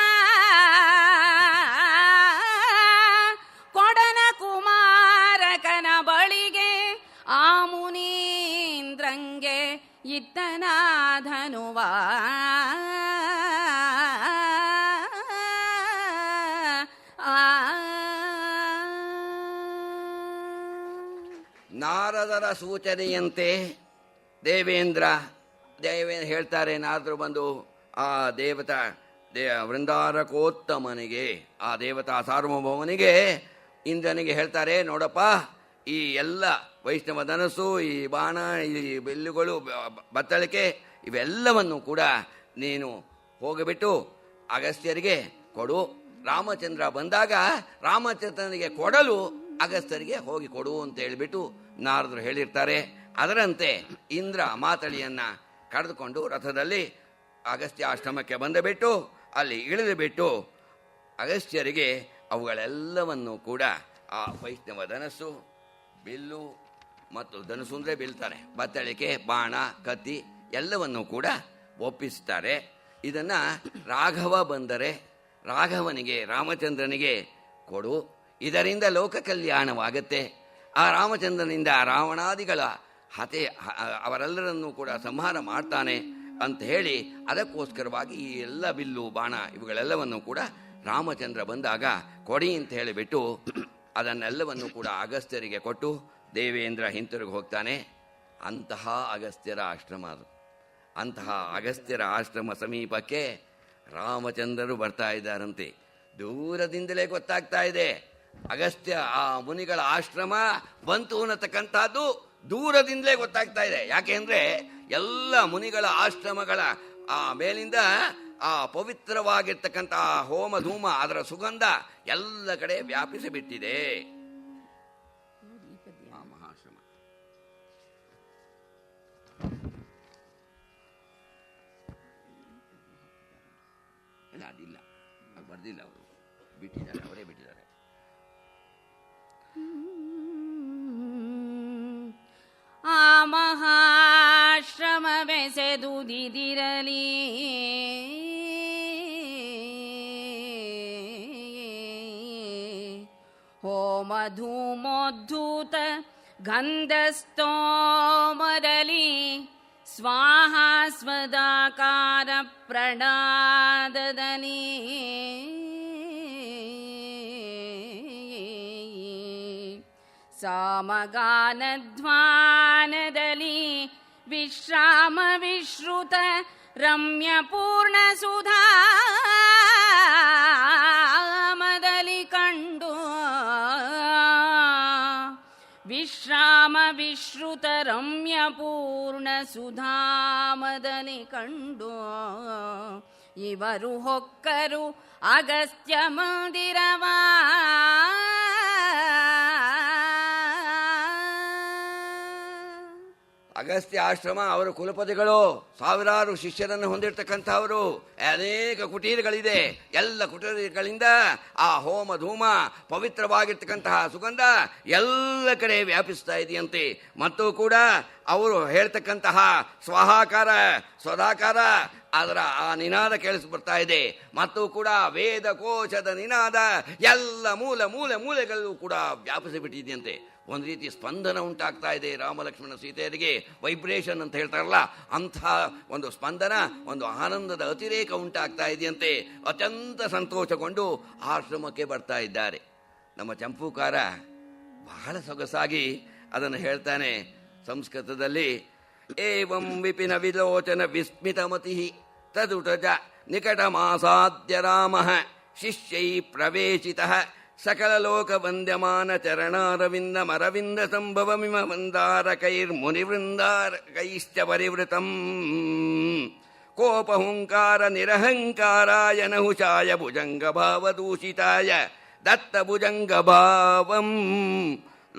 ಕೊಡನ ಕುಮಾರಕನ ಬಳಿಗೆ ಆ ಮುನೀಂದ್ರಂಗೆ ಇತ್ತನಾಧನುವ. ನಾರದರ ಸೂಚನೆಯಂತೆ ದೇವೇಂದ್ರ ಹೇಳ್ತಾರೆ, ನಾರದರು ಬಂದು ಆ ವೃಂದಾರಕೋತ್ತಮನಿಗೆ, ಆ ದೇವತಾ ಸಾರ್ವಭೌಮನಿಗೆ, ಇಂದ್ರನಿಗೆ ಹೇಳ್ತಾರೆ, ನೋಡಪ್ಪ, ಈ ಎಲ್ಲ ವೈಷ್ಣವ ಧನಸ್ಸು, ಈ ಬಾಣ, ಈ ಬೆಲ್ಲುಗಳು, ಬತ್ತಳಿಕೆ ಇವೆಲ್ಲವನ್ನು ಕೂಡ ನೀನು ಹೋಗಿಬಿಟ್ಟು ಅಗಸ್ತ್ಯರಿಗೆ ಕೊಡು. ರಾಮಚಂದ್ರ ಬಂದಾಗ ರಾಮಚಂದ್ರನಿಗೆ ಕೊಡಲು ಅಗಸ್ತ್ಯರಿಗೆ ಹೋಗಿ ಕೊಡು ಅಂತ ಹೇಳಿಬಿಟ್ಟು ನಾರದರು ಹೇಳಿರ್ತಾರೆ. ಅದರಂತೆ ಇಂದ್ರ ಮಾತಳಿಯನ್ನ ಕರೆದುಕೊಂಡು ರಥದಲ್ಲಿ ಅಗಸ್ತ್ಯ ಆಶ್ರಮಕ್ಕೆ ಬಂದುಬಿಟ್ಟು ಅಲ್ಲಿ ಇಳಿದು ಬಿಟ್ಟು ಅಗಸ್ತ್ಯರಿಗೆ ಅವುಗಳೆಲ್ಲವನ್ನು ಕೂಡ ಆ ವೈಷ್ಣವ ಧನಸ್ಸು, ಬಿಲ್ಲು ಮತ್ತು ಧನಸ್ಸು ಅಂದರೆ ಬೀಳ್ತಾರೆ, ಬತ್ತಳಿಕೆ, ಬಾಣ, ಕತ್ತಿ ಎಲ್ಲವನ್ನು ಕೂಡ ಒಪ್ಪಿಸ್ತಾರೆ. ಇದನ್ನು ರಾಘವ ಬಂದರೆ ರಾಘವನಿಗೆ, ರಾಮಚಂದ್ರನಿಗೆ ಕೊಡು, ಇದರಿಂದ ಲೋಕ ಕಲ್ಯಾಣವಾಗತ್ತೆ. ಆ ರಾಮಚಂದ್ರನಿಂದ ರಾವಣಾದಿಗಳ ಅವರೆಲ್ಲರನ್ನೂ ಕೂಡ ಸಂಹಾರ ಮಾಡ್ತಾನೆ ಅಂತ ಹೇಳಿ ಅದಕ್ಕೋಸ್ಕರವಾಗಿ ಈ ಎಲ್ಲ ಬಿಲ್ಲು, ಬಾಣ ಇವುಗಳೆಲ್ಲವನ್ನು ಕೂಡ ರಾಮಚಂದ್ರ ಬಂದಾಗ ಕೊಡಿ ಅಂತ ಹೇಳಿಬಿಟ್ಟು ಅದನ್ನೆಲ್ಲವನ್ನು ಕೂಡ ಅಗಸ್ತ್ಯರಿಗೆ ಕೊಟ್ಟು ದೇವೇಂದ್ರ ಹಿಂತಿರುಗಿ ಹೋಗ್ತಾನೆ. ಅಂತಹ ಅಗಸ್ತ್ಯರ ಆಶ್ರಮ ಅದು. ಅಂತಹ ಅಗಸ್ತ್ಯರ ಆಶ್ರಮ ಸಮೀಪಕ್ಕೆ ರಾಮಚಂದ್ರರು ಬರ್ತಾ ಇದ್ದಾರಂತೆ. ದೂರದಿಂದಲೇ ಗೊತ್ತಾಗ್ತಾ ಇದೆ ಅಗಸ್ತ್ಯ ಆ ಮುನಿಗಳ ಆಶ್ರಮ ಬಂತು ಅನ್ನತಕ್ಕಂಥದ್ದು ದೂರದಿಂದಲೇ ಗೊತ್ತಾಗ್ತಾ ಇದೆ. ಯಾಕೆಂದ್ರೆ ಎಲ್ಲ ಮುನಿಗಳ ಆಶ್ರಮಗಳ ಆ ಮೇಲಿಂದ ಆ ಪವಿತ್ರವಾಗಿರ್ತಕ್ಕಂಥ ಹೋಮ ಧೂಮ, ಅದರ ಸುಗಂಧ ಎಲ್ಲ ಕಡೆ ವ್ಯಾಪಿಸಿ ಬಿಟ್ಟಿದೆ. ಮಹಾಶ್ರಮ ಇಲ್ಲ, ಅದಿಲ್ಲ, ಬರ್ದಿಲ್ಲ, ಅವರು ಬಿಟ್ಟಿದ್ದಾರೆ, ಅವರೇ ಬಿಟ್ಟಿದ್ದಾರೆ. ಆ ಮಹಾಶ್ರಮ ಬೆಸೆದುದಿರಲಿ ಕಾಮಧೂಮೋದ್ಧೂತ ಗಂಧಸ್ಥೋ ಮೊದಲಿ ಸ್ವಾಹಾ ಸ್ವದಾಕಾರ ಪ್ರಣಾದದನಿ ಸಾಮಗಾನಧ್ವಾನದಲ್ಲಿ ವಿಶ್ರಾಮ ವಿಶ್ರುತ ರಮ್ಯ ಪೂರ್ಣ ಸುಧಾಮದಲ್ಲಿ ಕಂಡು ವಿಶ್ರಾಮ ವಿಶ್ರುತ ರಮ್ಯ ಪೂರ್ಣ ಸುಧಾಮದಲ್ಲಿ ಕಂಡು ಇವರು ಹೊಕ್ಕರು ಅಗಸ್ತ್ಯ ಮಂದಿರವಾ ಅಗಸ್ತ್ಯ ಆಶ್ರಮ ಅವರ ಕುಲಪತಿಗಳು ಸಾವಿರಾರು ಶಿಷ್ಯರನ್ನು ಹೊಂದಿರತಕ್ಕಂಥವರು. ಅನೇಕ ಕುಟೀರಗಳಿದೆ. ಎಲ್ಲ ಕುಟೀರಗಳಿಂದ ಆ ಹೋಮ ಧೂಮ ಪವಿತ್ರವಾಗಿರ್ತಕ್ಕಂತಹ ಸುಗಂಧ ಎಲ್ಲ ಕಡೆ ವ್ಯಾಪಿಸ್ತಾ ಇದೆಯಂತೆ. ಮತ್ತು ಕೂಡ ಅವರು ಹೇಳ್ತಕ್ಕಂತಹ ಸ್ವಾಹಾಕಾರ ಸ್ವದಾಕಾರ ಅದರ ಆ ನಿನಾದ ಕೇಳಿಸಿ ಬರ್ತಾ ಇದೆ. ಮತ್ತು ಕೂಡ ವೇದ ಕೋಶದ ನಿನಾದ ಎಲ್ಲ ಮೂಲೆಗಳಲ್ಲೂ ಕೂಡ ವ್ಯಾಪಿಸಿಬಿಟ್ಟಿದೆಯಂತೆ. ಒಂದು ರೀತಿ ಸ್ಪಂದನ ಉಂಟಾಗ್ತಾ ಇದೆ ರಾಮಲಕ್ಷ್ಮಣ ಸೀತೆಯರಿಗೆ. ವೈಬ್ರೇಷನ್ ಅಂತ ಹೇಳ್ತಾರಲ್ಲ, ಅಂಥ ಒಂದು ಸ್ಪಂದನ, ಒಂದು ಆನಂದದ ಅತಿರೇಕ ಉಂಟಾಗ್ತಾ ಇದೆಯಂತೆ. ಅತ್ಯಂತ ಸಂತೋಷಗೊಂಡು ಆಶ್ರಮಕ್ಕೆ ಬರ್ತಾ ಇದ್ದಾರೆ. ನಮ್ಮ ಚಂಪೂಕಾರ ಬಹಳ ಸೊಗಸಾಗಿ ಅದನ್ನು ಹೇಳ್ತಾನೆ ಸಂಸ್ಕೃತದಲ್ಲಿ. ಏವಂ ವಿಪಿನ ವಿಲೋಚನ ವಿಸ್ಮಿತಮತಿ ತದುಟಜ ನಿಕಟಮಾಸಾದ್ಯ ರಾಮ ಶಿಷ್ಯೈ ಪ್ರವೇಶಿತಃ ಸಕಲ ಲೋಕ ವಂದ್ಯಮಾನ ಚರಣಾರವಿಂದ ಮರವಿಂದ ಸಂಭವಮಿಮ ಮಂದಾರಕೈರ್ಮುನಿವೃಂದಾರಕೈಶ್ಚ ಪರಿವೃತಂ ಕೋಪಹುಂಕಾರ ನಿರಹಂಕಾರಾಯ ನಹುಷಾಯ ಭುಜಂಗ ಭಾವದೂಷಿತಾಯ ದತ್ತ ಭುಜಂಗ ಭಾವಂ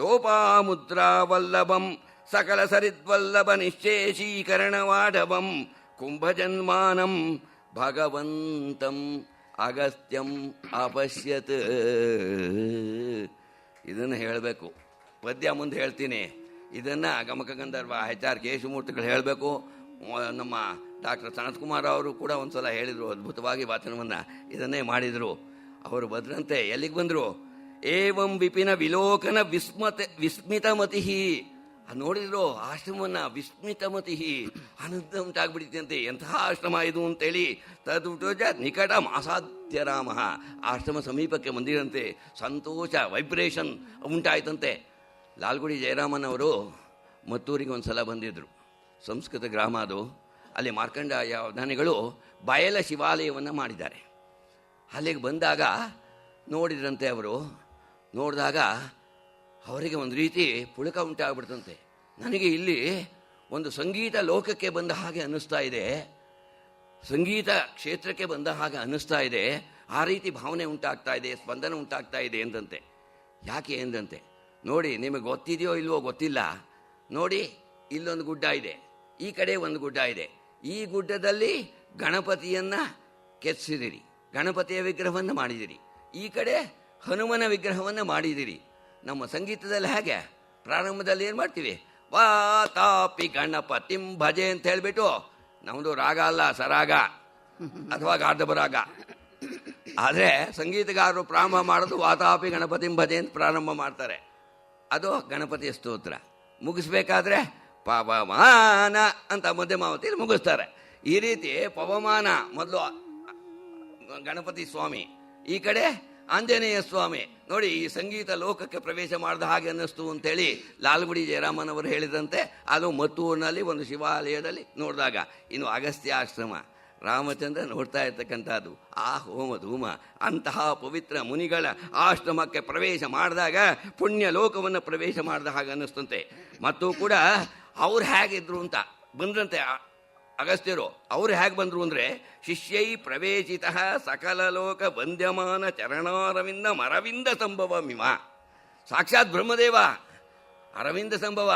ಲೋಪಾಮುದ್ರಾವಲ್ಲಭಂ ಸಕಲ ಸರಿದ್ವಲ್ಲಭ ನಿಶ್ಚೇಷೀಕರಣವಾಢವಂ ಕುಂಭಜನ್ಮಾನಂ ಭಗವಂತಂ ಅಗಸ್ತ್ಯಂ ಅಪಶ್ಯತ್. ಇದನ್ನು ಹೇಳಬೇಕು. ಪದ್ಯ ಮುಂದೆ ಹೇಳ್ತೀನಿ. ಇದನ್ನು ಗಮಕ ಗಂಧರ್ವ HR ಕೇಶಮೂರ್ತಿಗಳು ಹೇಳಬೇಕು. ನಮ್ಮ ಡಾಕ್ಟರ್ ಸನತ್ ಕುಮಾರ್ ಅವರು ಕೂಡ ಒಂದು ಸಲ ಹೇಳಿದರು, ಅದ್ಭುತವಾಗಿ ವಾಚನವನ್ನು ಇದನ್ನೇ ಮಾಡಿದರು. ಅವರು ಬಂದ್ರಂತೆ. ಎಲ್ಲಿಗೆ ಬಂದರು? ಏವಂ ವಿಪಿನ ವಿಲೋಕನ ವಿಸ್ಮಿತಮತಿ. ನೋಡಿದ್ರು ಆಶ್ರಮವನ್ನು, ವಿಸ್ಮಿತಮತಿ, ಆನಂದ ಉಂಟಾಗ್ಬಿಟ್ಟಿದಂತೆ. ಎಂತಹ ಆಶ್ರಮ ಇದು ಅಂತೇಳಿ ತದುಟಜ ನಿಕಟ ಮಾಸಾಧ್ಯ ರಾಮ. ಆಶ್ರಮ ಸಮೀಪಕ್ಕೆ ಬಂದಿರಂತೆ. ಸಂತೋಷ ವೈಬ್ರೇಷನ್ ಉಂಟಾಯ್ತಂತೆ. ಲಾಲ್ಗುಡಿ ಜಯರಾಮನ್ ಅವರು ಮತ್ತೂರಿಗೆ ಒಂದು ಸಲ ಬಂದಿದ್ದರು. ಸಂಸ್ಕೃತ ಗ್ರಾಮ ಅದು. ಅಲ್ಲಿ ಮಾರ್ಕಂಡಾಯ ಅವಧಾನಿಗಳು ಬಯಲ ಶಿವಾಲಯವನ್ನು ಮಾಡಿದ್ದಾರೆ. ಅಲ್ಲಿಗೆ ಬಂದಾಗ ನೋಡಿದ್ರಂತೆ. ಅವರು ನೋಡಿದಾಗ ಅವರಿಗೆ ಒಂದು ರೀತಿ ಪುಳಕ ಉಂಟಾಗ್ಬಿಡ್ತಂತೆ. ನನಗೆ ಇಲ್ಲಿ ಒಂದು ಸಂಗೀತ ಲೋಕಕ್ಕೆ ಬಂದ ಹಾಗೆ ಅನ್ನಿಸ್ತಾ ಇದೆ, ಸಂಗೀತ ಕ್ಷೇತ್ರಕ್ಕೆ ಬಂದ ಹಾಗೆ ಅನ್ನಿಸ್ತಾ ಇದೆ. ಆ ರೀತಿ ಭಾವನೆ ಉಂಟಾಗ್ತಾ ಇದೆ, ಸ್ಪಂದನ ಉಂಟಾಗ್ತಾ ಇದೆ ಎಂದಂತೆ. ಯಾಕೆ ಎಂದಂತೆ, ನೋಡಿ ನಿಮಗೆ ಗೊತ್ತಿದೆಯೋ ಇಲ್ವೋ ಗೊತ್ತಿಲ್ಲ, ನೋಡಿ ಇಲ್ಲೊಂದು ಗುಡ್ಡ ಇದೆ, ಈ ಕಡೆ ಒಂದು ಗುಡ್ಡ ಇದೆ. ಈ ಗುಡ್ಡದಲ್ಲಿ ಗಣಪತಿಯನ್ನು ಕೆತ್ತಿಸಿದಿರಿ, ಗಣಪತಿಯ ವಿಗ್ರಹವನ್ನು ಮಾಡಿದಿರಿ. ಈ ಕಡೆ ಹನುಮನ ವಿಗ್ರಹವನ್ನು ಮಾಡಿದಿರಿ. ನಮ್ಮ ಸಂಗೀತದಲ್ಲಿ ಹಾಗೆ ಪ್ರಾರಂಭದಲ್ಲಿ ಏನು ಮಾಡ್ತೀವಿ? ವಾತಾಪಿ ಗಣಪತಿಂ ಭಜೆ ಅಂತ ಹೇಳಿಬಿಟ್ಟು, ನಮ್ಮದು ರಾಗ ಅಲ್ಲ, ಸರಾಗ ಅಥವಾ ಗಾರ್ಧಬರಾಗ. ಆದರೆ ಸಂಗೀತಗಾರರು ಪ್ರಾರಂಭ ಮಾಡೋದು ವಾತಾಪಿ ಗಣಪತಿಂ ಭಜೆ ಅಂತ ಪ್ರಾರಂಭ ಮಾಡ್ತಾರೆ. ಅದು ಗಣಪತಿಯ ಸ್ತೋತ್ರ. ಮುಗಿಸ್ಬೇಕಾದ್ರೆ ಪವಮಾನ ಅಂತ ಮಧ್ಯಮಾವತಿಯಲ್ಲಿ ಮುಗಿಸ್ತಾರೆ. ಈ ರೀತಿ ಪವಮಾನ ಮೊದಲು ಗಣಪತಿ ಸ್ವಾಮಿ, ಈ ಕಡೆ ಆಂಜನೇಯ ಸ್ವಾಮಿ. ನೋಡಿ, ಈ ಸಂಗೀತ ಲೋಕಕ್ಕೆ ಪ್ರವೇಶ ಮಾಡಿದ ಹಾಗೆ ಅನ್ನಿಸ್ತು ಅಂತೇಳಿ ಲಾಲ್ಗುಡಿ ಜಯರಾಮನ್ ಅವರು ಹೇಳಿದಂತೆ ಅದು ಮತ್ತೂರಿನಲ್ಲಿ ಒಂದು ಶಿವಾಲಯದಲ್ಲಿ ನೋಡಿದಾಗ. ಇನ್ನು ಅಗಸ್ತ್ಯ ಆಶ್ರಮ ರಾಮಚಂದ್ರ ನೋಡ್ತಾ ಇರ್ತಕ್ಕಂಥದ್ದು ಆ ಹೋಮ ಧೂಮ. ಅಂತಹ ಪವಿತ್ರ ಮುನಿಗಳ ಆಶ್ರಮಕ್ಕೆ ಪ್ರವೇಶ ಮಾಡಿದಾಗ ಪುಣ್ಯ ಲೋಕವನ್ನು ಪ್ರವೇಶ ಮಾಡಿದ ಹಾಗೆ ಅನ್ನಿಸ್ತಂತೆ. ಮತ್ತು ಕೂಡ ಅವ್ರು ಹೇಗಿದ್ರು ಅಂತ ಬಂದ್ರಂತೆ ಅಗಸ್ತ್ಯರು. ಅವರು ಹೇಗೆ ಬಂದರು ಅಂದರೆ, ಶಿಷ್ಯೈ ಪ್ರವೇಶಿತ ಸಕಲ ಲೋಕ ವಂದ್ಯಮಾನ ಚರಣಾರವಿಂದ ಮರವಿಂದ ಸಂಭವ ಮಿಮ. ಸಾಕ್ಷಾತ್ ಬ್ರಹ್ಮದೇವ ಅರವಿಂದ ಸಂಭವ.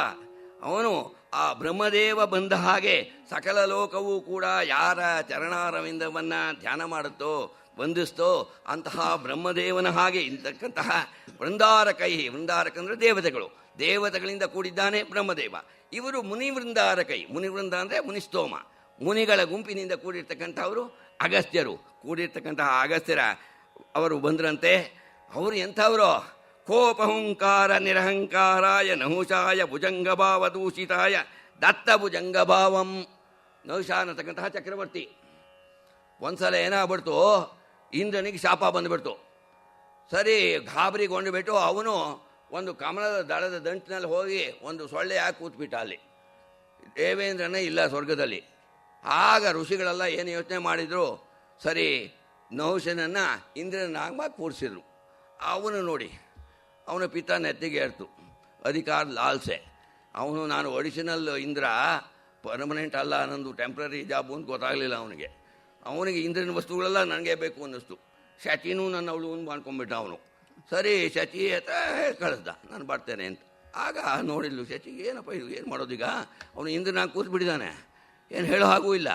ಅವನು ಆ ಬ್ರಹ್ಮದೇವ ಬಂದ ಹಾಗೆ ಸಕಲ ಲೋಕವೂ ಕೂಡ ಯಾರ ಚರಣಾರವಿಂದವನ್ನು ಧ್ಯಾನ ಮಾಡುತ್ತೋ, ವಂದಿಸ್ತೋ ಅಂತಹ ಬ್ರಹ್ಮದೇವನ ಹಾಗೆ ಇಂತಕ್ಕಂತಹ ವೃಂದಾರಕೈ. ವೃಂದಾರಕ ಅಂದರೆ ದೇವತೆಗಳು, ದೇವತೆಗಳಿಂದ ಕೂಡಿದ್ದಾನೆ ಬ್ರಹ್ಮದೇವ. ಇವರು ಮುನಿವೃಂದಾರಕೈ. ಮುನಿವೃಂದ ಅಂದರೆ ಮುನಿಸ್ತೋಮ, ಮುನಿಗಳ ಗುಂಪಿನಿಂದ ಕೂಡಿರ್ತಕ್ಕಂಥವರು ಅಗಸ್ತ್ಯರು. ಕೂಡಿರ್ತಕ್ಕಂತಹ ಅಗಸ್ತ್ಯರ ಅವರು ಬಂದ್ರಂತೆ. ಅವರು ಎಂಥವರು? ಕೋಪಹುಂಕಾರ ನಿರಹಂಕಾರಾಯ ನಹುಷಾಯ ಭುಜಂಗಭಾವದೂಷಿತಾಯ ದತ್ತಭುಜಂಗಭಾವಂ. ನಹುಷ ಅನ್ನತಕ್ಕಂತಹ ಚಕ್ರವರ್ತಿ ಒಂದ್ಸಲ ಏನಾಗ್ಬಿಡ್ತು, ಇಂದ್ರನಿಗೆ ಶಾಪ ಬಂದುಬಿಡ್ತು. ಸರಿ ಗಾಬರಿಗೊಂಡು ಬಿಟ್ಟು ಅವನು ಒಂದು ಕಮಲದ ದಳದ ದಂಟಿನಲ್ಲಿ ಹೋಗಿ ಒಂದು ಸೊಳ್ಳೆ ಹಾಕಿ ಕೂತ್ಬಿಟ್ಟ. ಅಲ್ಲಿ ದೇವೇಂದ್ರನೇ ಇಲ್ಲ ಸ್ವರ್ಗದಲ್ಲಿ. ಆಗ ಋಷಿಗಳೆಲ್ಲ ಏನು ಯೋಚನೆ ಮಾಡಿದರು, ಸರಿ ನಹುಷನನ್ನು ಇಂದ್ರನಾಗ ಕೂರಿಸಿದ್ರು. ಅವನು ನೋಡಿ ಅವನ ಪಿತ ನೆತ್ತಿಗೆ ಏರ್ತು, ಅಧಿಕಾರ ಲಾಲ್ಸೆ. ಅವನು ನಾನು ಒರಿಜಿನಲ್ ಇಂದ್ರ, ಪರ್ಮನೆಂಟ್ ಅಲ್ಲ, ಅನ್ನೊಂದು ಟೆಂಪ್ರರಿ ಜಾಬು ಅಂತ ಗೊತ್ತಾಗಲಿಲ್ಲ ಅವನಿಗೆ. ಅವನಿಗೆ ಇಂದ್ರನ ವಸ್ತುಗಳೆಲ್ಲ ನನಗೆ ಬೇಕು ಅನ್ನಿಸ್ತು. ಶಚಿನೂ ನನ್ನ ಅವಳು ಮಾಡ್ಕೊಂಡ್ಬಿಟ್ಟ ಅವನು. ಸರಿ ಶಚಿ ಅಂತ ಕಳಿಸ್ದ, ನಾನು ಬರ್ತೇನೆ ಅಂತ. ಆಗ ನೋಡಿದ್ಲು ಶಚಿಗೆ, ಏನಪ್ಪ ಇದು ಏನು ಮಾಡೋದೀಗ, ಅವನು ಇಂದ್ರನಾಗ ಕೂತ್ಬಿಟ್ಟಿದ್ದಾನೆ, ಏನು ಹೇಳೋ ಹಾಗೂ ಇಲ್ಲ.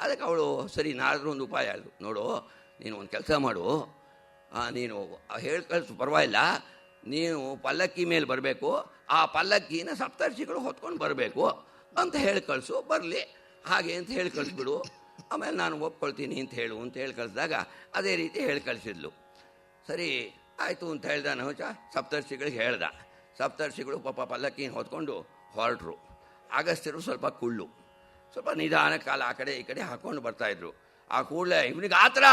ಅದಕ್ಕೆ ಅವಳು ಸರಿ ನಾದರೂ ಒಂದು ಉಪಾಯ ಆಯಿತು. ನೋಡು, ನೀನು ಒಂದು ಕೆಲಸ ಮಾಡು, ನೀನು ಹೇಳಿ ಕಳಿಸು ಪರವಾಗಿಲ್ಲ, ನೀನು ಪಲ್ಲಕ್ಕಿ ಮೇಲೆ ಬರಬೇಕು, ಆ ಪಲ್ಲಕ್ಕಿನ ಸಪ್ತರ್ಷಿಗಳು ಹೊತ್ಕೊಂಡು ಬರಬೇಕು ಅಂತ ಹೇಳಿ ಕಳಿಸು, ಬರಲಿ ಹಾಗೆ ಅಂತ ಹೇಳಿ ಕಳಿಸ್ಬಿಡು, ಆಮೇಲೆ ನಾನು ಒಪ್ಕೊಳ್ತೀನಿ ಅಂತ ಹೇಳಿ ಕಳಿಸಿದಾಗ ಅದೇ ರೀತಿ ಹೇಳಿ ಕಳಿಸಿದ್ಲು. ಸರಿ ಆಯಿತು ಅಂತ ಹೇಳ್ದ ನಹುಷ, ಸಪ್ತರ್ಷಿಗಳಿಗೆ ಹೇಳ್ದ. ಸಪ್ತರ್ಷಿಗಳು ಪಾಪ ಪಲ್ಲಕ್ಕಿನ ಹೊತ್ಕೊಂಡು ಹೊರಟರು. ಅಗಸ್ತ್ಯರು ಸ್ವಲ್ಪ ಕುಳ್ಳು, ಸ್ವಲ್ಪ ನಿಧಾನ ಕಾಲ ಆ ಕಡೆ ಈ ಕಡೆ ಹಾಕ್ಕೊಂಡು ಬರ್ತಾಯಿದ್ರು. ಆ ಕೂಡಲೇ ಇವನಿಗೆ ಆತರ,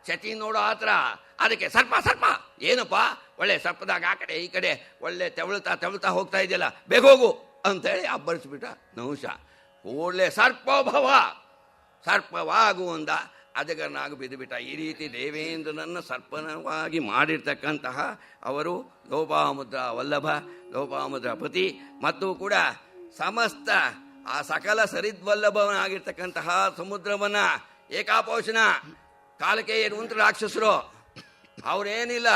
ಶಚಿ ನೋಡೋ ಆತರ. ಅದಕ್ಕೆ ಸರ್ಪ ಸರ್ಪ, ಏನಪ್ಪ ಒಳ್ಳೆ ಸರ್ಪದಾಗ ಆ ಕಡೆ ಈ ಕಡೆ ಒಳ್ಳೆ ತೆವಳ್ತಾ ಹೋಗ್ತಾ ಇದೆಯಲ್ಲ, ಬೇಗ ಹೋಗು ಅಂತೇಳಿ ಅಬ್ಬರಿಸ್ಬಿಟ್ಟ ನಹುಷ. ಕೂಡಲೇ ಸರ್ಪವಾಗು ಅಂದ. ಅಜಗರನಾಗಿ ಬಿದ್ದುಬಿಟ್ಟ. ಈ ರೀತಿ ದೇವೇಂದ್ರನನ್ನು ಸರ್ಪನವಾಗಿ ಮಾಡಿರ್ತಕ್ಕಂತಹ ಅವರು ಲೋಪಾಮುದ್ರ ವಲ್ಲಭ, ಲೋಪಾಮುದ್ರ ಪತಿ, ಮತ್ತು ಕೂಡ ಸಮಸ್ತ ಆ ಸಕಲ ಸರಿದ್ವಲ್ಲಭನಾಗಿರ್ತಕ್ಕಂತಹ ಸಮುದ್ರವನ್ನು ಏಕಾಪೋಷಣ ಕಾಲಕ್ಕೆ ಇರುವಂಥ ರಾಕ್ಷಸರು ಅವರೇನಿಲ್ಲ,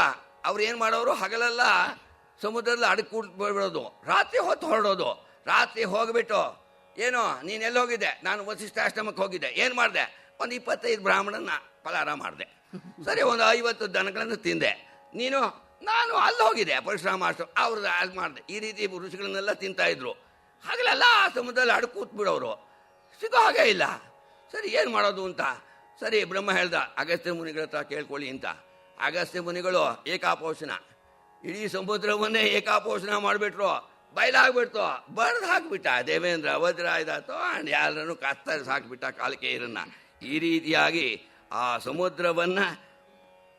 ಅವ್ರೇನು ಮಾಡೋರು, ಹಗಲೆಲ್ಲ ಸಮುದ್ರದಲ್ಲಿ ಬಿಡೋದು, ರಾತ್ರಿ ಹೊತ್ತು ಹೊರಡೋದು. ರಾತ್ರಿ ಹೋಗಿಬಿಟ್ಟು, ಏನೋ ನೀನೆಲ್ಲಿ ಹೋಗಿದ್ದೆ, ನಾನು ವಸಿಷ್ಠಾಶ್ರಮಕ್ಕೆ ಹೋಗಿದ್ದೆ, ಏನು ಮಾಡಿದೆ, ಒಂದು 25 ಬ್ರಾಹ್ಮಣನ ಫಲಾರ ಮಾಡಿದೆ, ಸರಿ ಒಂದು 50 ದನಗಳನ್ನು ತಿಂದೆ. ನಾನು ಅಲ್ಲಿ ಹೋಗಿದ್ದೆ ಪರಶುರಾಮ ಆಶ್ರಮ, ಅವ್ರದ್ದು ಅಲ್ಲಿ ಮಾಡಿದೆ. ಈ ರೀತಿ ಋಷಿಗಳನ್ನೆಲ್ಲ ತಿಂತಾಯಿದ್ರು. ಹಗಲೆಲ್ಲ ಆ ಸಮುದ್ರದಲ್ಲಿ ಕೂತ್ಬಿಡೋರು, ಸಿಗೋ ಹಾಗೆ ಇಲ್ಲ. ಸರಿ ಏನು ಮಾಡೋದು ಅಂತ ಸರಿ ಬ್ರಹ್ಮ ಹೇಳ್ದ, ಅಗಸ್ತ್ಯ ಮುನಿಗಳ ಹತ್ರ ಕೇಳ್ಕೊಳ್ಳಿ ಅಂತ. ಅಗಸ್ತ್ಯ ಮುನಿಗಳು ಏಕಾಪೋಷಣ, ಇಡೀ ಸಮುದ್ರವನ್ನೇ ಏಕಾಪೋಷಣ ಮಾಡಿಬಿಟ್ರು. ಬಯಲಾಗ್ಬಿಡ್ತು, ಬಡ್ದು ಹಾಕ್ಬಿಟ್ಟ ದೇವೇಂದ್ರ. ವಜ್ರ ಇದಾಯ್ತು, ಅಂಡ್ ಯಾರನ್ನು ಕತ್ತರಿಸಿ ಹಾಕಿಬಿಟ್ಟ ಕಾಲಿಕೆಯರನ್ನು. ಈ ರೀತಿಯಾಗಿ ಆ ಸಮುದ್ರವನ್ನು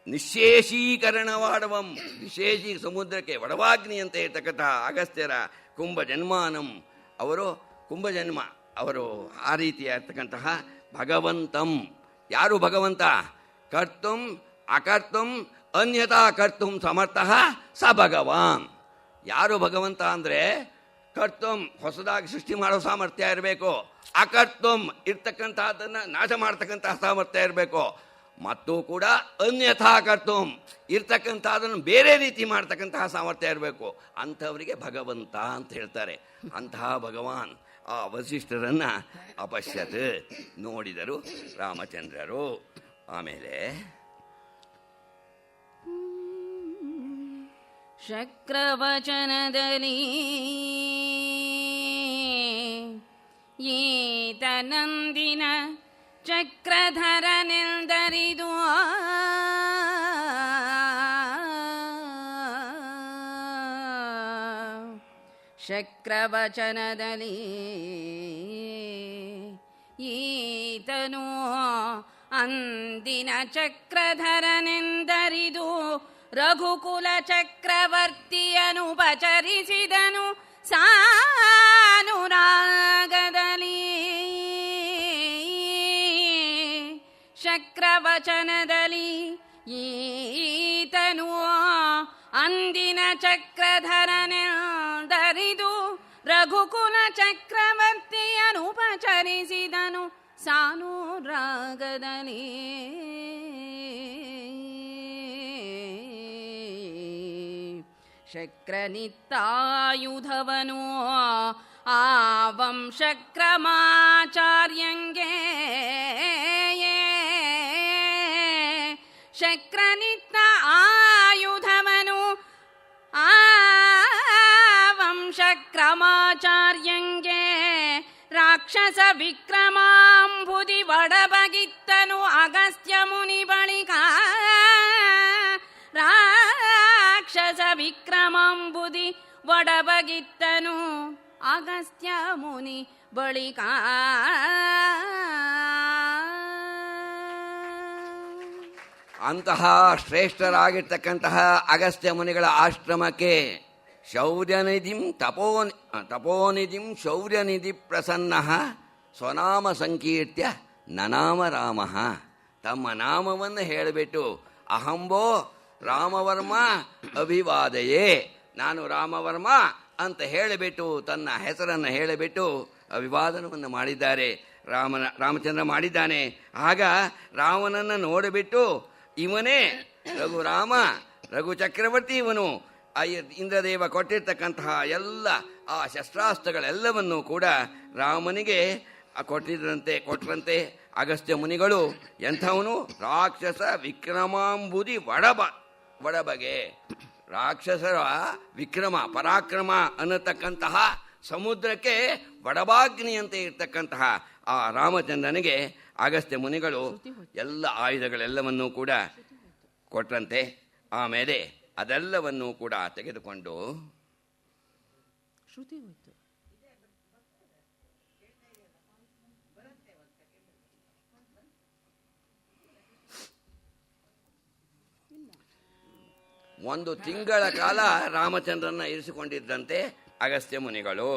ನಿಶೇಷೀಕರಣವಾಡವಂ, ವಿಶೇಷಿ ಸಮುದ್ರಕ್ಕೆ ವಡವಾಗ್ನಿ ಅಂತ ಇರ್ತಕ್ಕಂತಹ ಅಗಸ್ತ್ಯರ ಕುಂಭಜನ್ಮಾನಂ, ಅವರು ಕುಂಭಜನ್ಮ, ಅವರು ಆ ರೀತಿಯಾಗಿರ್ತಕ್ಕಂತಹ ಭಗವಂತಂ. ಯಾರು ಭಗವಂತ? ಕರ್ತುಂ ಅಕರ್ತುಂ ಅನ್ಯತಾ ಕರ್ತುಂ ಸಮರ್ಥಃ ಸ ಭಗವಾನ್. ಯಾರು ಭಗವಂತ ಅಂದರೆ ಕರ್ತುಂ, ಹೊಸದಾಗಿ ಸೃಷ್ಟಿ ಮಾಡೋ ಸಾಮರ್ಥ್ಯ ಇರಬೇಕು. ಅಕರ್ತುಂ, ಇರ್ತಕ್ಕಂತಹದ್ದನ್ನು ನಾಶ ಮಾಡ್ತಕ್ಕಂತಹ ಸಾಮರ್ಥ್ಯ ಇರಬೇಕು. ಮತ್ತು ಕೂಡ ಅನ್ಯಥಾ ಕರ್ತುಂ, ಇರ್ತಕ್ಕಂಥದ್ದನ್ನು ಬೇರೆ ರೀತಿ ಮಾಡ್ತಕ್ಕಂತಹ ಸಾಮರ್ಥ್ಯ ಇರಬೇಕು. ಅಂಥವರಿಗೆ ಭಗವಂತ ಅಂತ ಹೇಳ್ತಾರೆ. ಅಂತಹ ಭಗವಾನ್ ಆ ವಸಿಷ್ಠರನ್ನು ಅಪಶ್ಯತ್, ನೋಡಿದರು ರಾಮಚಂದ್ರರು. ಆಮೇಲೆ ಶಕ್ರವಚನದಲ್ಲಿ ಈತ ನಂದಿನ ಚಕ್ರಧರನೆಂದರಿದು ಶಕ್ರವಚನದಲ್ಲಿ ಈತನು ಅಂದಿನ ಚಕ್ರಧರನೆಂದರಿದು ರಘುಕುಲ ಚಕ್ರವರ್ತಿಯನು ಪಚರಿಸಿದನು ಸಾನುರಾಗದಲ್ಲಿ. ಶಕ್ರವಚನದಲ್ಲಿ ಈತನು ಅಂದಿನ ಚಕ್ರಧರನೆಂದರಿದು ರಘುಕುಲ ಚಕ್ರವರ್ತಿಯನು ಪಚರಿಸಿದನು ಸಾನುರಾಗದಲ್ಲಿ. ಶಕ್ರನಿತ್ತಾಯುಧವನು ಆ ವಂಶಕ್ರಮಾಚಾರ್ಯಂಗೆ, ಶಕ್ರನಿತ್ತ ಆಯುಧವನು ಆ ವಂಶಕ್ರಮಾಚಾರ್ಯಂಗೆ, ರಾಕ್ಷಸ ವಿಕ್ರಮಾಂಬುದಿ ವಡಬಗಿತ್ತನು ಅಗಸ್ತ್ಯ ಮುನಿ ಬಳಿಕ. ರಾಕ್ಷಸ ರಾಕ್ಷಸ ವಿಕ್ರಮಾಂಬುದಿ ಒಡಬಗಿತ್ತನು ಅಗಸ್ತ್ಯ ಮುನಿ ಬಳಿಕ. ಅಂತಹ ಶ್ರೇಷ್ಠರಾಗಿರ್ತಕ್ಕಂತಹ ಅಗಸ್ತ್ಯ ಮುನಿಗಳ ಆಶ್ರಮಕ್ಕೆ ತಪೋನಿಧಿಂ ಶೌರ್ಯನಿಧಿ ಪ್ರಸನ್ನ ಸ್ವನಾಮ ಸಂಕೀರ್ತ್ಯ ನನಾಮ ರಾಮ. ತಮ್ಮ ನಾಮವನ್ನು ಹೇಳಿಬಿಟ್ಟು ಅಹಂಬೋ ರಾಮವರ್ಮ ಅಭಿವಾದಯೇ, ನಾನು ರಾಮವರ್ಮ ಅಂತ ಹೇಳಿಬಿಟ್ಟು ತನ್ನ ಹೆಸರನ್ನು ಹೇಳಿಬಿಟ್ಟು ಅಭಿವಾದನವನ್ನು ಮಾಡಿದ್ದಾರೆ. ರಾಮಚಂದ್ರ ಮಾಡಿದ್ದಾನೆ. ಆಗ ರಾಮನನ್ನು ನೋಡಿಬಿಟ್ಟು ಇವನೇ ರಘುರಾಮ, ರಘು ಚಕ್ರವರ್ತಿ ಇವನು. ಇಂದ್ರದೇವ ಕೊಟ್ಟಿರ್ತಕ್ಕಂತಹ ಎಲ್ಲ ಆ ಶಸ್ತ್ರಾಸ್ತ್ರಗಳೆಲ್ಲವನ್ನೂ ಕೂಡ ರಾಮನಿಗೆ ಕೊಟ್ಟರಂತೆ ಅಗಸ್ತ್ಯ ಮುನಿಗಳು. ಎಂಥವನು? ರಾಕ್ಷಸ ವಿಕ್ರಮಾಂಬುದಿ ಒಡಬಗೆ. ರಾಕ್ಷಸರ ವಿಕ್ರಮ ಪರಾಕ್ರಮ ಅನ್ನತಕ್ಕಂತಹ ಸಮುದ್ರಕ್ಕೆ ವಡಬಾಗ್ನಿಯಂತೆ ಇರ್ತಕ್ಕಂತಹ ಆ ರಾಮಚಂದ್ರನಿಗೆ ಅಗಸ್ತ್ಯ ಮುನಿಗಳು ಎಲ್ಲ ಆಯುಧಗಳೆಲ್ಲವನ್ನೂ ಕೂಡ ಕೊಟ್ಟರಂತೆ. ಆಮೇಲೆ ಅದೆಲ್ಲವನ್ನೂ ಕೂಡ ತೆಗೆದುಕೊಂಡು ಒಂದು ತಿಂಗಳ ಕಾಲ ರಾಮಚಂದ್ರನ ಇರಿಸಿಕೊಂಡಿದ್ದಂತೆ ಅಗಸ್ತ್ಯ ಮುನಿಗಳು.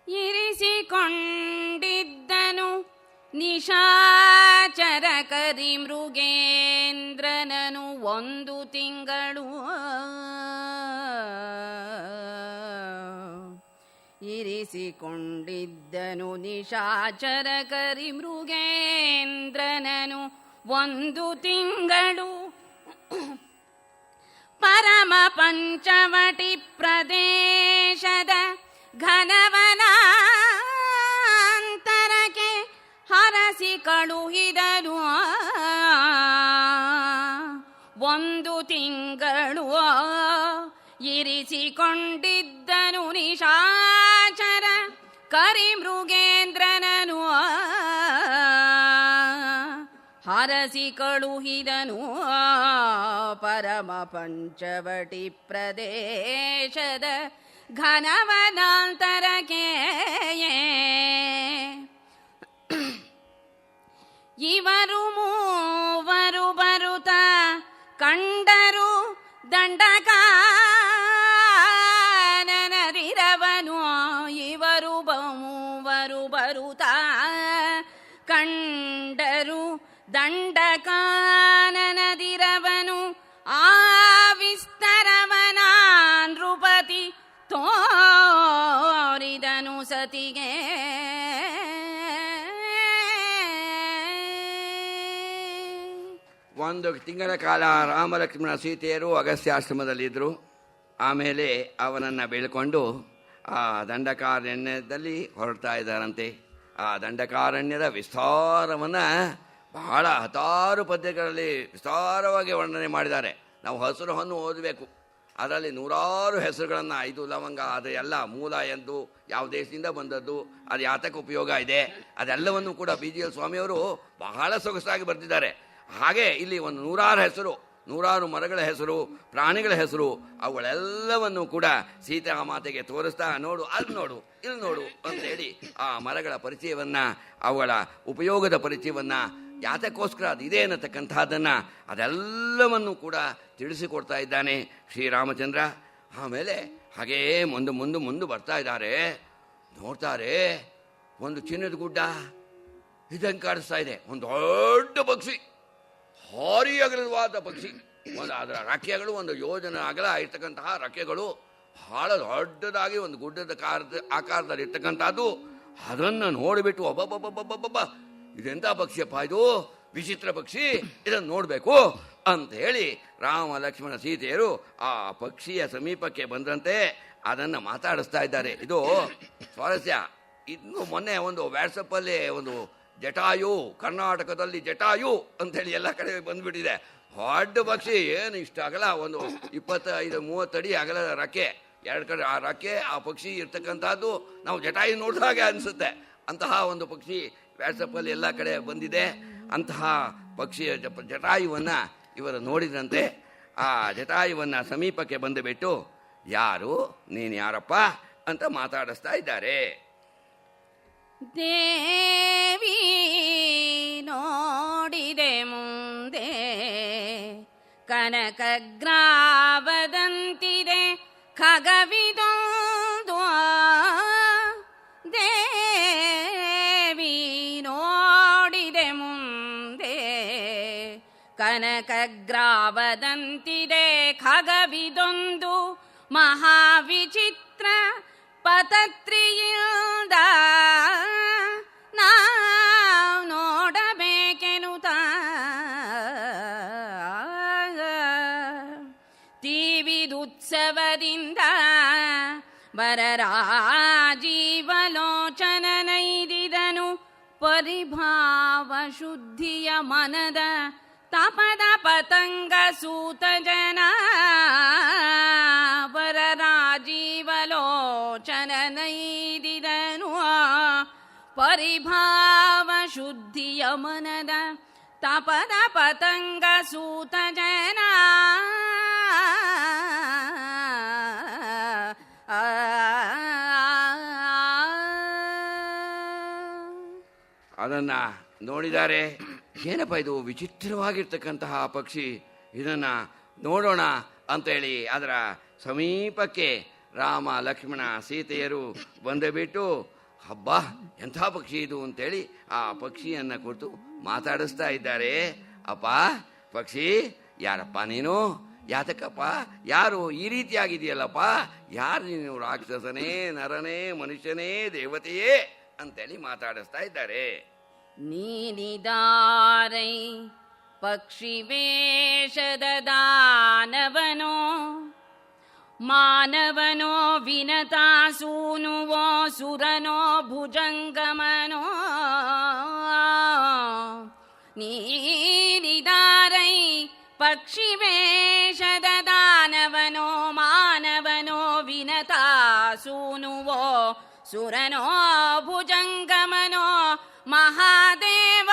ಇರಿಸಿಕೊಂಡಿದ್ದನು ನಿಶಾಚರ ಕರಿ ಮೃಗೇಂದ್ರನನು ಒಂದು ತಿಂಗಳು. ಇರಿಸಿಕೊಂಡಿದ್ದನು ನಿಶಾಚರ ಕರಿ ಮೃಗೇಂದ್ರನನು ಒಂದು ತಿಂಗಳು. ಪರಮ ಪಂಚವಟಿ ಪ್ರದೇಶದ ಘನವನಾಂತರಕ್ಕೆ ಹರಸಿ ಕಳುಹಿದನು ಒಂದು ತಿಂಗಳು. ಇರಿಸಿಕೊಂಡಿದ್ದನು ನಿಶಾಚರ ಕರಿಮೃಗೇಂದ್ರನನು ಹರಸಿ ಕಳುಹಿದನು ಪರಮ ಪಂಚವಟಿ ಪ್ರದೇಶದ ಘನವನಾಂತರಕ್ಕೆ. ಇವರು ಮೂವರು ಬರುತ್ತ ಕಂಡರು ದಂಡಕಾನನದಿರವನು. ಇವರು ಮೂವರು ಬರುತ್ತ ಕಂಡರು ದಂಡಕಾನನದಿರವನು. ಆ ವಿಸ್ತರವನ ನೃಪತಿ ತೋರಿದನು ಸತಿಗೆ. ಒಂದು ತಿಂಗಳ ಕಾಲ ರಾಮಲಕ್ಷ್ಮಣ ಸೀತೆಯರು ಅಗಸ್ತ್ಯಾಶ್ರಮದಲ್ಲಿದ್ದರು. ಆಮೇಲೆ ಅವನನ್ನು ಬೆಳ್ಕೊಂಡು ಆ ದಂಡಕಾರಣ್ಯದಲ್ಲಿ ಹೊರಡ್ತಾ ಇದ್ದಾರಂತೆ. ಆ ದಂಡಕಾರಣ್ಯದ ವಿಸ್ತಾರವನ್ನು ಬಹಳ 10 ಪದ್ಯಗಳಲ್ಲಿ ವಿಸ್ತಾರವಾಗಿ ವರ್ಣನೆ ಮಾಡಿದ್ದಾರೆ. ನಾವು ಹಸುರನ್ನು ಓದಬೇಕು. ಅದರಲ್ಲಿ 100 ಹೆಸರುಗಳನ್ನು, 5 ಲವಂಗ, ಅದು ಎಲ್ಲ ಮೂಲ ಎಂದು ಯಾವ ದೇಶದಿಂದ ಬಂದದ್ದು, ಅದು ಯಾತಕ್ಕೆ ಉಪಯೋಗ ಇದೆ, ಅದೆಲ್ಲವನ್ನು ಕೂಡ BGL ಸ್ವಾಮಿಯವರು ಬಹಳ ಸೊಗಸಾಗಿ ಬರೆದಿದ್ದಾರೆ. ಹಾಗೆ ಇಲ್ಲಿ ಒಂದು 100 ಹೆಸರು, 100 ಮರಗಳ ಹೆಸರು, ಪ್ರಾಣಿಗಳ ಹೆಸರು, ಅವುಗಳೆಲ್ಲವನ್ನು ಕೂಡ ಸೀತಾ ಮಾತೆಗೆ ತೋರಿಸ್ತಾ ನೋಡು, ಅಲ್ಲಿ ನೋಡು, ಇಲ್ಲಿ ನೋಡು ಅಂತೇಳಿ ಆ ಮರಗಳ ಪರಿಚಯವನ್ನು, ಅವುಗಳ ಉಪಯೋಗದ ಪರಿಚಯವನ್ನು, ಯಾತಕ್ಕೋಸ್ಕರ ಅದಿದೆ ಅನ್ನತಕ್ಕಂಥದ್ದನ್ನು ಅದೆಲ್ಲವನ್ನು ಕೂಡ ತಿಳಿಸಿಕೊಡ್ತಾ ಇದ್ದಾನೆ ಶ್ರೀರಾಮಚಂದ್ರ. ಆಮೇಲೆ ಹಾಗೇ ಮುಂದೆ ಬರ್ತಾ ಇದ್ದಾರೆ. ನೋಡ್ತಾರೆ, ಒಂದು ಚಿನ್ನದ ಗುಡ್ಡ ಇದಂಗೆ ಕಾಣಿಸ್ತಾ ಇದೆ. ಒಂದು ದೊಡ್ಡ ಪಕ್ಷಿ, ಭಾರಿ ಅಗಲವಾದ ಪಕ್ಷಿ. ಅದರ ರೆಕ್ಕೆಗಳು 1 ಯೋಜನೆ ಅಗಲ ಇರ್ತಕ್ಕಂತಹ ರೆಕ್ಕೆಗಳು, ಬಹಳ ದೊಡ್ಡದಾಗಿ ಒಂದು ಗುಡ್ಡದ ಆಕಾರದಲ್ಲಿ ಇರ್ತಕ್ಕಂಥದ್ದು. ಅದನ್ನು ನೋಡಿಬಿಟ್ಟು ಒಬ್ಬೊಬ್ಬೊಬ್ಬೊಬ್ಬೊಬ್ಬ, ಇದೆಂಥ ಪಕ್ಷಿಯಪ್ಪ, ಇದು ವಿಚಿತ್ರ ಪಕ್ಷಿ, ಇದನ್ನು ನೋಡಬೇಕು ಅಂತ ಹೇಳಿ ರಾಮ ಲಕ್ಷ್ಮಣ ಸೀತೆಯರು ಆ ಪಕ್ಷಿಯ ಸಮೀಪಕ್ಕೆ ಬಂದಂತೆ ಅದನ್ನು ಮಾತಾಡಿಸ್ತಾ ಇದ್ದಾರೆ. ಇದು ಸ್ವಾರಸ್ಯ. ಇನ್ನು ಮೊನ್ನೆ ಒಂದು ವಾಟ್ಸಪ್ಪಲ್ಲಿ ಒಂದು ಜಟಾಯು, ಕರ್ನಾಟಕದಲ್ಲಿ ಜಟಾಯು ಅಂತೇಳಿ ಎಲ್ಲ ಕಡೆ ಬಂದ್ಬಿಟ್ಟಿದೆ. ದೊಡ್ಡ ಪಕ್ಷಿ, ಏನು ಇಷ್ಟ ಅಗಲ, ಒಂದು 25-30 ಅಡಿ ಅಗಲದ ರೆಕ್ಕೆ, 2 ಕಡೆ ಆ ರೆಕ್ಕೆ, ಆ ಪಕ್ಷಿ ಇರ್ತಕ್ಕಂಥದ್ದು ನಾವು ಜಟಾಯು ನೋಡಿದ ಹಾಗೆ ಅನಿಸುತ್ತೆ. ಅಂತಹ ಒಂದು ಪಕ್ಷಿ ವಾಟ್ಸಪ್ಪಲ್ಲಿ ಎಲ್ಲ ಕಡೆ ಬಂದಿದೆ. ಅಂತಹ ಪಕ್ಷಿಯ ಜಟಾಯುವನ್ನು ಇವರು ನೋಡಿದ್ರಂತೆ. ಆ ಜಟಾಯುವನ್ನು ಸಮೀಪಕ್ಕೆ ಬಂದುಬಿಟ್ಟು, ಯಾರು ನೀನು ಯಾರಪ್ಪ ಅಂತ ಮಾತಾಡಿಸ್ತಾ ಇದ್ದಾರೆ. ದೇವಿ ನೋಡಿದೆ ಮುಂದೆ ಕನಕಗ್ರಾವದಂತಿದೆ ಖಗವಿದೊಂದು. ದೇವಿ ನೋಡಿದೆ ಮುಂದೆ ಕನಕಗ್ರಾವದಂತಿದೆ ಖಗವಿದೊಂದು ಮಹಾವಿಚಿತ್ರ ಪತತ್ರಿಯಿಂದ ನಾವು ನೋಡಬೇಕೆನುತ ತೀವಿದುತ್ಸವದಿಂದ ವರರಾಜೀವಲೋಚನನೈದಿದನು ಪರಿಭಾವ ಶುದ್ಧಿಯ ಮನದ ತಪದ ಪತಂಗ ಸೂತ ಜನ. ವರರಾಜೀವಲೋಚನನೈದಿದನು ಪರಿಭಾವ ಶುದ್ಧಿಯ ಮನದ ತಪದ ಪತಂಗ ಸೂತ ಜನ. ಅದನ್ನು ನೋಡಿದ್ದಾರೆ. ಏನಪ್ಪ ಇದು ವಿಚಿತ್ರವಾಗಿರ್ತಕ್ಕಂತಹ ಪಕ್ಷಿ, ಇದನ್ನು ನೋಡೋಣ ಅಂತೇಳಿ ಅದರ ಸಮೀಪಕ್ಕೆ ರಾಮ ಲಕ್ಷ್ಮಣ ಸೀತೆಯರು ಬಂದುಬಿಟ್ಟು, ಹಬ್ಬ ಎಂಥ ಪಕ್ಷಿ ಇದು ಅಂತೇಳಿ ಆ ಪಕ್ಷಿಯನ್ನು ಕುರಿತು ಮಾತಾಡಿಸ್ತಾ ಇದ್ದಾರೆ. ಅಪ್ಪ ಪಕ್ಷಿ, ಯಾರಪ್ಪ ನೀನು? ಯಾತಕಪ್ಪ? ಯಾರು ಈ ರೀತಿಯಾಗಿದೆಯಲ್ಲಪ್ಪ? ಯಾರು ನೀನು? ರಾಕ್ಷಸನೇ, ನರನೇ, ಮನುಷ್ಯನೇ, ದೇವತೆಯೇ ಅಂತೇಳಿ ಮಾತಾಡಿಸ್ತಾ ಇದ್ದಾರೆ. ನೀನಿದಾರೈ ಪಕ್ಷಿ ವೇಷದ ದಾನವನೋ ಮಾನವನೋ ವಿನತಾಸೂನುವೋ ಸುರನೋ ಭುಜಂಗಮನೋ. ನೀನಿದಾರೈ ಪಕ್ಷಿ ವೇಷದ ದಾನವನೋ ಮಾನವನೋ ವಿನತಾಸೂನುವೋ ಸುರನೋ ಭುಜಂಗಮನೋ ಮಹಾದೇವ.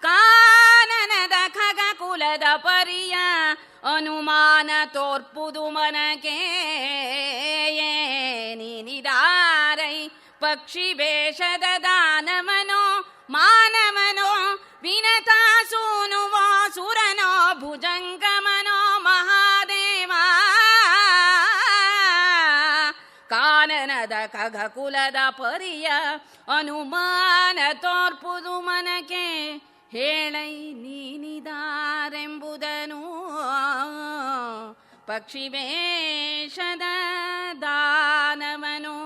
ಕಾನನದ ಖಗಕುಲದ ಪರಿಯ ಅನುಮಾನ ತೋರ್ಪುದು ಮನಕೆ. ನೀನಿದಾರೈ ಪಕ್ಷಿ ವೇಷದ ದಾನವನೋ ಮಾನವನೋ ವಿನತಾಸೂನುವೋ ಸುರನೋ ಭುಜಂಗಮನೋ ಮಹಾದೇವ. ಕಾನನದ ಖಗಕುಲದ ಪರಿಯ ಅನುಮಾನ ತೋರ್ಪುದು ಮನಕೆ. ಹೇಳೈ ನೀನಿದಾರೆಂಬುದನು ಪಕ್ಷಿ ವೇಷದ ದಾನವನು.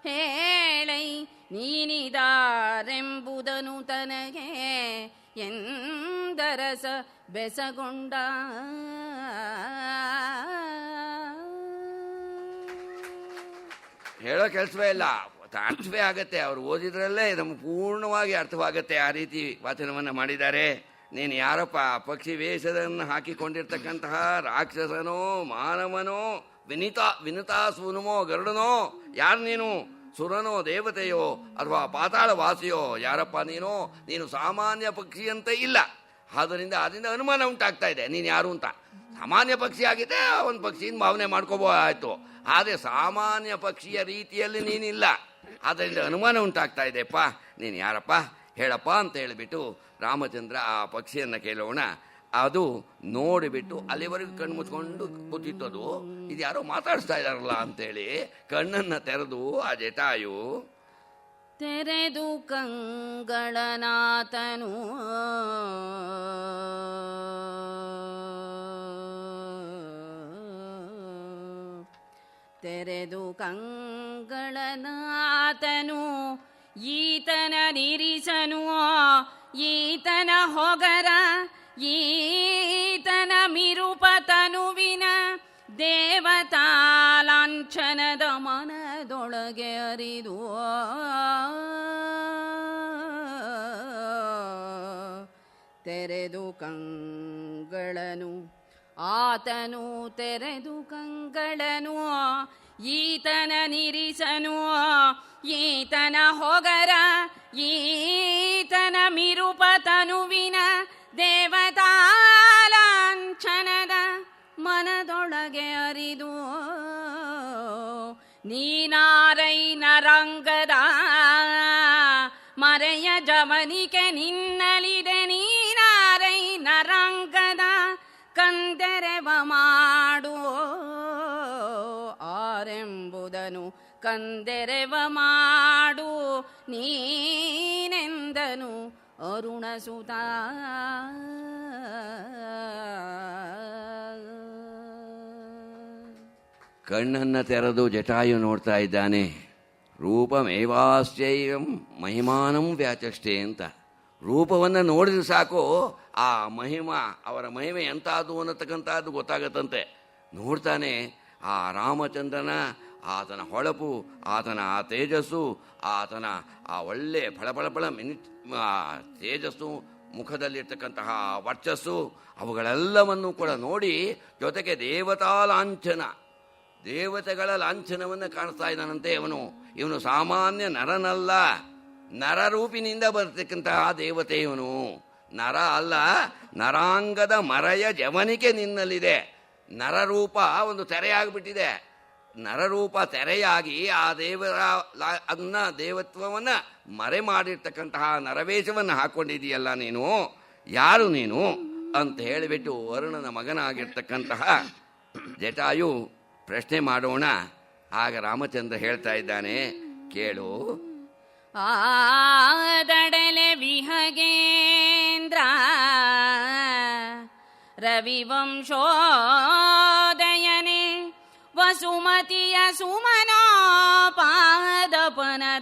ಹೇಳೈ ನೀನಿದಾರೆಂಬುದನು ತನಗೆ ಎಂದರಸ ಬೆಸಗೊಂಡ. ಹೇಳೋ ಕೆಲಸವೇ ಇಲ್ಲ, ಅರ್ಥವೇ ಆಗತ್ತೆ. ಅವರು ಓದಿದ್ರಲ್ಲೇ ನಮ್ಗೆ ಪೂರ್ಣವಾಗಿ ಅರ್ಥವಾಗತ್ತೆ. ಆ ರೀತಿ ವಾಚನವನ್ನು ಮಾಡಿದ್ದಾರೆ. ನೀನು ಯಾರಪ್ಪ? ಪಕ್ಷಿ ವೇಷದನ್ನು ಹಾಕಿಕೊಂಡಿರ್ತಕ್ಕಂತಹ ರಾಕ್ಷಸನೋ ಮಾನವನೋ ವಿನತಾಸೂನುಮೋ ಗರುಡನೋ? ಯಾರು ನೀನು? ಸುರನೋ ದೇವತೆಯೋ ಅಥವಾ ಪಾತಾಳ ವಾಸಿಯೋ? ಯಾರಪ್ಪ ನೀನು? ನೀನು ಸಾಮಾನ್ಯ ಪಕ್ಷಿ ಅಂತ ಇಲ್ಲ. ಆದ್ದರಿಂದ ಅದರಿಂದ ಅನುಮಾನ ಉಂಟಾಗ್ತಾ ಇದೆ ನೀನು ಯಾರು ಅಂತ. ಸಾಮಾನ್ಯ ಪಕ್ಷಿ ಆಗಿದೆ, ಒಂದು ಪಕ್ಷಿಯಿಂದ ಭಾವನೆ ಮಾಡ್ಕೋಬೋದಾಯ್ತು. ಆದರೆ ಸಾಮಾನ್ಯ ಪಕ್ಷಿಯ ರೀತಿಯಲ್ಲಿ ನೀನಿಲ್ಲ. ಆದ್ದರಿಂದ ಅನುಮಾನ ಉಂಟಾಗ್ತಾ ಇದೆಯಪ್ಪ. ನೀನು ಯಾರಪ್ಪ ಹೇಳಪ್ಪ ಅಂತ ಹೇಳಿಬಿಟ್ಟು ರಾಮಚಂದ್ರ ಆ ಪಕ್ಷಿಯನ್ನು ಕೇಳೋಣ. ಅದು ನೋಡಿಬಿಟ್ಟು ಅಲ್ಲಿವರೆಗೂ ಕಣ್ಣು ಮುಚ್ಕೊಂಡು ಕೂತಿತ್ತದು. ಇದು ಯಾರೋ ಮಾತಾಡಿಸ್ತಾ ಇದ್ದಾರಲ್ಲ ಅಂತೇಳಿ ಕಣ್ಣನ್ನು ತೆರೆದು ಆ ಜಟಾಯು ತೆರೆದು ಕಂಗಳನಾಥನು ತೆರೆದು ಕಂಗಳನಾಥನು ಈತನ ನಿರಿಸನು ಈತನ ಹೊಗರ ಈತನ ಮಿರುಪತನುವಿನ ದೇವತಾಲಾಂಛನದ ಮನದೊಳಗೆ ಅರಿದು ತೆರೆದು ಕಂಗಳನು ಆತನು ತೆರೆದು ಕಂಗಳನು ಈತನ ನಿರಿಸನು ಈತನ ಹೊಗರ ಈತನ ಮಿರುಪತನುವಿನ ದೇವತಾಲಾಂಛನದ ಮನದೊಳಗೆ ಅರಿದು ನೀನಾರೈ ನರಂಗದ ಮರೆಯ ಜವನಿಕೆ ನಿನ್ನಲಿದೆ ನೀನಾರೈ ನರಂಗದ ಕಂದೆರೆವ ಮಾಡು ಆರೆಂಬುದನು ಕಂದೆರೆವ ಮಾಡು ನೀನೆಂದನು ಅರುಣಸುತ. ಕಣ್ಣನ್ನ ತೆರೆದು ಜಟಾಯು ನೋಡ್ತಾ ಇದ್ದಾನೆ. ರೂಪಮೇವಾಶ್ಚೈವಂ ಮಹಿಮಾನಂ ವ್ಯಾಚಷ್ಟೇ ಅಂತ. ರೂಪವನ್ನು ನೋಡಿದ್ರೆ ಸಾಕು ಆ ಅವರ ಮಹಿಮೆ ಎಂಥದ್ದು ಅನ್ನತಕ್ಕಂಥದ್ದು ಗೊತ್ತಾಗತ್ತಂತೆ. ನೋಡ್ತಾನೆ ಆ ರಾಮಚಂದ್ರನ ಆತನ ಹೊಳಪು, ಆತನ ಆ ತೇಜಸ್ಸು, ಆತನ ಆ ಒಳ್ಳೆ ಫಳಫಳಫಳ ತೇಜಸ್ಸು, ಮುಖದಲ್ಲಿರ್ತಕ್ಕಂತಹ ವರ್ಚಸ್ಸು, ಅವುಗಳೆಲ್ಲವನ್ನು ಕೂಡ ನೋಡಿ ಜೊತೆಗೆ ದೇವತಾ ಲಾಂಛನ, ದೇವತೆಗಳ ಲಾಂಛನವನ್ನು ಕಾಣಿಸ್ತಾ ಇದ್ದಾನಂತೆ. ಇವನು ಸಾಮಾನ್ಯ ನರನಲ್ಲ, ನರರೂಪಿನಿಂದ ಬರ್ತಕ್ಕಂತಹ ದೇವತೆ ಇವನು. ನರ ಅಲ್ಲ, ನರಾಂಗದ ಮರೆಯ ಜವನಿಕೆ ನಿನ್ನಲ್ಲಿದೆ. ನರರೂಪ ಒಂದು ತೆರೆಯಾಗಿಬಿಟ್ಟಿದೆ. ನರರೂಪ ತೆರೆಯಾಗಿ ಆ ದೇವತ್ವವನ್ನು ಮರೆ ಮಾಡಿರ್ತಕ್ಕಂತಹ ನರವೇಷವನ್ನು ಹಾಕ್ಕೊಂಡಿದೆಯಲ್ಲ ನೀನು, ಯಾರು ನೀನು ಅಂತ ಹೇಳಿಬಿಟ್ಟು ವರುಣನ ಮಗನಾಗಿರ್ತಕ್ಕಂತಹ ಜಟಾಯು ಪ್ರಶ್ನೆ ಮಾಡೋಣ. ಆಗ ರಾಮಚಂದ್ರ ಹೇಳ್ತಾ ಇದ್ದಾನೆ, ಕೇಳು. ಆದಡಲೆ ವಿಹಗೇಂದ್ರ ರವಿವಂಶೋದಯನೆ ವಸುಮತಿಯ ಸುಮನೋಪಾದಪನ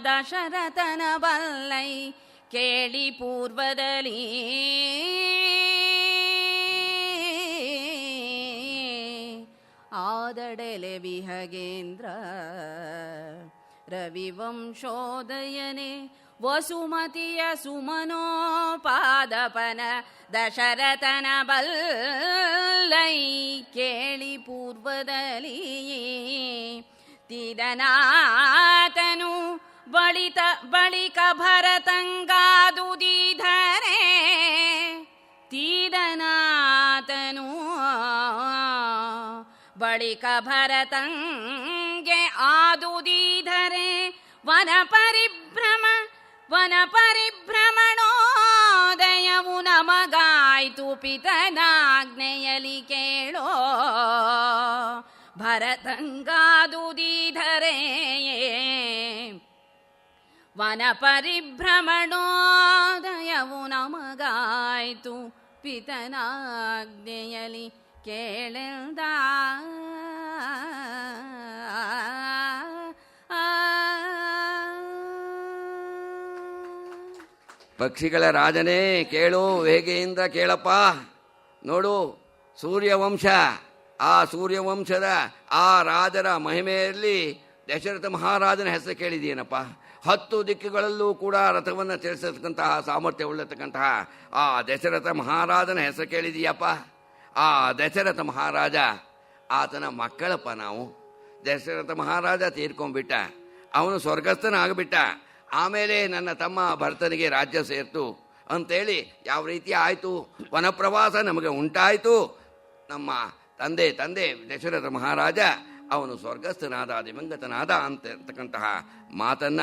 ದಶರಥನ ಬಲ್ಲೈ ಕೇಳಿ ಪೂರ್ವದಲ್ಲಿ ಆದಡಲೆ ವಿಹಗೇಂದ್ರ ರವಿವಂಶೋದಯನೆ ವಸುಮತಿಯ ಸುಮನೋಪಾದಪನ ದಶರಥನ ಬಲ್ಲೈ ಕೇಳಿ ಪೂರ್ವದಲ್ಲಿ ತಿದನಾತನು ಬಳಿಕ ಭರತಂಗಾದುದೀಧರೆ ತೀದನಾತನು ಬಳಿಕ ಭರತಂಗೆ ಆದುದೀಧರೆ ವನ ಪರಿಭ್ರಮಣೋದಯವು ನಮಗಾಯ್ತು ಪಿತನಾಜ್ಞೆಯಲಿ ಕೇಳೋ ಭರತಂಗಾದುದೀಧರೆ ವನ ಪರಿಭ್ರಮಣೋದಯವು ನಮಗಾಯ್ತು ಪಿತನಾಜ್ಞೆಯಲಿ ಕೇಳೆಲ್ದ. ಪಕ್ಷಿಗಳ ರಾಜನೇ ಕೇಳು, ಹೇಗೆಯಿಂದ ಕೇಳಪ್ಪ. ನೋಡು, ಸೂರ್ಯವಂಶ, ಆ ಸೂರ್ಯವಂಶದ ಆ ರಾಜರ ಮಹಿಮೆಯಲ್ಲಿ ದಶರಥ ಮಹಾರಾಜನ ಹೆಸರು ಕೇಳಿದೀನಪ್ಪ. 10 ದಿಕ್ಕುಗಳಲ್ಲೂ ಕೂಡ ರಥವನ್ನು ಚಲಿಸತಕ್ಕಂತಹ ಸಾಮರ್ಥ್ಯ ಉಳ್ಳತಕ್ಕಂತಹ ಆ ದಶರಥ ಮಹಾರಾಜನ ಹೆಸರು ಕೇಳಿದೀಯಪ್ಪ. ಆ ದಶರಥ ಮಹಾರಾಜ, ಆತನ ಮಕ್ಕಳಪ್ಪ ನಾವು. ದಶರಥ ಮಹಾರಾಜ ತೀರ್ಕೊಂಡ್ಬಿಟ್ಟ, ಅವನು ಸ್ವರ್ಗಸ್ಥನಾಗ್ಬಿಟ್ಟ. ಆಮೇಲೆ ನನ್ನ ತಮ್ಮ ಭರತನಿಗೆ ರಾಜ್ಯ ಸೇರ್ತು ಅಂತೇಳಿ ಯಾವ ರೀತಿ ಆಯಿತು, ವನಪ್ರವಾಸ ನಮಗೆ ಉಂಟಾಯಿತು. ನಮ್ಮ ತಂದೆ ದಶರಥ ಮಹಾರಾಜ ಅವನು ಸ್ವರ್ಗಸ್ಥನಾದ, ದಿವಂಗತನಾದ ಅಂತಕ್ಕಂತಹ ಮಾತನ್ನ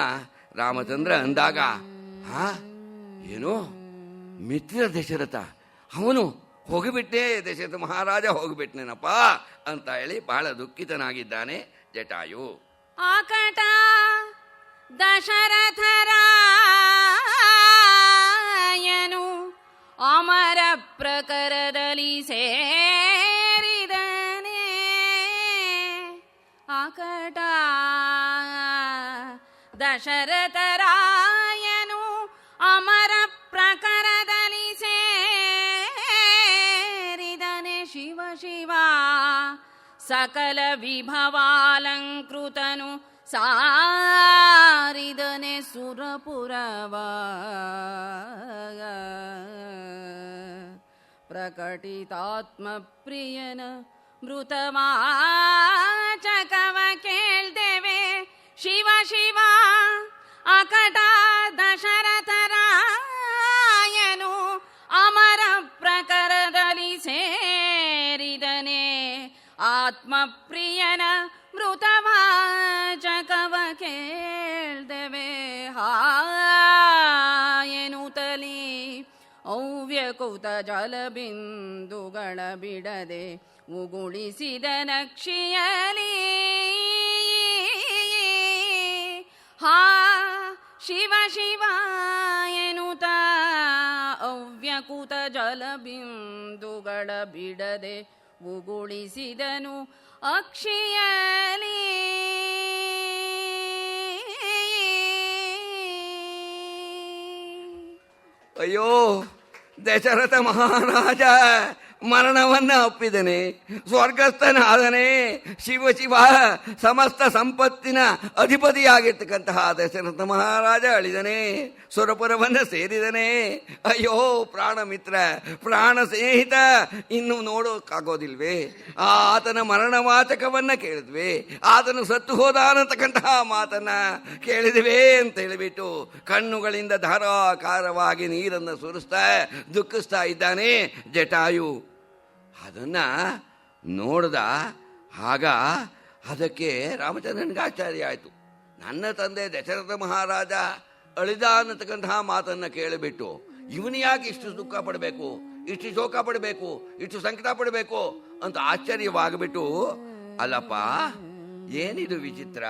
ರಾಮಚಂದ್ರ ಅಂದಾಗ, ಏನು ಮಿತ್ರ ದಶರಥ ಅವನು ಹೋಗಿಬಿಟ್ಟೆ, ದಶರಥ ಮಹಾರಾಜ ಹೋಗಿಬಿಟ್ನೇನಪ್ಪ ಅಂತ ಹೇಳಿ ಬಹಳ ದುಃಖಿತನಾಗಿದ್ದಾನೆ ಜಟಾಯು. ಆಕಟ ದಶರಥರಾಯನು ಅಮರ ಪ್ರಕರದಲ್ಲಿ ಸೇರಿದನೆ. ಆಕಟ ದಶರಥರಾಯನು ಅಮರ ಪ್ರಕರದಲ್ಲಿ ಸೇರಿದನೆ. ಶಿವ ಶಿವ ಸಕಲ ವಿಭವಾಲಂಕೃತನು ಸಾರಿದನೆ ಸುರಪುರವ. ಪ್ರಕಟಿತಾತ್ಮ ಪ್ರಿಯನ ಮೃತವಾಚಕವ ಕೇಳ್ದೇವೆ. ಶಿವ ಶಿವ ಅಕಟ ದಶರಥರಾಯನು ಅಮರ ಆತ್ಮಪ್ರಿಯನ ಮೃತವಾಚಕವ ಕೇಳ್ದೆವೆ ಹಾಯನುತಲಿ ಅವ್ಯಕ್ತುತ ಜಲಬಿಂದುಗಳ ಬಿಡದೆ ಉಗುಳಿಸಿದ ನಕ್ಷಿಯಲಿ ಹಾ ಶಿವ ಶಿವ ಎನ್ನುತ್ತ ಅವ್ಯಕ್ತುತ ಜಲಬಿಂದುಗಳ ಬಿಡದೆ ಉಗುಳಿಸಿದನು ಅಕ್ಷಿಯಲಿ. ಅಯ್ಯೋ ದಶರಥ ಮಹಾರಾಜ ಮರಣವನ್ನ ಒಪ್ಪಿದನೆ, ಸ್ವರ್ಗಸ್ಥನಾದನೆ. ಶಿವ ಶಿವ ಸಮಸ್ತ ಸಂಪತ್ತಿನ ಅಧಿಪತಿಯಾಗಿರ್ತಕ್ಕಂತಹ ದಶರಥ ಮಹಾರಾಜ ಅಳಿದನೆ, ಸುರಪುರವನ್ನು ಸೇರಿದನೆ. ಅಯ್ಯೋ ಪ್ರಾಣ ಮಿತ್ರ, ಪ್ರಾಣ ಸ್ನೇಹಿತ, ಇನ್ನು ನೋಡೋಕ್ಕಾಗೋದಿಲ್ವೇ? ಆತನ ಮರಣವಾಚಕವನ್ನ ಕೇಳಿದ್ವಿ, ಆತನು ಸತ್ತು ಹೋದ ಅನ್ನತಕ್ಕಂತಹ ಮಾತನ್ನ ಕೇಳಿದ್ವಿ ಅಂತ ಹೇಳಿಬಿಟ್ಟು ಕಣ್ಣುಗಳಿಂದ ಧಾರಾಕಾರವಾಗಿ ನೀರನ್ನು ಸುರಿಸ್ತಾ ದುಃಖಿಸ್ತಾ ಇದ್ದಾನೆ ಜಟಾಯು. ಅದನ್ನ ನೋಡ್ದ. ಆಗ ಅದಕ್ಕೆ ರಾಮಚಂದ್ರನಿಗೆ ಆಶ್ಚರ್ಯ ಆಯಿತು. ನನ್ನ ತಂದೆ ದಶರಥ ಮಹಾರಾಜ ಅಳಿದ ಅನ್ನತಕ್ಕಂತಹ ಮಾತನ್ನ ಕೇಳಿಬಿಟ್ಟು ಇವನು ಯಾಕೆ ಇಷ್ಟು ದುಃಖ ಪಡಬೇಕು, ಇಷ್ಟು ಶೋಕ ಪಡಬೇಕು, ಇಷ್ಟು ಸಂಕಟ ಪಡಬೇಕು ಅಂತ ಆಶ್ಚರ್ಯವಾಗಿಬಿಟ್ಟು, ಅಲ್ಲಪ್ಪ ಏನಿದು ವಿಚಿತ್ರ?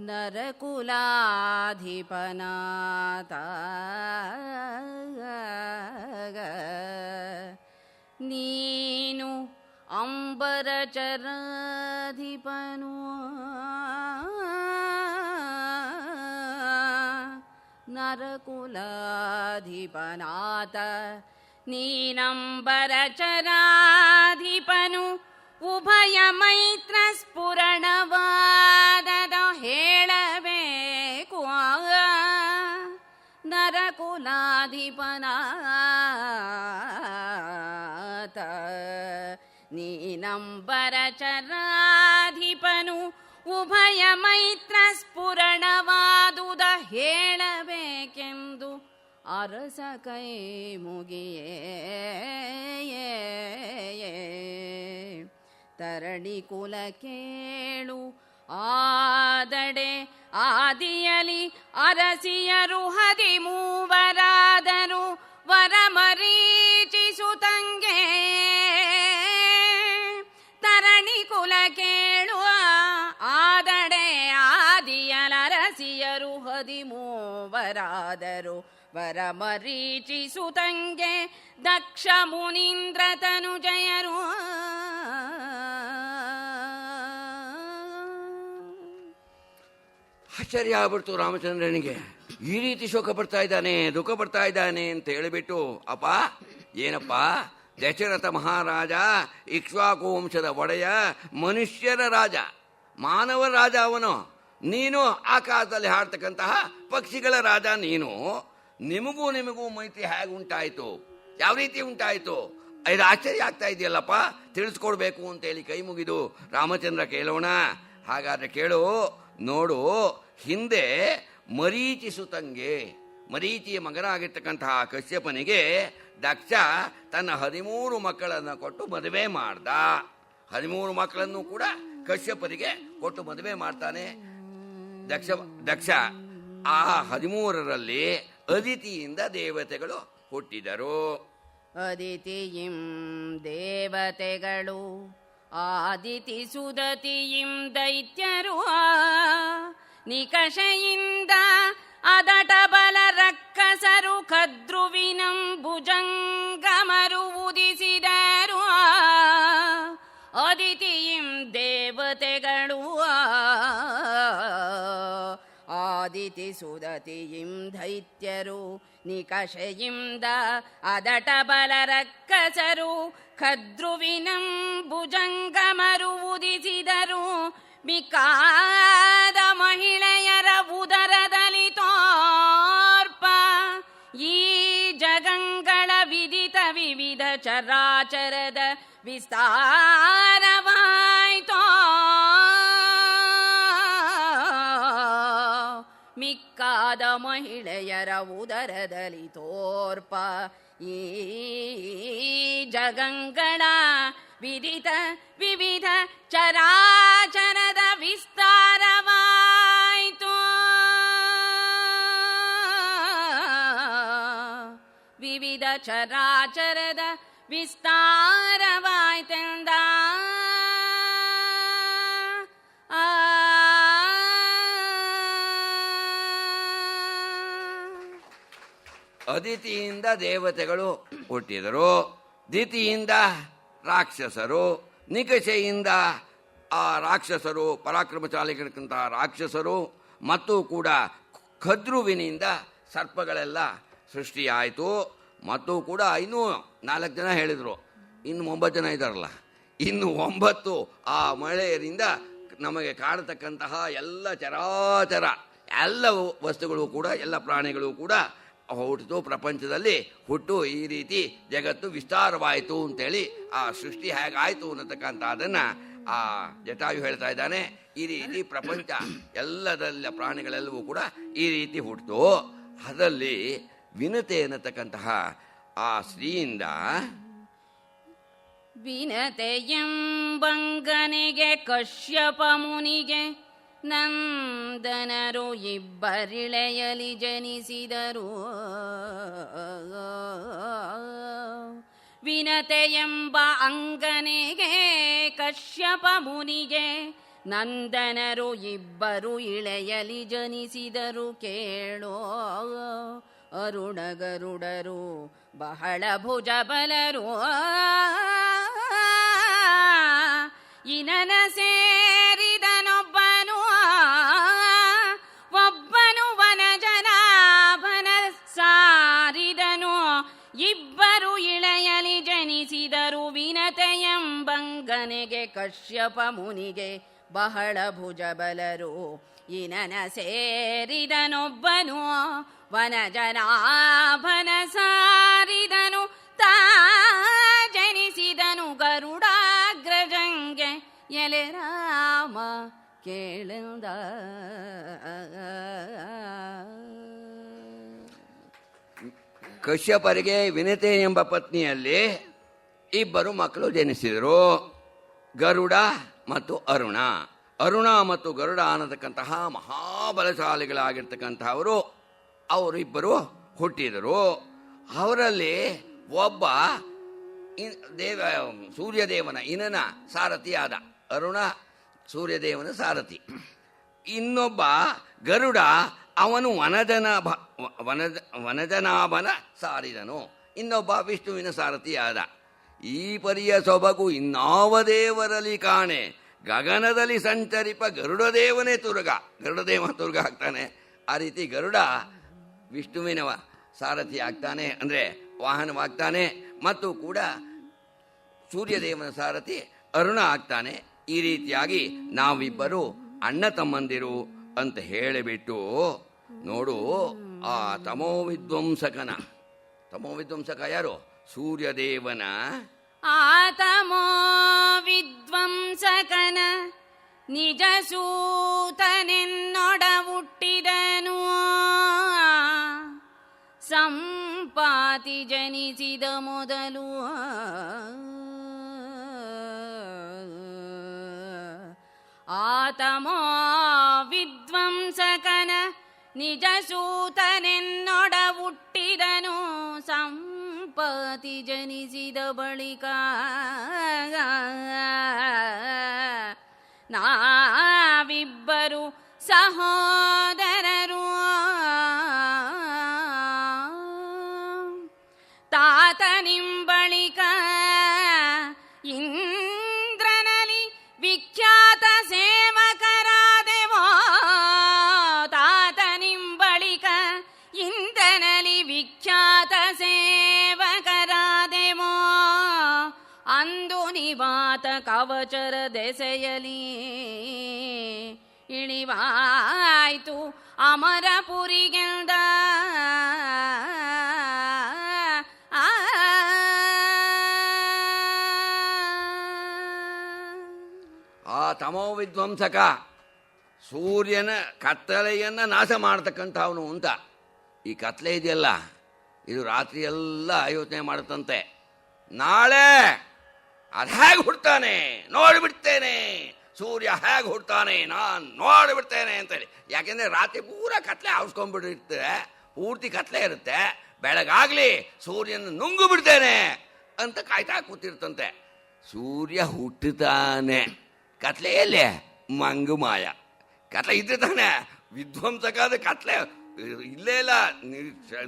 ನರಕುಲಾಧಿಪನಾಥ ನೀನು ಅಂಬರಚರಾಧಿಪನು, ನರಕುಲಾಧಿಪನಾಥ ನೀನಂಬರಚರಾಧಿಪನು, ಉಭಯ ಮೈತ್ರ ಸ್ಫುರಣವಾದದ ಹೇಳಬೇಕು ನರಕುಲಾಧಿಪನಾಥ ನೀನಂಬರಚರಾಧಿಪನು, ಉಭಯ ಮೈತ್ರ ಸ್ಫುರಣವಾದುದ ಹೇಳಬೇಕೆಂದು ಅರಸ ಕೈ ಮುಗಿಯೇ ತರಣಿ ಕುಲ ಕೇಳು ಆದಡೆ ಆದಿಯಲಿ ಅರಸಿಯರು 13 ವರಮರೀಚಿಸುತ್ತಂಗೆ ತರಣಿ ಕುಲ ಕೇಳು ಆದಡೆ ಆದಿಯಲರಸಿಯರು 13 ವರಮರೀಚಿಸುತ್ತಂಗೆ ದಕ್ಷ ಮುನೀಂದ್ರ ತನುಜಯರು ಆಶ್ಚರ್ಯ ಆಗ್ಬಿಡ್ತು ರಾಮಚಂದ್ರನಿಗೆ. ಈ ರೀತಿ ಶೋಕ ಪಡ್ತಾ ಇದ್ದಾನೆ, ದುಃಖ ಪಡ್ತಾ ಇದ್ದಾನೆ ಅಂತ ಹೇಳಿಬಿಟ್ಟು, ಅಪ್ಪ ಏನಪ್ಪ, ದಶರಥ ಮಹಾರಾಜ ಇಕ್ಷ್ವಾಕು ವಂಶದ ಒಡೆಯ, ಮನುಷ್ಯರ ರಾಜ, ಮಾನವ ರಾಜ ಅವನು. ನೀನು ಆಕಾಶದಲ್ಲಿ ಹಾಡ್ತಕ್ಕಂತಹ ಪಕ್ಷಿಗಳ ರಾಜ ನೀನು. ನಿಮಗೂ ಮೈತ್ರಿ ಹೇಗೆ ಉಂಟಾಯಿತು? ಯಾವ ರೀತಿ ಉಂಟಾಯಿತು? ಇದು ಆಶ್ಚರ್ಯ ಆಗ್ತಾ ಇದೆಯಲ್ಲಪ್ಪ, ತಿಳಿಸ್ಕೊಡ್ಬೇಕು ಅಂತೇಳಿ ಕೈ ಮುಗಿದು ರಾಮಚಂದ್ರ ಕೇಳೋಣ. ಹಾಗಾದ್ರೆ ಕೇಳು, ನೋಡು, ಹಿಂದೆ ಮರೀಚಿಸುತ್ತಂಗೆ, ಮರೀಚಿಯ ಮಗನಾಗಿರ್ತಕ್ಕಂತಹ ಕಶ್ಯಪನಿಗೆ ದಕ್ಷ ತನ್ನ 13 ಮಕ್ಕಳನ್ನು ಕೊಟ್ಟು ಮದುವೆ ಮಾಡ್ದ. 13 ಮಕ್ಕಳನ್ನು ಕೂಡ ಕಶ್ಯಪನಿಗೆ ಕೊಟ್ಟು ಮದುವೆ ಮಾಡ್ತಾನೆ ದಕ್ಷ. ಆ 13ರಲ್ಲಿ ಅದಿತಿಯಿಂದ ದೇವತೆಗಳು ಹುಟ್ಟಿದರು. ಅದಿತಿಯಿಂ ದೇವತೆಗಳು, ಆದಿತಿ ಸುದತಿಯಿಂ ದೈತ್ಯರು, ನಿಕಷೆಯಿಂದ ಅದಟ ಬಲ ರಕ್ಕಸರು, ಕದ್ರುವಿನಂ ಭುಜಂಗಮರು ಉದಿಸಿದರು. ಅದಿತಿಯಿಂ ದೇವತೆಗಳು, ಆದಿತಿ ಸುದತಿಯಿಂ ದೈತ್ಯರು, ನಿಕಷೆಯಿಂದ ಅದಟ ಬಲ ರಕ್ಕಸರು, ಕದ್ರುವಿನಂ ಭುಜಂಗಮರು ಉದಿಸಿದರು. ಮಿಕ್ಕಾದ ಮಹಿಳೆಯರ ಉದರದಲ್ಲಿ ತೋರ್ಪ ಈ ಜಗಂಗಳ ವಿದಿತ ವಿವಿಧ ಚರಾಚರದ ವಿಸ್ತಾರವಾಯ್ತೋ. ದಿಕ್ಕಾದ ಮಹಿಳೆಯರ ಉದರದಲ್ಲಿ ತೋರ್ಪ ಈ ಜಗಂಗಳ ವಿದಿತ ವಿವಿಧ ಚರಾಚರದ ವಿಸ್ತಾರವಾಯಿತು. ವಿವಿಧ ಚರಾಚರದ ವಿಸ್ತಾರವಾಯ್ತೆಂದ. ಅದಿತಿಯಿಂದ ದೇವತೆಗಳು ಹುಟ್ಟಿದರು, ದಿತಿಯಿಂದ ರಾಕ್ಷಸರು, ನಿಕಷೆಯಿಂದ ಆ ರಾಕ್ಷಸರು ಪರಾಕ್ರಮಶಾಲಿಗಳಂತಹ ರಾಕ್ಷಸರು, ಮತ್ತು ಕೂಡ ಖದ್ರುವಿನಿಂದ ಸರ್ಪಗಳೆಲ್ಲ ಸೃಷ್ಟಿಯಾಯಿತು. ಮತ್ತು ಕೂಡ ಇನ್ನೂ 4 ಜನ ಹೇಳಿದರು, ಇನ್ನು 9 ಜನ ಇದ್ದಾರಲ್ಲ, ಇನ್ನು 9 ಆ ಮಳೆಯರಿಂದ ನಮಗೆ ಕಾಣತಕ್ಕಂತಹ ಎಲ್ಲ ಚರಾಚರ ಎಲ್ಲ ವಸ್ತುಗಳು ಕೂಡ ಎಲ್ಲ ಪ್ರಾಣಿಗಳು ಕೂಡ ಹುಟ್ಟಿತು. ಪ್ರಪಂಚದಲ್ಲಿ ಹುಟ್ಟು ಈ ರೀತಿ ಜಗತ್ತು ವಿಸ್ತಾರವಾಯಿತು ಅಂತೇಳಿ ಆ ಸೃಷ್ಟಿ ಹೇಗಾಯಿತು ಅನ್ನತಕ್ಕಂಥದ್ದನ್ನು ಆ ಜಟಾಯು ಹೇಳ್ತಾ ಇದ್ದಾನೆ. ಈ ರೀತಿ ಪ್ರಪಂಚ ಎಲ್ಲದಲ್ಲ ಪ್ರಾಣಿಗಳೆಲ್ಲವೂ ಕೂಡ ಈ ರೀತಿ ಹುಟ್ಟಿತು. ಅದರಲ್ಲಿ ವಿನತೆ ಅನ್ನತಕ್ಕಂತಹ ಆ ಸ್ತ್ರೀಯಿಂದ ವಿನತೆಯಂಬಂಗನಿಗೆ ಕಶ್ಯಪ ಮುನಿಗೆ ನಂದನರು ಇಬ್ಬರಿಳೆಯಲಿ ಜನಿಸಿದರು. ವಿನತೆಯೆಂಬ ಅಂಗನಿಗೆ ಕಶ್ಯಪ ಮುನಿಗೆ ನಂದನರು ಇಬ್ಬರು ಇಳೆಯಲಿ ಜನಿಸಿದರು. ಕೇಳೋ ಅರುಣ ಗರುಡರು ಬಹಳ ಭುಜಬಲರು ಇನನ ಸೇರಿದನೊಬ್ಬನು ಒಬ್ಬನು ವನಜನಾಭನ ಸಾರಿದನು. ಇಬ್ಬರು ಇಳೆಯಲಿ ಜನಿಸಿದರು. ವಿನತೆಯಂಬಂಗನೆಗೆ ಕಶ್ಯಪ ಮುನಿಗೆ ಬಹಳ ಭುಜಬಲರು ಇನನ ಸೇರಿದನೊಬ್ಬನು ವನಜನಾಭನ ಸಾರಿದನು. ತಾ ಜನಿಸಿದನು ಗರುಡಾಗ್ರಜಂಗೆ ಎಲೆ ರಾಮ ಕೇಳಿದ. ಕಶ್ಯಪರಿಗೆ ವಿನತೆ ಎಂಬ ಪತ್ನಿಯಲ್ಲಿ ಇಬ್ಬರು ಮಕ್ಕಳು ಜನಿಸಿದರು, ಗರುಡ ಮತ್ತು ಅರುಣ. ಅರುಣ ಮತ್ತು ಗರುಡ ಅನ್ನತಕ್ಕಂತಹ ಮಹಾಬಲಶಾಲಿಗಳಾಗಿರ್ತಕ್ಕಂಥವರು ಅವರು ಇಬ್ಬರು ಹುಟ್ಟಿದರು. ಅವರಲ್ಲಿ ಒಬ್ಬ ಸೂರ್ಯದೇವನ ಇನನ ಸಾರಥಿಯಾದ ಅರುಣ ಸೂರ್ಯದೇವನ ಸಾರಥಿ. ಇನ್ನೊಬ್ಬ ಗರುಡ ಅವನು ವನಜನಾಭನ ಸಾರಿದನು. ಇನ್ನೊಬ್ಬ ವಿಷ್ಣುವಿನ ಸಾರಥಿಯಾದ. ಈ ಪರಿಯ ಸೊಬಗು ಇನ್ನಾವ ದೇವರಲ್ಲಿ ಕಾಣೆ, ಗಗನದಲ್ಲಿ ಸಂಚರಿಪ ಗರುಡದೇವನೇ ತುರ್ಗ. ಗರುಡದೇವ ತುರ್ಗ ಆಗ್ತಾನೆ. ಆ ರೀತಿ ಗರುಡ ವಿಷ್ಣುವಿನ ಸಾರಥಿ ಆಗ್ತಾನೆ, ಅಂದರೆ ವಾಹನವಾಗ್ತಾನೆ. ಮತ್ತು ಕೂಡ ಸೂರ್ಯದೇವನ ಸಾರಥಿ ಅರುಣ ಆಗ್ತಾನೆ. ಈ ರೀತಿಯಾಗಿ ನಾವಿಬ್ಬರು ಅಣ್ಣ ತಮ್ಮಂದಿರು ಅಂತ ಹೇಳಿಬಿಟ್ಟು ನೋಡು ಆ ತಮೋವಿಧ್ವಂಸಕ ಯಾರು? ಸೂರ್ಯದೇವನ ಆತಮೋ ವಿಧ್ವಂಸಕನ ನಿಜ ಸೂತನೆನ್ನೊಡ ಹುಟ್ಟಿದನು. ಸಂಪಾತಿ ಜನಿಸಿದ ಮೊದಲು ಆತಮೋ ವಿಧ್ವಂಸಕನ ನಿಜ ಸೂತನೆನ್ನೊಡ ಹುಟ್ಟಿದನು. ಸಂಪಾತಿ ಜನಿಸಿದ ಬಳಿಕ ನಾವಿಬ್ಬರು ಸಹೋದರರು. ತಾತನಿಂಬಳಿಕ ಇಂದ್ರನಲ್ಲಿ ವಿಖ್ಯಾತ ಸೇವಕರಾದೆವೋ. ತಾತನಿಂಬಳಿಕ ಇಂದ್ರನಲ್ಲಿ ವಿಖ್ಯಾತ ಸೇವಕರಾದೆವೋ. ಅಂದು ನಿವಾತ ಕವಚರ ದೆಸೆಯಲಿ ಇಳಿವಾಯ್ತು ಅಮರಪುರಿಗೆಂದ. ಆ ತಮೋ ವಿಧ್ವಂಸಕ ಸೂರ್ಯನ ಕತ್ತಲೆಯನ್ನು ನಾಶ ಮಾಡ್ತಕ್ಕಂಥವನು ಅಂತ. ಈ ಕತ್ತಲೆ ಇದೆಯಲ್ಲ, ಇದು ರಾತ್ರಿ ಎಲ್ಲ ಯೋಚನೆ ಮಾಡುತ್ತಂತೆ. ನಾಳೆ ಅದು ಹೇಗೆ ಹುಡ್ತಾನೆ ನೋಡಿಬಿಡ್ತೇನೆ, ಸೂರ್ಯ ಹೇಗೆ ಹುಡ್ತಾನೆ ನಾನು ನೋಡಿಬಿಡ್ತೇನೆ ಅಂತೇಳಿ. ಯಾಕೆಂದರೆ ರಾತ್ರಿ ಪೂರ ಕತ್ಲೆ ಆವಿಸ್ಕೊಂಡ್ಬಿಟ್ಟಿರ್ತದೆ, ಪೂರ್ತಿ ಕತ್ಲೆ ಇರುತ್ತೆ. ಬೆಳಗಾಗಲಿ ಸೂರ್ಯನ ನುಂಗು ಬಿಡ್ತೇನೆ ಅಂತ ಕಾಯ್ತಾ ಕೂತಿರ್ತಂತೆ. ಸೂರ್ಯ ಹುಟ್ಟುತ್ತಾನೆ, ಕತ್ಲೆಯಲ್ಲೇ ಮಂಗುಮಾಯ. ಕತ್ಲೆ ಇದ್ರೆ ತಾನೆ ವಿಧ್ವಂಸಕಾದ ಕತ್ಲೆ ಇಲ್ಲೇ ಇಲ್ಲ,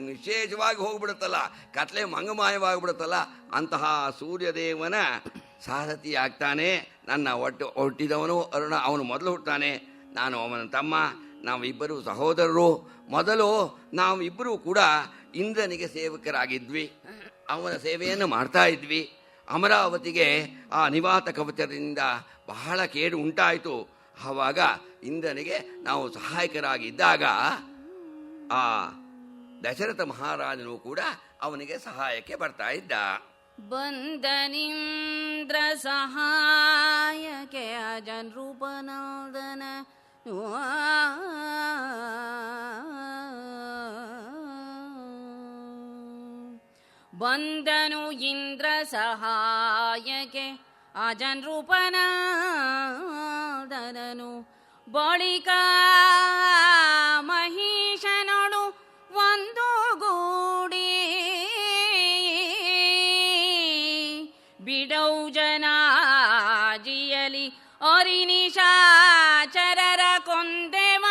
ನಿಶೇಷವಾಗಿ ಹೋಗ್ಬಿಡುತ್ತಲ್ಲ, ಕತ್ಲೆ ಮಂಗಮಾಯವಾಗಿಬಿಡುತ್ತಲ್ಲ. ಅಂತಹ ಸೂರ್ಯದೇವನ ಸಾರಥಿ ಆಗ್ತಾನೆ. ನನ್ನ ಹುಟ್ಟಿದವನು ಅರುಣ, ಅವನು ಮೊದಲು ಹುಟ್ಟುತ್ತಾನೆ, ನಾನು ಅವನ ತಮ್ಮ, ನಾವಿಬ್ಬರು ಸಹೋದರರು. ಮೊದಲು ನಾವಿಬ್ಬರೂ ಕೂಡ ಇಂದ್ರನಿಗೆ ಸೇವಕರಾಗಿದ್ವಿ, ಅವನ ಸೇವೆಯನ್ನು ಮಾಡ್ತಾ ಇದ್ವಿ. ಅಮರಾವತಿಗೆ ಆ ನಿವಾತ ಕವಚದಿಂದ ಬಹಳ ಕೇಡು ಉಂಟಾಯಿತು. ಆವಾಗ ಇಂದ್ರನಿಗೆ ನಾವು ಸಹಾಯಕರಾಗಿದ್ದಾಗ ಆ ದಶರಥ ಮಹಾರಾಜನು ಕೂಡ ಅವನಿಗೆ ಸಹಾಯಕ್ಕೆ ಬರ್ತಾ ಇದ್ದ. ಬಂದನಿಂದ್ರ ಸಹಾಯಕ್ಕೆ ಅಜನ್ ರೂಪನಂದನ ಬಂದನು ಇಂದ್ರ ಸಹಾಯಕ್ಕೆ ಅಜನ್ ರೂಪನಂದನನು ಬಳಿಕ ಮಹಿಷನೊಡು ಒಂದು ಗೂಡಿ ಬಿಡೌ ಜನಾಜಿಯಲಿ ಅರಿನಿಶಾಚರರ ಕೊಂದೆವ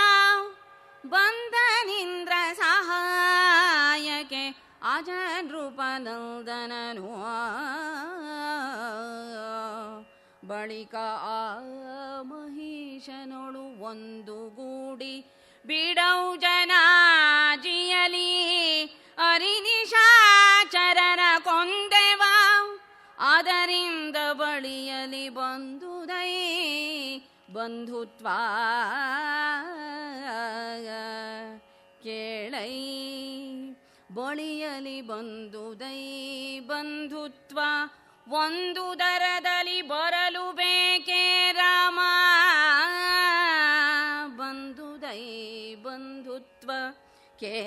ಬಂದನಿಂದ್ರ ಸಹಾಯಕ್ಕೆ ಅಜನ್ ರೂಪನಂದನನು ಬಳಿಕ ಆ ಮಹಿಷನೊಳು ಒಂದು ಗೂಡಿ ಬಿಡೌ ಜನಾಜಿಯಲಿ ಅರಿನಿಶಾಚರರ ಕೊಂದೆವ ಅದರಿಂದ ಬಳಿಯಲಿ ಬಂದುದೈ ಬಂಧುತ್ವ ಕೇಳೈ ಬಳಿಯಲಿ ಬಂದುದೈ ಬಂಧುತ್ವ ಒಂದು ದರದಲ್ಲಿ ಬರಲು ಬೇಕೇ ರಾಮ ಬಂದುದೈ ಬಂಧುತ್ವ ಕೇಳೈ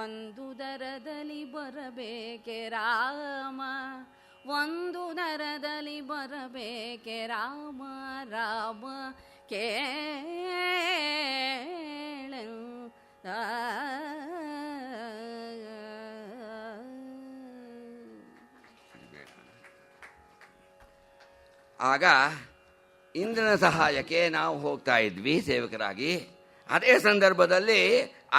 ಒಂದು ದರದಲ್ಲಿ ಬರಬೇಕೆ ರಾಮ ಒಂದು ದರದಲ್ಲಿ ಬರಬೇಕೆ ರಾಮ ರಾಮ ಕೇಳ ಆಗ ಇಂದ್ರನ ಸಹಾಯಕ್ಕೆ ನಾವು ಹೋಗ್ತಾ ಇದ್ವಿ ಸೇವಕರಾಗಿ. ಅದೇ ಸಂದರ್ಭದಲ್ಲಿ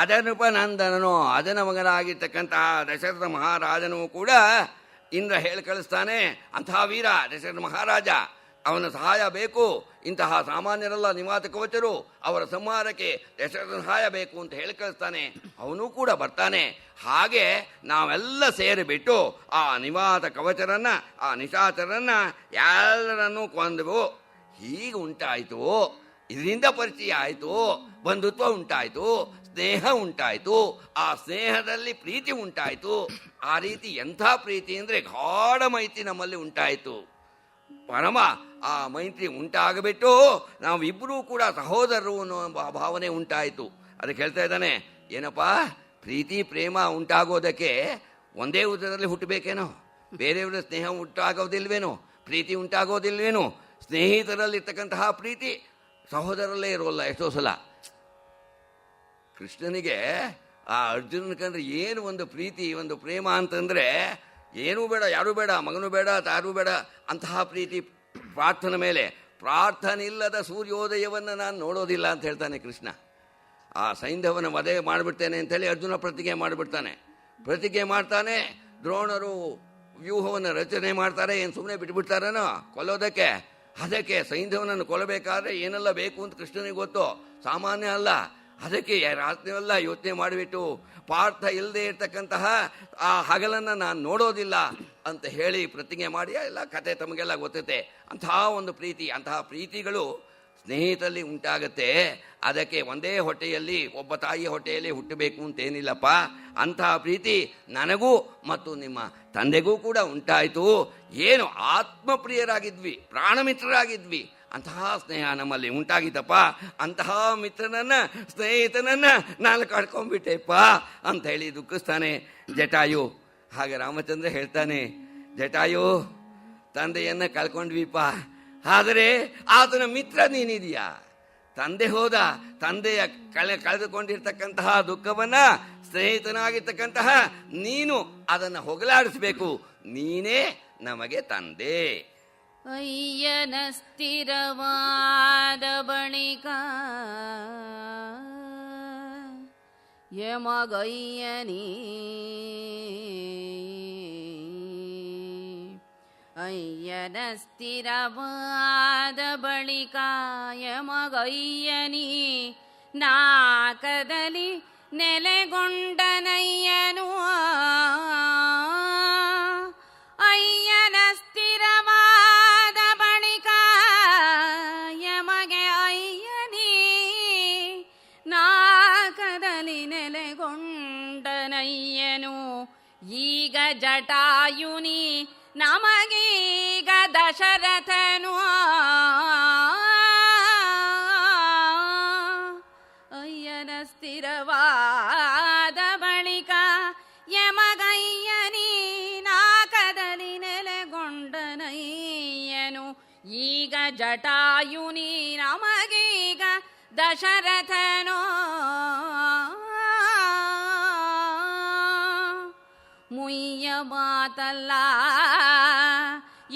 ಅದನುಪನಂದನನು, ಅದನ ಮಗನಾಗಿರ್ತಕ್ಕಂತಹ ದಶರಥ ಮಹಾರಾಜನು ಕೂಡ ಇಂದ್ರ ಹೇಳಿ ಕಳಿಸ್ತಾನೆ, ಅಂತಹ ವೀರ ದಶರಥ ಮಹಾರಾಜ, ಅವನ ಸಹಾಯ ಬೇಕು, ಇಂತಹ ಸಾಮಾನ್ಯರಲ್ಲ ನಿವಾತ ಕವಚರು, ಅವರ ಸಂಹಾರಕ್ಕೆ ದಶರಥನ ಸಹಾಯ ಬೇಕು ಅಂತ ಹೇಳಿ ಕಳಿಸ್ತಾನೆ. ಅವನು ಕೂಡ ಬರ್ತಾನೆ. ಹಾಗೆ ನಾವೆಲ್ಲ ಸೇರಿಬಿಟ್ಟು ಆ ನಿವಾತ ಕವಚರನ್ನ, ಆ ನಿಶಾಚರನ್ನ ಎಲ್ಲರನ್ನೂ ಕೊಂದೆವು. ಹೀಗೆ ಉಂಟಾಯಿತು. ಇದರಿಂದ ಪರಿಚಯ ಆಯಿತು, ಬಂಧುತ್ವ ಉಂಟಾಯಿತು, ಸ್ನೇಹ ಉಂಟಾಯಿತು, ಆ ಸ್ನೇಹದಲ್ಲಿ ಪ್ರೀತಿ ಉಂಟಾಯಿತು. ಆ ರೀತಿ ಎಂಥ ಪ್ರೀತಿ ಅಂದರೆ ಗಾಢ ಮೈತ್ರಿ ನಮ್ಮಲ್ಲಿ ಉಂಟಾಯಿತು. ಪರಮ ಆ ಮೈತ್ರಿ ಉಂಟಾಗಬಿಟ್ಟು ನಾವಿಬ್ಬರೂ ಕೂಡ ಸಹೋದರರು ಅನ್ನೋ ಭಾವನೆ ಉಂಟಾಯಿತು. ಅದಕ್ಕೆ ಹೇಳ್ತಾ ಇದ್ದಾನೆ, ಏನಪ್ಪ ಪ್ರೀತಿ ಪ್ರೇಮ ಉಂಟಾಗೋದಕ್ಕೆ ಒಂದೇ ಉದರದಲ್ಲಿ ಹುಟ್ಟಬೇಕೇನೋ? ಬೇರೆಯವರ ಸ್ನೇಹ ಉಂಟಾಗೋದಿಲ್ವೇನೋ? ಪ್ರೀತಿ ಉಂಟಾಗೋದಿಲ್ವೇನೋ? ಸ್ನೇಹಿತರಲ್ಲಿರ್ತಕ್ಕಂತಹ ಪ್ರೀತಿ ಸಹೋದರಲ್ಲೇ ಇರೋಲ್ಲ ಎಷ್ಟೋ ಸಲ. ಕೃಷ್ಣನಿಗೆ ಆ ಅರ್ಜುನನ ಕಂಡ್ರೆ ಏನು ಒಂದು ಪ್ರೀತಿ, ಒಂದು ಪ್ರೇಮ ಅಂತಂದರೆ ಏನೂ ಬೇಡ, ಯಾರೂ ಬೇಡ, ಮಗನೂ ಬೇಡ, ತಾರೂ ಬೇಡ, ಅಂತಹ ಪ್ರೀತಿ ಪ್ರಾರ್ಥನೆ ಮೇಲೆ. ಪ್ರಾರ್ಥನೆ ಇಲ್ಲದ ಸೂರ್ಯೋದಯವನ್ನು ನಾನು ನೋಡೋದಿಲ್ಲ ಅಂತ ಹೇಳ್ತಾನೆ ಕೃಷ್ಣ. ಆ ಸೈಂಧವನ ವಧೆ ಮಾಡಿಬಿಡ್ತೇನೆ ಅಂತೇಳಿ ಅರ್ಜುನ ಪ್ರತಿಜ್ಞೆ ಮಾಡಿಬಿಡ್ತಾನೆ. ಪ್ರತಿಜ್ಞೆ ಮಾಡ್ತಾನೆ. ದ್ರೋಣರು ವ್ಯೂಹವನ್ನು ರಚನೆ ಮಾಡ್ತಾರೆ. ಏನು ಸುಮ್ಮನೆ ಬಿಟ್ಬಿಡ್ತಾರೇನೋ ಕೊಲ್ಲೋದಕ್ಕೆ? ಅದಕ್ಕೆ ಸೈಂಧವನನ್ನು ಕೊಲ್ಲಬೇಕಾದ್ರೆ ಏನೆಲ್ಲ ಬೇಕು ಅಂತ ಕೃಷ್ಣನಿಗೆ ಗೊತ್ತು, ಸಾಮಾನ್ಯ ಅಲ್ಲ. ಅದಕ್ಕೆ ರಾತ್ರಿಯೆಲ್ಲ ಯೋಚನೆ ಮಾಡಿಬಿಟ್ಟು ಪಾರ್ಥ ಇಲ್ಲದೆ ಇರ್ತಕ್ಕಂತಹ ಆ ಹಗಲನ್ನು ನಾನು ನೋಡೋದಿಲ್ಲ ಅಂತ ಹೇಳಿ ಪ್ರತಿಜ್ಞೆ ಮಾಡಿ, ಎಲ್ಲ ಕತೆ ತಮಗೆಲ್ಲ ಗೊತ್ತೈತೆ. ಅಂತಹ ಒಂದು ಪ್ರೀತಿ, ಅಂತಹ ಪ್ರೀತಿಗಳು ಸ್ನೇಹಿತರಲ್ಲಿ ಉಂಟಾಗತ್ತೆ. ಅದಕ್ಕೆ ಒಂದೇ ಹೊಟ್ಟೆಯಲ್ಲಿ ಒಬ್ಬ ತಾಯಿಯ ಹೊಟ್ಟೆಯಲ್ಲಿ ಹುಟ್ಟಬೇಕು ಅಂತೇನಿಲ್ಲಪ್ಪ. ಅಂತಹ ಪ್ರೀತಿ ನನಗೂ ಮತ್ತು ನಿಮ್ಮ ತಂದೆಗೂ ಕೂಡ ಉಂಟಾಯಿತು. ಏನು ಆತ್ಮಪ್ರಿಯರಾಗಿದ್ವಿ, ಪ್ರಾಣಮಿತ್ರರಾಗಿದ್ವಿ. ಅಂತಹ ಸ್ನೇಹ ನಮ್ಮಲ್ಲಿ ಉಂಟಾಗಿತ್ತಪ್ಪ. ಅಂತಹ ಮಿತ್ರನನ್ನ, ಸ್ನೇಹಿತನನ್ನ ನಾನು ಕಳ್ಕೊಂಡ್ಬಿಟ್ಟೆಪ್ಪ ಅಂತ ಹೇಳಿ ದುಃಖಿಸ್ತಾನೆ ಜಟಾಯು. ಹಾಗೆ ರಾಮಚಂದ್ರ ಹೇಳ್ತಾನೆ, ಜಟಾಯು, ತಂದೆಯನ್ನ ಕಳ್ಕೊಂಡ್ವಿಪ್ಪ, ಆದರೆ ಆತನ ಮಿತ್ರ ನೀನಿದೆಯಾ. ತಂದೆ ಹೋದ, ತಂದೆಯ ಕಳೆದುಕೊಂಡಿರ್ತಕ್ಕಂತಹ ದುಃಖವನ್ನ ಸ್ನೇಹಿತನಾಗಿರ್ತಕ್ಕಂತಹ ನೀನು ಅದನ್ನು ಹೊಗಲಾಡಿಸಬೇಕು. ನೀನೇ ನಮಗೆ ತಂದೆ. ಅಯ್ಯನ ಸ್ಥಿರವಾದ ಬಳಿಕ ಯಮಗಯ್ಯನೀ ಅಯ್ಯನ ಸ್ಥಿರವಾದ ಬಳಿಕ ಯಮಗಯ್ಯನೀ ನಾಕದಲ್ಲಿ ನೆಲೆಗೊಂಡನಯ್ಯನು. ಅಯ್ಯನ ಸ್ಥಿರವಾದ ಬಳಿಕ ಯಮಗೆ ಅಯ್ಯನೀ ನಾಕದಲ್ಲಿ ನೆಲೆಗೊಂಡನಯ್ಯನು. ಈಗ ಜಟಾಯುನಿ ನಮಗೀಗ ದಶರಥನು. ಅಯ್ಯನ ಸ್ಥಿರವಾದ ಬಳಿಕ ಯಮಗಯ್ಯನೀ ನಾಕದಲ್ಲಿ ನೆಲೆಗೊಂಡನಯ್ಯನು. ಈಗ ಜಟಾಯುನಿ ನಮಗೀಗ ದಶರಥನೋ. ಮುಯ್ಯ ಮಾತಲ್ಲ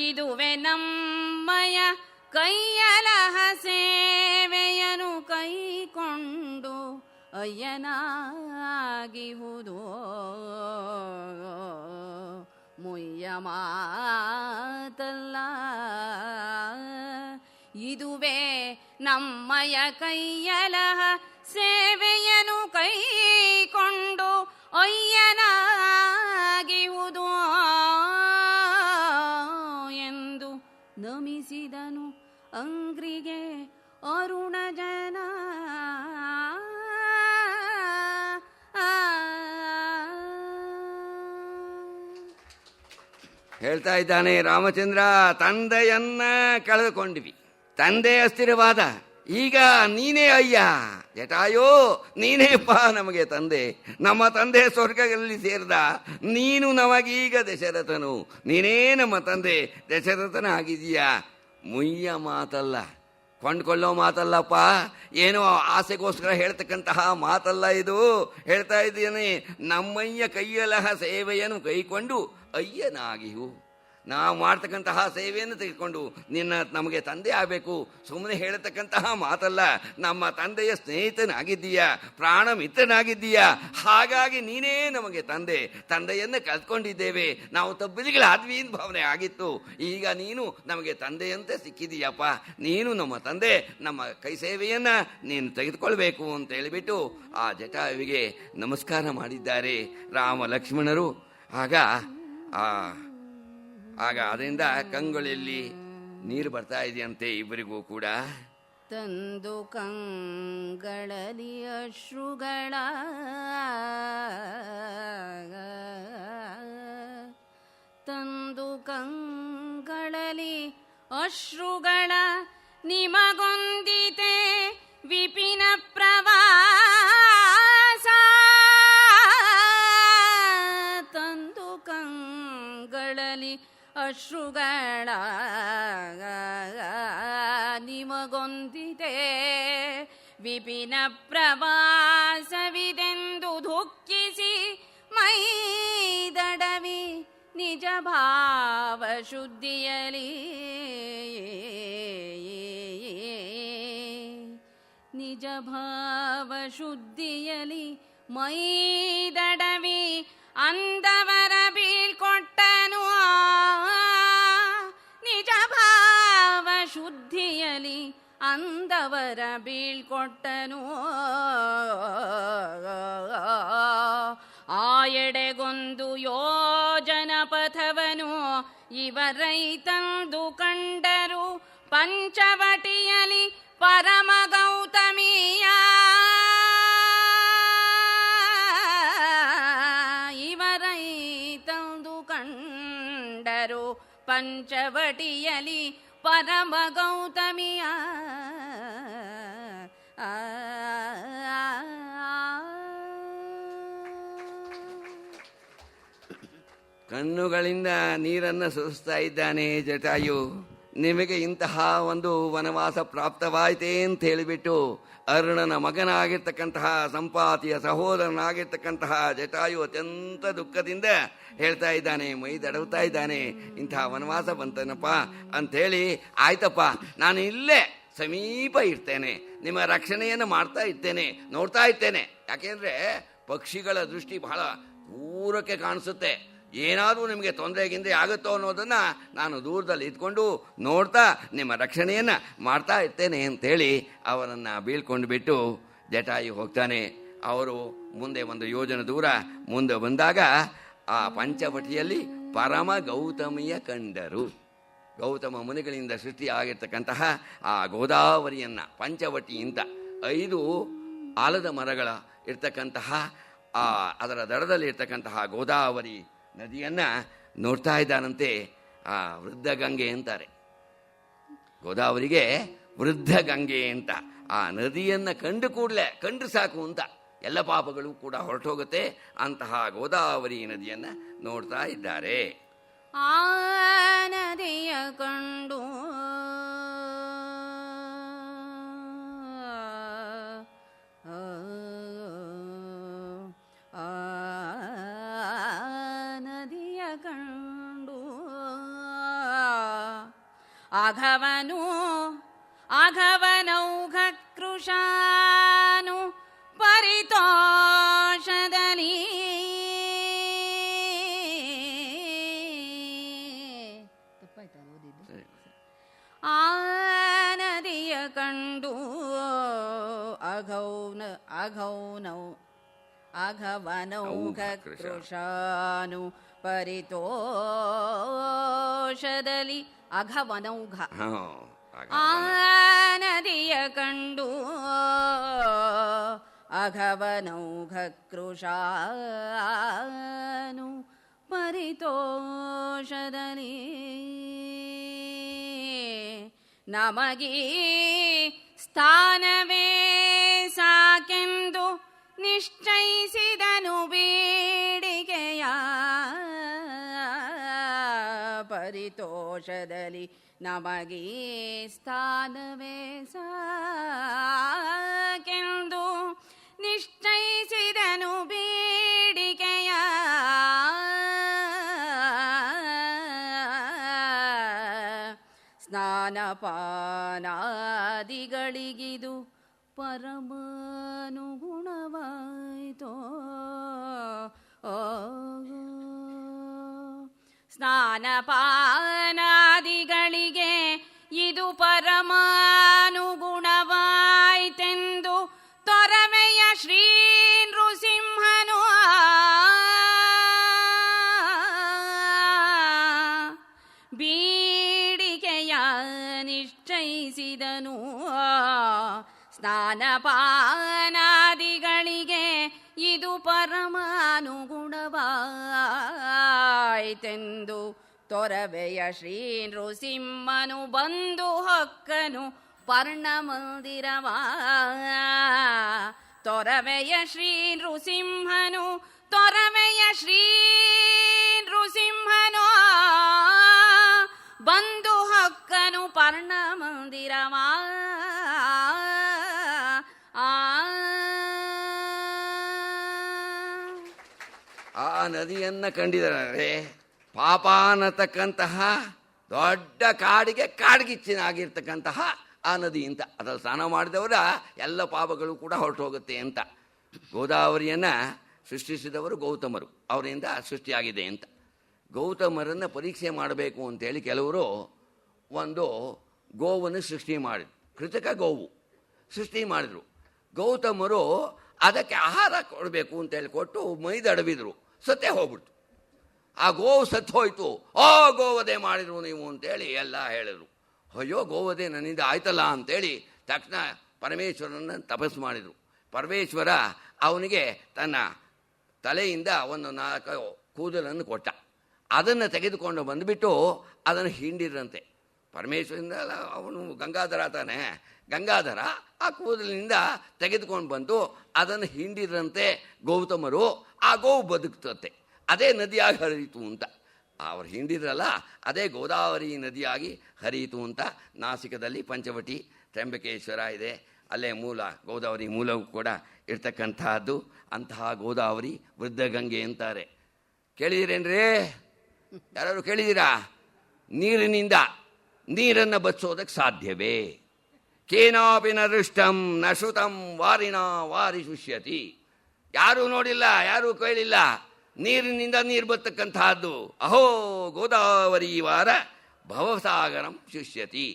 ಇದುವೆ ನಮ್ಮಯ ಕೈಯಲಹ ಸೇವೆಯನು ಕೈಕೊಂಡು ಅಯ್ಯನಾಗಿಹುದು. ಮುಯ್ಯ ಮಾತಲ್ಲ ಇದುವೆ ನಮ್ಮಯ ಕೈಯಲಹ ಸೇವೆಯನು ಕೈಕೊಂಡು ಅಯ್ಯನಾಗಿಹುದು ಎಂದು ನಮಿಸಿದನು ಅಂಗ್ರಿಗೆ ಅರುಣ ಜನ. ಹೇಳ್ತಾ ಇದ್ದಾನೆ ರಾಮಚಂದ್ರ, ತಂದೆಯನ್ನ ಕಳೆದುಕೊಂಡ್ವಿ, ತಂದೆ ಅಸ್ಥಿರವಾದ, ಈಗ ನೀನೇ ಅಯ್ಯ. ಜಟಾಯೋ, ನೀನೇಪ್ಪ ನಮಗೆ ತಂದೆ. ನಮ್ಮ ತಂದೆ ಸ್ವರ್ಗದಲ್ಲಿ ಸೇರಿದ, ನೀನು ನಮಗೀಗ ದಶರಥನು. ನೀನೇ ನಮ್ಮ ತಂದೆ, ದಶರಥನ ಆಗಿದೀಯಾ. ಮುಯ್ಯ ಮಾತಲ್ಲ, ಕೊಂಡ್ಕೊಳ್ಳೋ ಮಾತಲ್ಲಪ್ಪ, ಏನೋ ಆಸೆಗೋಸ್ಕರ ಹೇಳ್ತಕ್ಕಂತಹ ಮಾತಲ್ಲ ಇದು. ಹೇಳ್ತಾ ಇದ್ದೇನೆ, ನಮ್ಮಯ್ಯ ಕೈಯಲಹ ಸೇವೆಯನ್ನು ಕೈಕೊಂಡು ಅಯ್ಯನಾಗಿಯು. ನಾವು ಮಾಡ್ತಕ್ಕಂತಹ ಸೇವೆಯನ್ನು ತೆಗೆದುಕೊಂಡು ನಮಗೆ ತಂದೆ ಆಗಬೇಕು. ಸುಮ್ಮನೆ ಹೇಳತಕ್ಕಂತಹ ಮಾತಲ್ಲ. ನಮ್ಮ ತಂದೆಯ ಸ್ನೇಹಿತನಾಗಿದ್ದೀಯಾ, ಪ್ರಾಣ ಮಿತ್ರನಾಗಿದ್ದೀಯಾ. ಹಾಗಾಗಿ ನೀನೇ ನಮಗೆ ತಂದೆ. ತಂದೆಯನ್ನು ಕಲ್ತ್ಕೊಂಡಿದ್ದೇವೆ, ನಾವು ತಬ್ಬಿಲಿಗಳಾದ್ವಿ ಅಂತ ಭಾವನೆ ಆಗಿತ್ತು. ಈಗ ನೀನು ನಮಗೆ ತಂದೆಯಂತೆ ಸಿಕ್ಕಿದೀಯಪ್ಪ. ನೀನು ನಮ್ಮ ತಂದೆ, ನಮ್ಮ ಕೈ ಸೇವೆಯನ್ನು ನೀನು ತೆಗೆದುಕೊಳ್ಬೇಕು ಅಂತ ಹೇಳಿಬಿಟ್ಟು ಆ ಜಟಾಯುವಿಗೆ ನಮಸ್ಕಾರ ಮಾಡಿದ್ದಾರೆ ರಾಮ ಲಕ್ಷ್ಮಣರು. ಆಗ ಅದರಿಂದ ಕಂಗೊಳಲ್ಲಿ ನೀರು ಬರ್ತಾ ಇದೆಯಂತೆ ಇಬ್ಬರಿಗೂ ಕೂಡ. ತಂದು ಕಂಗಳಲ್ಲಿ ಅಶ್ರುಗಳ ತಂದು ಕಂಗಳಲ್ಲಿ ಅಶ್ರುಗಳ ನಿಮಗೊಂದಿತೆ ವಿಪಿನ ಪ್ರವಾಸ. ತಂದು ಕಂಗಳಲ್ಲಿ ಅಶ್ರುಗಳ ನಿಮಗೊಂದಿದೆ ವಿಪಿನ ಪ್ರವಾಸವಿದೆಂದು ದುಃಖಿಸಿ ಮೈದಡವಿ ನಿಜ ಭಾವ ಶುದ್ಧಿಯಲಿ ನಿಜ ಭಾವ ಶುದ್ಧಿಯಲಿ ಮೈದಡವಿ ಅಂದವರ ಬೀಳ್ಕೊಟ್ಟನು. ನಿಜ ಭಾವ ಶುದ್ಧಿಯಲಿ ಅಂದವರ ಬೀಳ್ಕೊಟ್ಟನು. ಆ ಎಡೆಗೊಂದು ಯೋಜನ ಪಥವನು ಇವರೈತಂದು ಕಂಡರು. ಪಂಚವಟಿಯಲಿ ಪರಮ ಗೌತಮಿಯ ಇವರೈ ತಂದು ಕಂಡರು ಪಂಚವಟಿಯಲಿ ಪರಮ ಗೌತಮಿಯ ಕಣ್ಣುಗಳಿಂದ ನೀರನ್ನು ಸುರಿಸ್ತಾ ಇದ್ದಾನೆ ಜಟಾಯು. ನಿಮಗೆ ಇಂತಹ ಒಂದು ವನವಾಸ ಪ್ರಾಪ್ತವಾಯಿತೇ ಅಂತ ಹೇಳಿಬಿಟ್ಟು ಅರುಣನ ಮಗನಾಗಿರ್ತಕ್ಕಂತಹ ಸಂಪಾತಿಯ ಸಹೋದರನಾಗಿರ್ತಕ್ಕಂತಹ ಜಟಾಯು ಅತ್ಯಂತ ದುಃಖದಿಂದ ಹೇಳ್ತಾ ಇದ್ದಾನೆ, ಮೈ ದಡವ್ತಾ ಇದ್ದಾನೆ. ಇಂತಹ ವನವಾಸ ಬಂತನಪ್ಪ ಅಂಥೇಳಿ, ಆಯ್ತಪ್ಪ ನಾನು ಇಲ್ಲೇ ಸಮೀಪ ಇರ್ತೇನೆ, ನಿಮ್ಮ ರಕ್ಷಣೆಯನ್ನು ಮಾಡ್ತಾ ಇರ್ತೇನೆ, ನೋಡ್ತಾ ಇರ್ತೇನೆ. ಯಾಕೆಂದರೆ ಪಕ್ಷಿಗಳ ದೃಷ್ಟಿ ಬಹಳ ದೂರಕ್ಕೆ ಕಾಣಿಸುತ್ತೆ. ಏನಾದರೂ ನಿಮಗೆ ತೊಂದರೆಗಿಂದ್ರೆ ಆಗುತ್ತೋ ಅನ್ನೋದನ್ನು ನಾನು ದೂರದಲ್ಲಿ ಇದ್ಕೊಂಡು ನೋಡ್ತಾ ನಿಮ್ಮ ರಕ್ಷಣೆಯನ್ನು ಮಾಡ್ತಾ ಇರ್ತೇನೆ ಅಂಥೇಳಿ ಅವರನ್ನು ಬೀಳ್ಕೊಂಡು ಬಿಟ್ಟು ಜಟಾಯು ಹೋಗ್ತಾನೆ. ಅವರು ಮುಂದೆ ಒಂದು ಯೋಜನೆ ದೂರ ಮುಂದೆ ಬಂದಾಗ ಆ ಪಂಚವಟಿಯಲ್ಲಿ ಪರಮ ಗೌತಮಿಯ ಕಂಡರು. ಗೌತಮ ಮುನಿಗಳಿಂದ ಸೃಷ್ಟಿಯಾಗಿರ್ತಕ್ಕಂತಹ ಆ ಗೋದಾವರಿಯನ್ನು, ಪಂಚವಟಿ ಅಂತ 5 ಆಲದ ಮರಗಳ ಇರ್ತಕ್ಕಂತಹ ಅದರ ದಡದಲ್ಲಿ ಇರ್ತಕ್ಕಂತಹ ಗೋದಾವರಿ ನದಿಯನ್ನು ನೋಡ್ತಾ ಇದ್ದಾನಂತೆ. ಆ ವೃದ್ಧ ಗಂಗೆ ಅಂತಾರೆ, ಗೋದಾವರಿಗೆ ವೃದ್ಧ ಗಂಗೆ ಅಂತ. ಆ ನದಿಯನ್ನು ಕಂಡು ಸಾಕು ಅಂತ ಎಲ್ಲ ಪಾಪಗಳು ಕೂಡ ಹೊರಟೋಗುತ್ತೆ. ಅಂತಹ ಗೋದಾವರಿ ನದಿಯನ್ನು ನೋಡ್ತಾ ಇದ್ದಾರೆ. ಆ ನದಿಯ ಕಂಡು ಅಘವನೌಘ ಕೃಶಾನು ಪರಿತೋಷದಲ್ಲಿ ಆ ನದಿಯ ಕಂಡು ಅಘವನೌಘ ಕೃಶಾನು ಪರಿತೋಷದಲ್ಲಿ ಅಘವನೌಘ ಆ ನದಿಯ ಕಂಡು ಅಘವನೌಘ ಕೃಶಾನು ಪರಿತೋಷದಲ್ಲಿ ನಮಗೀ ಸ್ಥಾನವೇ ಸಾಕೆಂದು ನಿಶ್ಚಯಿಸಿದನು ಬೇಡಿಕೆಯ ಪರಿತೋಷದಲ್ಲಿ ನಮಗೀ ಸ್ಥಾನವೇ ಸಾಕೆಂದು ನಿಶ್ಚಯಿಸಿದನು ಬೇಡಿಕೆಯ ಸ್ನಾನಪಾನಾದಿಗಳಿಗಿದು ಪರಮಾನುಗುಣವಾಯಿತೋ ಸ್ನಾನಪಾನಾದಿಗಳಿಗೆ ಇದು ಪರಮಾನುಗುಣವಾಯಿತೆಂದು ತೊರವೆಯ ಶ್ರೀ ನೃಸಿಂಹನು ಬೇಡಿಕೆಯ ನಿಶ್ಚಯಿಸಿದನು. ಸ್ನಾನಪಾನಾದಿಗಳಿಗೆ ಇದು ಪರಮಾನುಗುಣವಾಯಿತೆಂದು ತೊರವೆಯ ಶ್ರೀ ನೃಸಿಂಹನು ಬಂದು ಹೊಕ್ಕನು ಪರ್ಣಮಂದಿರವ. ತೊರವೆಯ ಶ್ರೀ ನೃಸಿಂಹನು ತೊರವೆಯ ಶ್ರೀ ನೃಸಿಂಹನು ಬಂದು ಹೊಕ್ಕನು ಪರ್ಣಮಂದಿರವ. ಆ ನದಿಯನ್ನು ಕಂಡಿದ್ದಾರೆ. ಪಾಪ ಅನ್ನತಕ್ಕಂತಹ ದೊಡ್ಡ ಕಾಡಿಗೆ ಕಾಡ್ಗಿಚ್ಚಿನಾಗಿರ್ತಕ್ಕಂತಹ ಆ ನದಿ ಅಂತ. ಅದರಲ್ಲಿ ಸ್ನಾನ ಮಾಡಿದವರ ಎಲ್ಲ ಪಾಪಗಳು ಕೂಡ ಹೊರಟು ಹೋಗುತ್ತೆ ಅಂತ. ಗೋದಾವರಿಯನ್ನು ಸೃಷ್ಟಿಸಿದವರು ಗೌತಮರು, ಅವರಿಂದ ಸೃಷ್ಟಿಯಾಗಿದೆ ಅಂತ. ಗೌತಮರನ್ನು ಪರೀಕ್ಷೆ ಮಾಡಬೇಕು ಅಂತೇಳಿ ಕೆಲವರು ಒಂದು ಗೋವನ್ನು ಸೃಷ್ಟಿ ಮಾಡಿದ್ರು, ಕೃತಕ ಗೋವು ಸೃಷ್ಟಿ ಮಾಡಿದರು. ಗೌತಮರು ಅದಕ್ಕೆ ಆಹಾರ ಕೊಡಬೇಕು ಅಂತೇಳಿ ಕೊಟ್ಟು ಮೈದಡವಿದ್ರು, ಸತ್ತೇ ಹೋಗ್ಬಿಡ್ತು. ಆ ಗೋವು ಸತ್ತು ಹೋಯ್ತು. ಗೋವಧೆ ಮಾಡಿದ್ರು ನೀವು ಅಂತೇಳಿ ಎಲ್ಲ ಹೇಳಿದ್ರು. ಅಯ್ಯೋ ಗೋವಧೆ ನನ್ನಿಂದ ಆಯ್ತಲ್ಲ ಅಂತೇಳಿ ತಕ್ಷಣ ಪರಮೇಶ್ವರನ ತಪಸ್ಸು ಮಾಡಿದರು. ಪರಮೇಶ್ವರ ಅವನಿಗೆ ತನ್ನ ತಲೆಯಿಂದ ಒಂದು 4 ಕೂದಲನ್ನು ಕೊಟ್ಟ. ಅದನ್ನು ತೆಗೆದುಕೊಂಡು ಬಂದುಬಿಟ್ಟು ಅದನ್ನು ಹಿಂಡಿದ್ರಂತೆ. ಪರಮೇಶ್ವರಿಂದ ಅವನು ಗಂಗಾಧರ ತಾನೆ, ಗಂಗಾಧರ ಆ ಕೂದಲಿನಿಂದ ತೆಗೆದುಕೊಂಡು ಬಂದು ಅದನ್ನು ಹಿಂಡಿದ್ರಂತೆ ಗೌತಮರು. ಆ ಗೋವು ಬದುಕ್ತಂತೆ, ಅದೇ ನದಿಯಾಗಿ ಹರಿಯಿತು ಅಂತ. ಅವರು ಹಿಂಡಿದ್ರಲ್ಲ, ಅದೇ ಗೋದಾವರಿ ನದಿಯಾಗಿ ಹರಿಯಿತು ಅಂತ. ನಾಸಿಕದಲ್ಲಿ ಪಂಚವಟಿ ತ್ರ್ಯಂಬಕೇಶ್ವರ ಇದೆ, ಅಲ್ಲೇ ಮೂಲ ಗೋದಾವರಿ ಮೂಲವೂ ಕೂಡ ಇರ್ತಕ್ಕಂತಹದ್ದು. ಅಂತಹ ಗೋದಾವರಿ ವೃದ್ಧಗಂಗೆ ಅಂತಾರೆ. ಕೇಳಿದಿರೇನ್ರೇ? ಯಾರು ಕೇಳಿದ್ದೀರಾ? ನೀರಿನಿಂದ ನೀರನ್ನು ಬಚ್ಚಿಸೋದಕ್ಕೆ ಸಾಧ್ಯವೇ? ಕೇನಾಪಿ ನ ದೃಷ್ಟಂ ನ ಶ್ರುತಂ ವಾರಿಣ ವಾರಿ ಶುಷ್ಯತಿ. ಯಾರೂ ನೋಡಿಲ್ಲ, ಯಾರೂ ಕೇಳಿಲ್ಲ. ನೀರಿನಿಂದ ನೀರು ಬರ್ತಕ್ಕಂತಹದ್ದು. ಅಹೋ ಗೋದಾವರಿ ವಾರ ಭವಸಾಗರಂ ಶುಷ್ಯತಿ.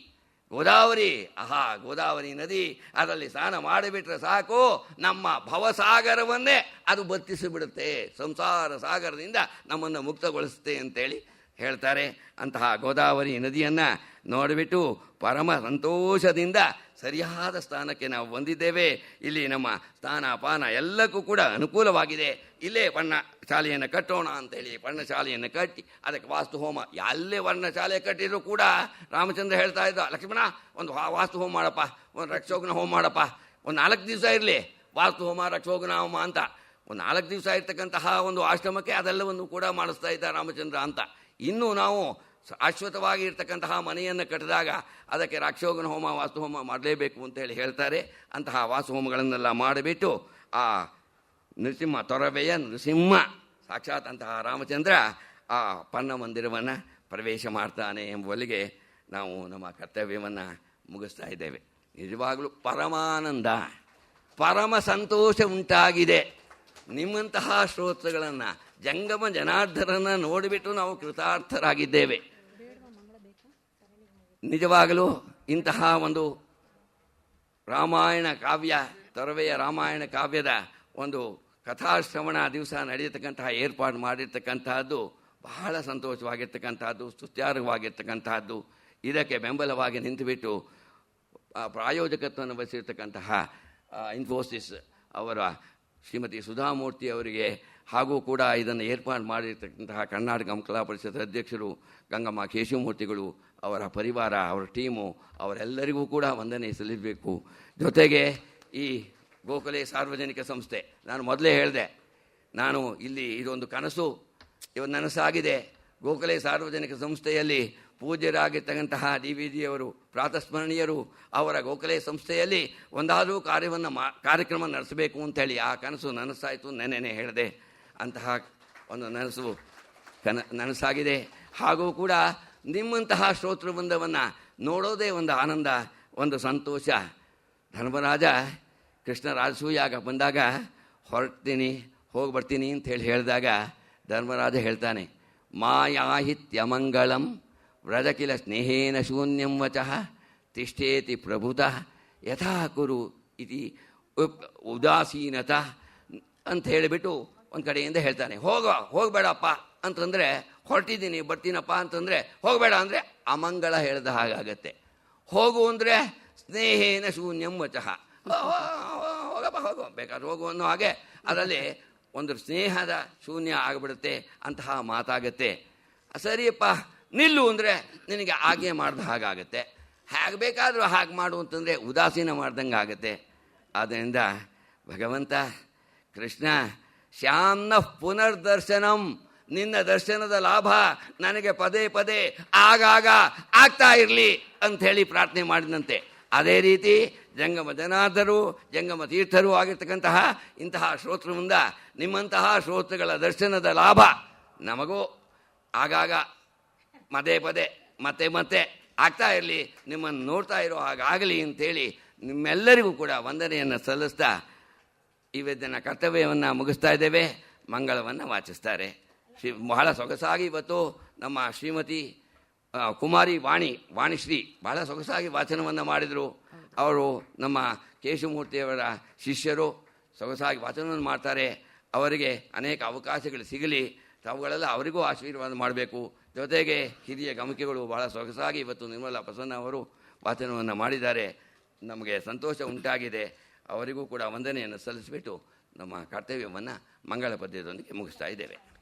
ಗೋದಾವರಿ, ಆಹಾ ಗೋದಾವರಿ ನದಿ, ಅದರಲ್ಲಿ ಸ್ನಾನ ಮಾಡಿಬಿಟ್ರೆ ಸಾಕು, ನಮ್ಮ ಭವಸಾಗರವನ್ನೇ ಅದು ಬತ್ತಿಸಿಬಿಡುತ್ತೆ, ಸಂಸಾರ ಸಾಗರದಿಂದ ನಮ್ಮನ್ನು ಮುಕ್ತಗೊಳಿಸುತ್ತೆ ಅಂತೇಳಿ ಹೇಳ್ತಾರೆ. ಅಂತಹ ಗೋದಾವರಿ ನದಿಯನ್ನು ನೋಡಿಬಿಟ್ಟು ಪರಮ ಸಂತೋಷದಿಂದ ಸರಿಯಾದ ಸ್ಥಾನಕ್ಕೆ ನಾವು ಬಂದಿದ್ದೇವೆ. ಇಲ್ಲಿ ನಮ್ಮ ಸ್ನಾನ ಪಾನ ಎಲ್ಲಕ್ಕೂ ಕೂಡ ಅನುಕೂಲವಾಗಿದೆ. ಇಲ್ಲೇ ವರ್ಣಶಾಲೆಯನ್ನು ಕಟ್ಟೋಣ ಅಂತೇಳಿ ವರ್ಣಶಾಲೆಯನ್ನು ಕಟ್ಟಿ ಅದಕ್ಕೆ ವಾಸ್ತು ಹೋಮ, ಎಲ್ಲೇ ವರ್ಣಶಾಲೆ ಕಟ್ಟಿದ್ರು ಕೂಡ ರಾಮಚಂದ್ರ ಹೇಳ್ತಾ ಇದ್ದ, ಲಕ್ಷ್ಮಣ ಒಂದು ವಾಸ್ತು ಹೋಮ ಮಾಡಪ್ಪ, ಒಂದು ರಕ್ಷೋಗ್ನ ಹೋಮ ಮಾಡಪ್ಪ, ಒಂದು 4 ದಿವಸ ಇರಲಿ ವಾಸ್ತು ಹೋಮ ರಕ್ಷೋಗ್ನ ಹೋಮ ಅಂತ. ಒಂದು 4 ದಿವಸ ಇರ್ತಕ್ಕಂತಹ ಒಂದು ಆಶ್ರಮಕ್ಕೆ ಅದೆಲ್ಲವನ್ನು ಕೂಡ ಮಾಡಿಸ್ತಾ ಇದ್ದ ರಾಮಚಂದ್ರ ಅಂತ. ಇನ್ನೂ ನಾವು ಶಾಶ್ವತವಾಗಿ ಇರ್ತಕ್ಕಂತಹ ಮನೆಯನ್ನು ಕಟ್ಟಿದಾಗ ಅದಕ್ಕೆ ರಾಕ್ಷೋಗನ ಹೋಮ ವಾಸ್ತು ಹೋಮ ಮಾಡಲೇಬೇಕು ಅಂತೇಳಿ ಹೇಳ್ತಾರೆ. ಅಂತಹ ವಾಸ್ತು ಹೋಮಗಳನ್ನೆಲ್ಲ ಮಾಡಿಬಿಟ್ಟು ಆ ನೃಸಿಂಹ, ತೊರವೆಯ ನೃಸಿಂಹ ಸಾಕ್ಷಾತ್ ಅಂತಹ ರಾಮಚಂದ್ರ ಆ ಪರ್ಣ ಮಂದಿರವನ್ನು ಪ್ರವೇಶ ಮಾಡ್ತಾನೆ ಎಂಬುವಲ್ಲಿಗೆ ನಾವು ನಮ್ಮ ಕರ್ತವ್ಯವನ್ನು ಮುಗಿಸ್ತಾ ಇದ್ದೇವೆ. ನಿಜವಾಗಲೂ ಪರಮಾನಂದ, ಪರಮ ಸಂತೋಷ ಉಂಟಾಗಿದೆ. ನಿಮ್ಮಂತಹ ಶ್ರೋತೃಗಳನ್ನು, ಜಂಗಮ ಜನಾರ್ದರನ್ನು ನೋಡಿಬಿಟ್ಟು ನಾವು ಕೃತಾರ್ಥರಾಗಿದ್ದೇವೆ. ನಿಜವಾಗಲೂ ಇಂತಹ ಒಂದು ರಾಮಾಯಣ ಕಾವ್ಯ, ತೊರವೆಯ ರಾಮಾಯಣ ಕಾವ್ಯದ ಒಂದು ಕಥಾಶ್ರವಣ ದಿವಸ ನಡೆಯತಕ್ಕಂತಹ ಏರ್ಪಾಡು ಮಾಡಿರ್ತಕ್ಕಂತಹದ್ದು ಬಹಳ ಸಂತೋಷವಾಗಿರ್ತಕ್ಕಂತಹದ್ದು, ಸ್ತುತ್ಯಾರ್ಹವಾಗಿರ್ತಕ್ಕಂತಹದ್ದು. ಇದಕ್ಕೆ ಬೆಂಬಲವಾಗಿ ನಿಂತುಬಿಟ್ಟು ಪ್ರಾಯೋಜಕತ್ವವನ್ನು ವಹಿಸಿರ್ತಕ್ಕಂತಹ ಇನ್ಫೋಸಿಸ್ ಅವರ ಶ್ರೀಮತಿ ಸುಧಾಮೂರ್ತಿ ಅವರಿಗೆ, ಹಾಗೂ ಕೂಡ ಇದನ್ನು ಏರ್ಪಾಡು ಮಾಡಿರ್ತಕ್ಕಂತಹ ಕರ್ನಾಟಕ ಕಲಾ ಪರಿಷತ್ ಅಧ್ಯಕ್ಷರು ಗಂಗಮ್ಮ ಕೇಶವಮೂರ್ತಿಗಳು, ಅವರ ಪರಿವಾರ, ಅವರ ಟೀಮು, ಅವರೆಲ್ಲರಿಗೂ ಕೂಡ ವಂದನೆ ಸಲ್ಲಿಸಬೇಕು. ಜೊತೆಗೆ ಈ ಗೋಖಲೆ ಸಾರ್ವಜನಿಕ ಸಂಸ್ಥೆ, ನಾನು ಮೊದಲೇ ಹೇಳಿದೆ, ನಾನು ಇಲ್ಲಿ ಇದೊಂದು ಕನಸು, ಇವತ್ತು ನನಸಾಗಿದೆ. ಗೋಖಲೆ ಸಾರ್ವಜನಿಕ ಸಂಸ್ಥೆಯಲ್ಲಿ ಪೂಜ್ಯರಾಗಿರ್ತಕ್ಕಂತಹ DVಜಿಯವರು, ಪ್ರಾತಸ್ಮರಣೀಯರು, ಅವರ ಗೋಖಲೆ ಸಂಸ್ಥೆಯಲ್ಲಿ ಒಂದಾದರೂ ಕಾರ್ಯಕ್ರಮ ನಡೆಸಬೇಕು ಅಂತೇಳಿ ಆ ಕನಸು ನನಸಾಯಿತು. ನೆನ್ನೆ ಹೇಳಿದೆ, ಅಂತಹ ಒಂದು ನನಸಾಗಿದೆ. ಹಾಗೂ ಕೂಡ ನಿಮ್ಮಂತಹ ಶ್ರೋತೃವೃಂದವನ್ನು ನೋಡೋದೇ ಒಂದು ಆನಂದ, ಒಂದು ಸಂತೋಷ. ಧರ್ಮರಾಜ ಕೃಷ್ಣ ರಾಜಸೂಯಾಗ ಬಂದಾಗ ಹೊರಡ್ತೀನಿ, ಹೋಗಿ ಬರ್ತೀನಿ ಅಂತೇಳಿ ಹೇಳಿದಾಗ ಧರ್ಮರಾಜ ಹೇಳ್ತಾನೆ, ಮಾಯಾಹಿತ್ಯಮಂಗಳಂ ವ್ರಜಕಿಲ ಸ್ನೇಹೇನ ಶೂನ್ಯಂ ವಚಃ ತಿಷ್ಠೇತಿ ಪ್ರಭುತಃ ಯಥಾ ಕುರು ಇತಿ ಉದಾಸೀನತ ಅಂತ ಹೇಳಿಬಿಟ್ಟು ಒಂದು ಕಡೆಯಿಂದ ಹೇಳ್ತಾನೆ. ಹೋಗಬೇಡಪ್ಪ ಅಂತಂದರೆ, ಹೊರಟಿದ್ದೀನಿ ಬರ್ತೀನಪ್ಪ ಅಂತಂದರೆ, ಹೋಗಬೇಡ ಅಂದರೆ ಅಮಂಗಳ ಹೇಳಿದ ಹಾಗಾಗತ್ತೆ. ಹೋಗು ಅಂದರೆ ಸ್ನೇಹೇನ ಶೂನ್ಯಂ ವಚಃ, ಹೋಗಪ್ಪ ಹೋಗು, ಬೇಕಾದ್ರೆ ಹೋಗು ಅನ್ನೋ ಹಾಗೆ ಅದರಲ್ಲಿ ಒಂದು ಸ್ನೇಹದ ಶೂನ್ಯ ಆಗಿಬಿಡುತ್ತೆ, ಅಂತಹ ಮಾತಾಗತ್ತೆ. ಸರಿಯಪ್ಪ ನಿಲ್ಲು ಅಂದರೆ ನಿನಗೆ ಆಜ್ಞೆ ಮಾಡಿದ ಹಾಗಾಗತ್ತೆ. ಹೇಗೆ ಬೇಕಾದರೂ ಹಾಗೆ ಮಾಡು ಅಂತಂದರೆ ಉದಾಸೀನ ಮಾಡ್ದಂಗೆ ಆಗುತ್ತೆ. ಆದ್ದರಿಂದ ಭಗವಂತ ಕೃಷ್ಣ, ಶ್ಯಾಮ್ನ ಪುನರ್ದರ್ಶನಂ, ನಿನ್ನ ದರ್ಶನದ ಲಾಭ ನನಗೆ ಪದೇ ಪದೇ ಆಗಾಗ ಆಗ್ತಾ ಇರಲಿ ಅಂಥೇಳಿ ಪ್ರಾರ್ಥನೆ ಮಾಡಿದಂತೆ. ಅದೇ ರೀತಿ ಜಂಗಮ ಜನಾರ್ದರು, ಜಂಗಮ ತೀರ್ಥರು ಆಗಿರ್ತಕ್ಕಂತಹ ಇಂತಹ ಶ್ರೋತೃವಿಂದ ನಿಮ್ಮಂತಹ ಶ್ರೋತೃಗಳ ದರ್ಶನದ ಲಾಭ ನಮಗೂ ಆಗಾಗ ಪದೇ ಪದೇ ಮತ್ತೆ ಮತ್ತೆ ಆಗ್ತಾ ಇರಲಿ, ನಿಮ್ಮನ್ನು ನೋಡ್ತಾ ಇರೋ ಹಾಗಾಗಲಿ ಅಂಥೇಳಿ ನಿಮ್ಮೆಲ್ಲರಿಗೂ ಕೂಡ ವಂದನೆಯನ್ನು ಸಲ್ಲಿಸ್ತಾ ಇವತ್ತಿನ ಕರ್ತವ್ಯವನ್ನು ಮುಗಿಸ್ತಾ ಇದ್ದೇವೆ. ಮಂಗಳವನ್ನು ವಾಚಿಸ್ತಾರೆ. ಬಹಳ ಸೊಗಸಾಗಿ ಇವತ್ತು ನಮ್ಮ ಶ್ರೀಮತಿ ಕುಮಾರಿ ವಾಣಿಶ್ರೀ ಬಹಳ ಸೊಗಸಾಗಿ ವಾಚನವನ್ನು ಮಾಡಿದರು. ಅವರು ನಮ್ಮ ಕೇಶವಮೂರ್ತಿಯವರ ಶಿಷ್ಯರು, ಸೊಗಸಾಗಿ ವಾಚನವನ್ನು ಮಾಡ್ತಾರೆ. ಅವರಿಗೆ ಅನೇಕ ಅವಕಾಶಗಳು ಸಿಗಲಿ, ತಾವುಗಳೆಲ್ಲ ಅವರಿಗೂ ಆಶೀರ್ವಾದ ಮಾಡಬೇಕು. ಜೊತೆಗೆ ಹಿರಿಯ ಗಮಕಿಗಳು ಬಹಳ ಸೊಗಸಾಗಿ ಇವತ್ತು ನಿರ್ಮಲಾ ಪ್ರಸನ್ನ ಅವರು ವಾಚನವನ್ನು ಮಾಡಿದ್ದಾರೆ. ನಮಗೆ ಸಂತೋಷ ಉಂಟಾಗಿದೆ. ಅವರಿಗೂ ಕೂಡ ವಂದನೆಯನ್ನು ಸಲ್ಲಿಸಿಬಿಟ್ಟು ನಮ್ಮ ಕರ್ತವ್ಯವನ್ನು ಮಂಗಳ ಪದ್ಯದೊಂದಿಗೆ ಮುಗಿಸ್ತಾ ಇದ್ದೇವೆ.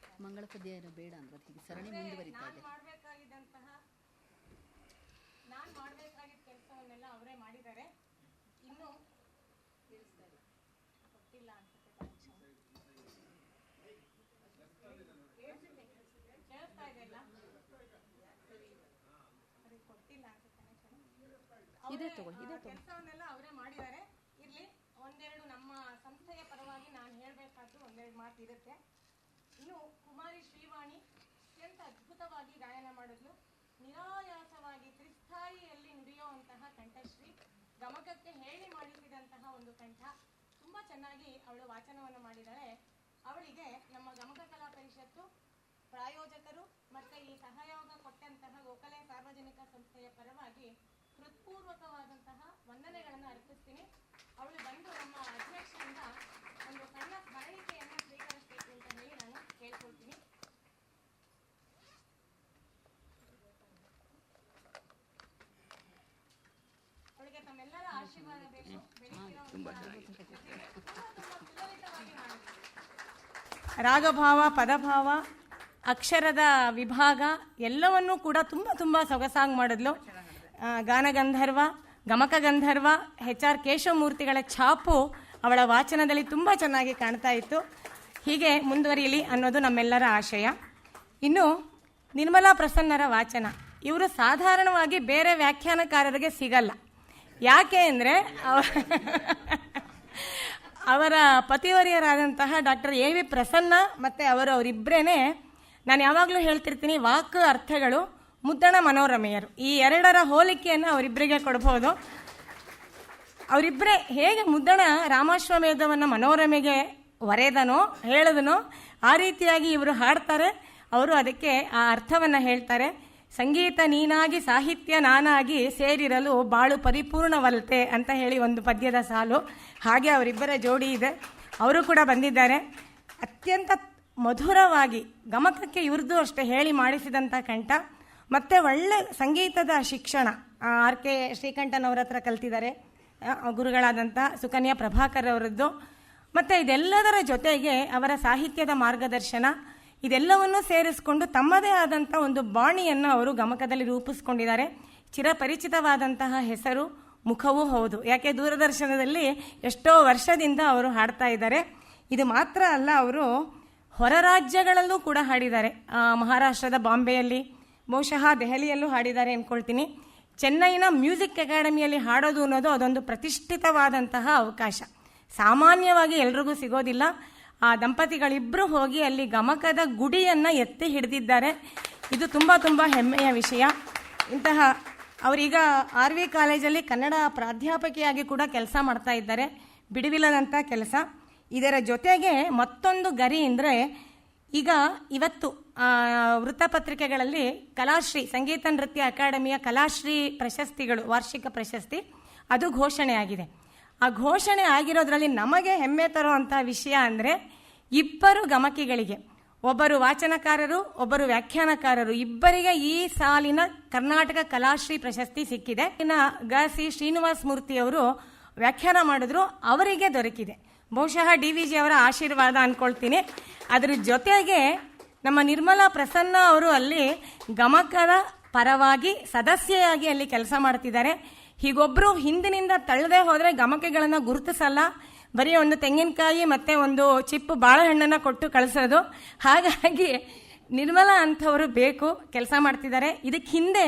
ಮಂಗಳ ಪದ್ಯ ಏನೋ ಬೇಡ ಅಂದ್ರೆ ಹೀಗೆ ಸರಣಿ ಮುಂದುವರಿತಾ ಇದೆ. ನಾನು ಮಾಡಬೇಕಾಗಿದ್ದ ಕೆಲಸವನ್ನೆಲ್ಲ ಅವರೇ ಮಾಡಿದ್ದಾರೆ. ಇನ್ನು ಗೊತ್ತಿಲ್ಲ ಅನ್ಸುತ್ತೆ, ಕೇಳಿಸ್ತಾ ಇದೆಯಲ್ಲ, ಗೊತ್ತಿಲ್ಲ ಇದೇ ತಗೊಳ್ಳಿ. ಕೆಲಸವನ್ನೆಲ್ಲ ಅವರೇ ಮಾಡಿದ್ದಾರೆ. ಇರ್ಲಿ, ಒಂದೆರಡು ನಮ್ಮ ಸಂಸ್ಥೆಯ ಪರವಾಗಿ ನಾನು ಹೇಳಬೇಕಾದ್ದು ಒಂದೆರಡು ಮಾತು ಇರುತ್ತೆ. ಇನ್ನು ಕುಮಾರಿ ಶ್ರೀವಾಣಿ ಅತ್ಯಂತ ಅದ್ಭುತವಾಗಿ ಗಾಯನ ಮಾಡಿದ್ಲು. ನಿರಾಯಾಸವಾಗಿ ತ್ರಿಸ್ಥಾಯಿಯಲ್ಲಿ ನುಡಿಯುವಂತಹ ಕಂಠಶ್ರೀ, ಗಮಕಕ್ಕೆ ಹೇಳಿ ಮಾಡಿಸಿದಂತಹ ಒಂದು ಕಂಠ. ತುಂಬ ಚೆನ್ನಾಗಿ ಅವಳು ವಾಚನವನ್ನು ಮಾಡಿದ್ದಾಳೆ. ಅವಳಿಗೆ ನಮ್ಮ ಗಮಕ ಕಲಾ ಪರಿಷತ್ತು ಪ್ರಾಯೋಜಕರು ಮತ್ತು ಈ ಸಹಯೋಗ ಕೊಟ್ಟಂತಹ ಗೋಖಲೆ ಸಾರ್ವಜನಿಕ ಸಂಸ್ಥೆಯ ಪರವಾಗಿ ಹೃತ್ಪೂರ್ವಕವಾದಂತಹ ವಂದನೆಗಳನ್ನು ಅರ್ಪಿಸ್ತೀನಿ. ಅವಳು ಬಂದು ನಮ್ಮ ಅಧ್ಯಕ್ಷರಿಂದ ಒಂದು ಸಣ್ಣ ಸ್ಮರಣಿಕೆಯನ್ನು ಸ್ವೀಕರಿಸಬೇಕು ಅಂತ ಹೇಳಿ ನಾನು ಕೇಳ್ಕೊಳ್ತೀನಿ. ಅವಳಿಗೆ ತಮ್ಮೆಲ್ಲರ ಆಶೀರ್ವಾದ ಬೇಕು. ರಾಗಭಾವ, ಪದಭಾವ, ಅಕ್ಷರದ ವಿಭಾಗ ಎಲ್ಲವನ್ನೂ ಕೂಡ ತುಂಬ ತುಂಬ ಸೊಗಸಾಗಿ ಮಾಡಿದ್ಲು. ಗಾನಗಂಧರ್ವ, ಗಮಕ ಗಂಧರ್ವ HR ಕೇಶವಮೂರ್ತಿಗಳ ಛಾಪು ಅವಳ ವಾಚನದಲ್ಲಿ ತುಂಬ ಚೆನ್ನಾಗಿ ಕಾಣ್ತಾ ಇತ್ತು. ಹೀಗೆ ಮುಂದುವರಿಯಲಿ ಅನ್ನೋದು ನಮ್ಮೆಲ್ಲರ ಆಶಯ. ಇನ್ನು ನಿರ್ಮಲಾ ಪ್ರಸನ್ನರ ವಾಚನ, ಇವರು ಸಾಧಾರಣವಾಗಿ ಬೇರೆ ವ್ಯಾಖ್ಯಾನಕಾರರಿಗೆ ಸಿಗಲ್ಲ. ಯಾಕೆ ಅಂದರೆ ಅವರ ಪತಿವರಿಯರಾದಂತಹ ಡಾಕ್ಟರ್ AV ಪ್ರಸನ್ನ ಮತ್ತು ಅವರಿಬ್ಬರೇ, ನಾನು ಯಾವಾಗಲೂ ಹೇಳ್ತಿರ್ತೀನಿ, ವಾಕ್ ಅರ್ಥಗಳು ಮುದ್ದಣ ಮನೋರಮೆಯರು. ಈ ಎರಡರ ಹೋಲಿಕೆಯನ್ನು ಅವರಿಬ್ಬರಿಗೆ ಕೊಡ್ಬೋದು. ಅವರಿಬ್ಬರೇ ಹೇಗೆ ಮುದ್ದಣ ರಾಮಾಶ್ವಮೇಧವನ್ನು ಮನೋರಮೆಗೆ ಒರೆದನೋ ಹೇಳಿದನೋ ಆ ರೀತಿಯಾಗಿ ಇವರು ಹಾಡ್ತಾರೆ. ಅವರು ಅದಕ್ಕೆ ಆ ಅರ್ಥವನ್ನು ಹೇಳ್ತಾರೆ. ಸಂಗೀತ ನೀನಾಗಿ ಸಾಹಿತ್ಯ ನಾನಾಗಿ ಸೇರಿರಲು ಬಾಳು ಪರಿಪೂರ್ಣವಲ್ತೆ ಅಂತ ಹೇಳಿ ಒಂದು ಪದ್ಯದ ಸಾಲು. ಹಾಗೆ ಅವರಿಬ್ಬರ ಜೋಡಿ ಇದೆ. ಅವರು ಕೂಡ ಬಂದಿದ್ದಾರೆ. ಅತ್ಯಂತ ಮಧುರವಾಗಿ ಗಮಕಕ್ಕೆ ಇವ್ರದ್ದು ಅಷ್ಟೇ ಹೇಳಿ ಮಾಡಿಸಿದಂಥ ಕಂಠ, ಮತ್ತು ಒಳ್ಳೆ ಸಂಗೀತದ ಶಿಕ್ಷಣ RK ಶ್ರೀಕಂಠನ್ ಅವ್ರ ಹತ್ರ ಕಲ್ತಿದ್ದಾರೆ, ಗುರುಗಳಾದಂಥ ಸುಕನ್ಯಾ ಪ್ರಭಾಕರ್ ಅವರದ್ದು. ಮತ್ತು ಇದೆಲ್ಲದರ ಜೊತೆಗೆ ಅವರ ಸಾಹಿತ್ಯದ ಮಾರ್ಗದರ್ಶನ, ಇದೆಲ್ಲವನ್ನೂ ಸೇರಿಸಿಕೊಂಡು ತಮ್ಮದೇ ಆದಂಥ ಒಂದು ಬಾಣಿಯನ್ನು ಅವರು ಗಮಕದಲ್ಲಿ ರೂಪಿಸ್ಕೊಂಡಿದ್ದಾರೆ. ಚಿರಪರಿಚಿತವಾದಂತಹ ಹೆಸರು, ಮುಖವೂ ಹೌದು. ಯಾಕೆ ದೂರದರ್ಶನದಲ್ಲಿ ಎಷ್ಟೋ ವರ್ಷದಿಂದ ಅವರು ಹಾಡ್ತಾ ಇದ್ದಾರೆ. ಇದು ಮಾತ್ರ ಅಲ್ಲ, ಅವರು ಹೊರ ರಾಜ್ಯಗಳಲ್ಲೂ ಕೂಡ ಹಾಡಿದ್ದಾರೆ. ಮಹಾರಾಷ್ಟ್ರದ ಬಾಂಬೆಯಲ್ಲಿ, ಬಹುಶಃ ದೆಹಲಿಯಲ್ಲೂ ಹಾಡಿದ್ದಾರೆ ಅಂದ್ಕೊಳ್ತೀನಿ. ಚೆನ್ನೈನ ಮ್ಯೂಸಿಕ್ ಅಕಾಡೆಮಿಯಲ್ಲಿ ಹಾಡೋದು ಅನ್ನೋದು ಅದೊಂದು ಪ್ರತಿಷ್ಠಿತವಾದಂತಹ ಅವಕಾಶ, ಸಾಮಾನ್ಯವಾಗಿ ಎಲ್ರಿಗೂ ಸಿಗೋದಿಲ್ಲ. ಆ ದಂಪತಿಗಳಿಬ್ಬರು ಹೋಗಿ ಅಲ್ಲಿ ಗಮಕದ ಗುಡಿಯನ್ನು ಎತ್ತಿ ಹಿಡಿದಿದ್ದಾರೆ. ಇದು ತುಂಬ ತುಂಬ ಹೆಮ್ಮೆಯ ವಿಷಯ. ಇಂತಹ ಅವರೀಗ RV ಕಾಲೇಜಲ್ಲಿ ಕನ್ನಡ ಪ್ರಾಧ್ಯಾಪಕಿಯಾಗಿ ಕೂಡ ಕೆಲಸ ಮಾಡ್ತಾ ಇದ್ದಾರೆ, ಬಿಡುವಿಲ್ಲದಂಥ ಕೆಲಸ. ಇದರ ಜೊತೆಗೆ ಮತ್ತೊಂದು ಗರಿ ಅಂದರೆ, ಈಗ ಇವತ್ತು ವೃತ್ತಪತ್ರಿಕೆಗಳಲ್ಲಿ ಕಲಾಶ್ರೀ ಸಂಗೀತ ನೃತ್ಯ ಅಕಾಡೆಮಿಯ ಕಲಾಶ್ರೀ ಪ್ರಶಸ್ತಿಗಳು, ವಾರ್ಷಿಕ ಪ್ರಶಸ್ತಿ, ಅದು ಘೋಷಣೆ ಆಗಿದೆ. ಆ ಘೋಷಣೆ ಆಗಿರೋದ್ರಲ್ಲಿ ನಮಗೆ ಹೆಮ್ಮೆ ತರುವಂಥ ವಿಷಯ ಅಂದರೆ, ಇಬ್ಬರು ಗಮಕಿಗಳಿಗೆ, ಒಬ್ಬರು ವಾಚನಕಾರರು, ಒಬ್ಬರು ವ್ಯಾಖ್ಯಾನಕಾರರು, ಇಬ್ಬರಿಗೆ ಈ ಸಾಲಿನ ಕರ್ನಾಟಕ ಕಲಾಶ್ರೀ ಪ್ರಶಸ್ತಿ ಸಿಕ್ಕಿದೆ. ಇನ್ನು ಗ.ಸಿ. ಶ್ರೀನಿವಾಸ ಮೂರ್ತಿಯವರು ವ್ಯಾಖ್ಯಾನ ಮಾಡಿದ್ರು, ಅವರಿಗೆ ದೊರಕಿದೆ. ಬಹುಶಃ DVG ಅವರ ಆಶೀರ್ವಾದ ಅಂದ್ಕೊಳ್ತೀನಿ. ಅದರ ಜೊತೆಗೆ ನಮ್ಮ ನಿರ್ಮಲಾ ಪ್ರಸನ್ನ ಅವರು ಅಲ್ಲಿ ಗಮಕದ ಪರವಾಗಿ ಸದಸ್ಯೆಯಾಗಿ ಅಲ್ಲಿ ಕೆಲಸ ಮಾಡ್ತಿದ್ದಾರೆ. ಹೀಗೊಬ್ಬರು ಹಿಂದಿನಿಂದ ತಳ್ಳದೆ ಹೋದರೆ ಗಮಕಗಳನ್ನು ಗುರುತಿಸಲ್ಲ, ಬರೀ ಒಂದು ತೆಂಗಿನಕಾಯಿ ಮತ್ತು ಒಂದು ಚಿಪ್ಪು ಬಾಳೆಹಣ್ಣನ್ನು ಕೊಟ್ಟು ಕಳಿಸೋದು. ಹಾಗಾಗಿ ನಿರ್ಮಲಾ ಅಂಥವರು ಬೇಕು, ಕೆಲಸ ಮಾಡ್ತಿದ್ದಾರೆ. ಇದಕ್ಕೆ ಹಿಂದೆ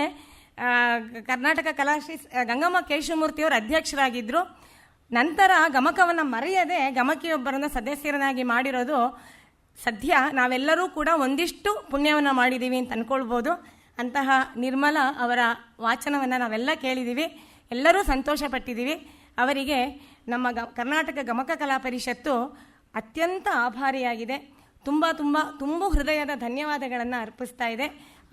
ಕರ್ನಾಟಕ ಕಲಾಶ್ರೀ ಗಂಗಮ್ಮ ಕೇಶವಮೂರ್ತಿಯವರು ಅಧ್ಯಕ್ಷರಾಗಿದ್ದರು. ನಂತರ ಗಮಕವನ್ನು ಮರೆಯದೆ ಗಮಕಿಯೊಬ್ಬರನ್ನು ಸದಸ್ಯರನ್ನಾಗಿ ಮಾಡಿರೋದು ಸದ್ಯ ನಾವೆಲ್ಲರೂ ಕೂಡ ಒಂದಿಷ್ಟು ಪುಣ್ಯವನ್ನು ಮಾಡಿದ್ದೀವಿ ಅಂತ ಅಂದ್ಕೊಳ್ಬೋದು. ಅಂತಹ ನಿರ್ಮಲಾ ಅವರ ವಾಚನವನ್ನು ನಾವೆಲ್ಲ ಕೇಳಿದ್ದೀವಿ, ಎಲ್ಲರೂ ಸಂತೋಷಪಟ್ಟಿದ್ದೀವಿ. ಅವರಿಗೆ ನಮ್ಮ ಕರ್ನಾಟಕ ಗಮಕ ಕಲಾ ಪರಿಷತ್ತು ಅತ್ಯಂತ ಆಭಾರಿಯಾಗಿದೆ. ತುಂಬ ಹೃದಯದ ಧನ್ಯವಾದಗಳನ್ನು ಅರ್ಪಿಸ್ತಾ ಇದೆ.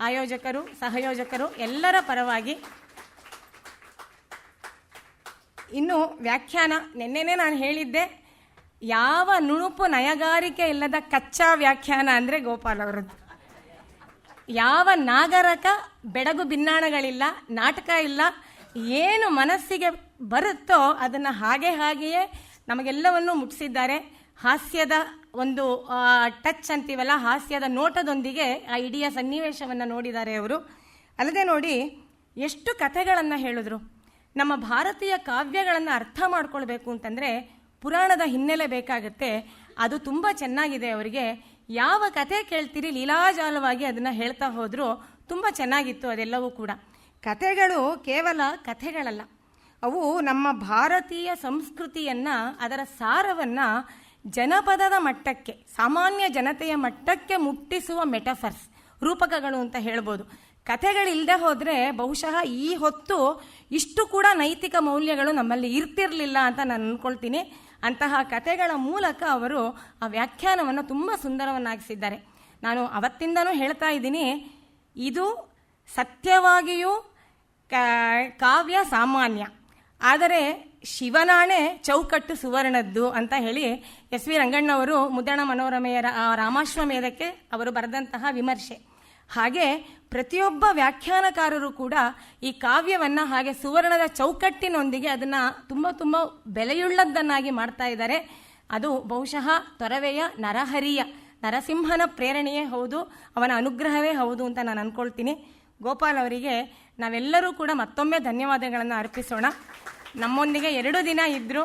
ಆಯೋಜಕರು, ಸಹಯೋಜಕರು ಎಲ್ಲರ ಪರವಾಗಿ. ಇನ್ನು ವ್ಯಾಖ್ಯಾನ, ನಿನ್ನೆನೇ ನಾನು ಹೇಳಿದ್ದೆ, ಯಾವ ನುಣುಪು ನಯಗಾರಿಕೆ ಇಲ್ಲದ ಕಚ್ಚಾ ವ್ಯಾಖ್ಯಾನ ಅಂದರೆ ಗೋಪಾಲ್ ಅವರದ್ದು. ಯಾವ ನಾಗರಕ ಬೆಡಗು ಭಿನ್ನಾಣಗಳಿಲ್ಲ, ನಾಟಕ ಇಲ್ಲ, ಏನು ಮನಸ್ಸಿಗೆ ಬರುತ್ತೋ ಅದನ್ನು ಹಾಗೆಯೇ ನಮಗೆಲ್ಲವನ್ನೂ ಮುಟ್ಟಿಸಿದ್ದಾರೆ. ಹಾಸ್ಯದ ಒಂದು ಟಚ್ ಅಂತೀವಲ್ಲ, ಹಾಸ್ಯದ ನೋಟದೊಂದಿಗೆ ಆ ಇಡೀ ಸನ್ನಿವೇಶವನ್ನು ನೋಡಿದ್ದಾರೆ ಅವರು. ಅಲ್ಲದೆ ನೋಡಿ ಎಷ್ಟು ಕಥೆಗಳನ್ನು ಹೇಳಿದ್ರು. ನಮ್ಮ ಭಾರತೀಯ ಕಾವ್ಯಗಳನ್ನು ಅರ್ಥ ಮಾಡ್ಕೊಳ್ಬೇಕು ಅಂತಂದರೆ ಪುರಾಣದ ಹಿನ್ನೆಲೆ ಬೇಕಾಗುತ್ತೆ. ಅದು ತುಂಬ ಚೆನ್ನಾಗಿದೆ ಅವರಿಗೆ. ಯಾವ ಕಥೆ ಕೇಳ್ತೀರಿ ಲೀಲಾಜಾಲವಾಗಿ ಅದನ್ನು ಹೇಳ್ತಾ ಹೋದರೂ ತುಂಬ ಚೆನ್ನಾಗಿತ್ತು ಅದೆಲ್ಲವೂ ಕೂಡ. ಕಥೆಗಳು ಕೇವಲ ಕಥೆಗಳಲ್ಲ, ಅವು ನಮ್ಮ ಭಾರತೀಯ ಸಂಸ್ಕೃತಿಯನ್ನು, ಅದರ ಸಾರವನ್ನು ಜನಪದದ ಮಟ್ಟಕ್ಕೆ, ಸಾಮಾನ್ಯ ಜನತೆಯ ಮಟ್ಟಕ್ಕೆ ಮುಟ್ಟಿಸುವ ಮೆಟಫರ್ಸ್, ರೂಪಕಗಳು ಅಂತ ಹೇಳ್ಬೋದು. ಕಥೆಗಳಿಲ್ಲದೆ ಹೋದರೆ ಬಹುಶಃ ಈ ಹೊತ್ತು ಇಷ್ಟು ಕೂಡ ನೈತಿಕ ಮೌಲ್ಯಗಳು ನಮ್ಮಲ್ಲಿ ಇರ್ತಿರಲಿಲ್ಲ ಅಂತ ನಾನು ಅಂದ್ಕೊಳ್ತೀನಿ. ಅಂತಹ ಕಥೆಗಳ ಮೂಲಕ ಅವರು ಆ ವ್ಯಾಖ್ಯಾನವನ್ನು ತುಂಬ ಸುಂದರವನ್ನಾಗಿಸಿದ್ದಾರೆ. ನಾನು ಅವತ್ತಿಂದನೂ ಹೇಳ್ತಾ ಇದ್ದೀನಿ, ಇದು ಸತ್ಯವಾಗಿಯೂ ಕಾವ್ಯ ಸಾಮಾನ್ಯ, ಆದರೆ ಶಿವನಾಣೆ ಚೌಕಟ್ಟು ಸುವರ್ಣದ್ದು ಅಂತ ಹೇಳಿ ಎಸ್ ವಿ ರಂಗಣ್ಣವರು ಮುದ್ರಣ ಮನೋರಮೆಯ ರಾಮಾಶ್ವಮೇಧಕ್ಕೆ ಅವರು ಬರೆದಂತಹ ವಿಮರ್ಶೆ. ಹಾಗೆ ಪ್ರತಿಯೊಬ್ಬ ವ್ಯಾಖ್ಯಾನಕಾರರು ಕೂಡ ಈ ಕಾವ್ಯವನ್ನು ಹಾಗೆ ಸುವರ್ಣದ ಚೌಕಟ್ಟಿನೊಂದಿಗೆ ಅದನ್ನು ತುಂಬ ತುಂಬ ಬೆಲೆಯುಳ್ಳದ್ದನ್ನಾಗಿ ಮಾಡ್ತಾ ಇದ್ದಾರೆ. ಅದು ಬಹುಶಃ ತೊರವೆಯ ನರಹರಿಯ ನರಸಿಂಹನ ಪ್ರೇರಣೆಯೇ ಹೌದು, ಅವನ ಅನುಗ್ರಹವೇ ಹೌದು ಅಂತ ನಾನು ಅಂದ್ಕೊಳ್ತೀನಿ. ಗೋಪಾಲ್ ಅವರಿಗೆ ನಾವೆಲ್ಲರೂ ಕೂಡ ಮತ್ತೊಮ್ಮೆ ಧನ್ಯವಾದಗಳನ್ನು ಅರ್ಪಿಸೋಣ. ನಮ್ಮೊಂದಿಗೆ 2 ದಿನ ಇದ್ದರು.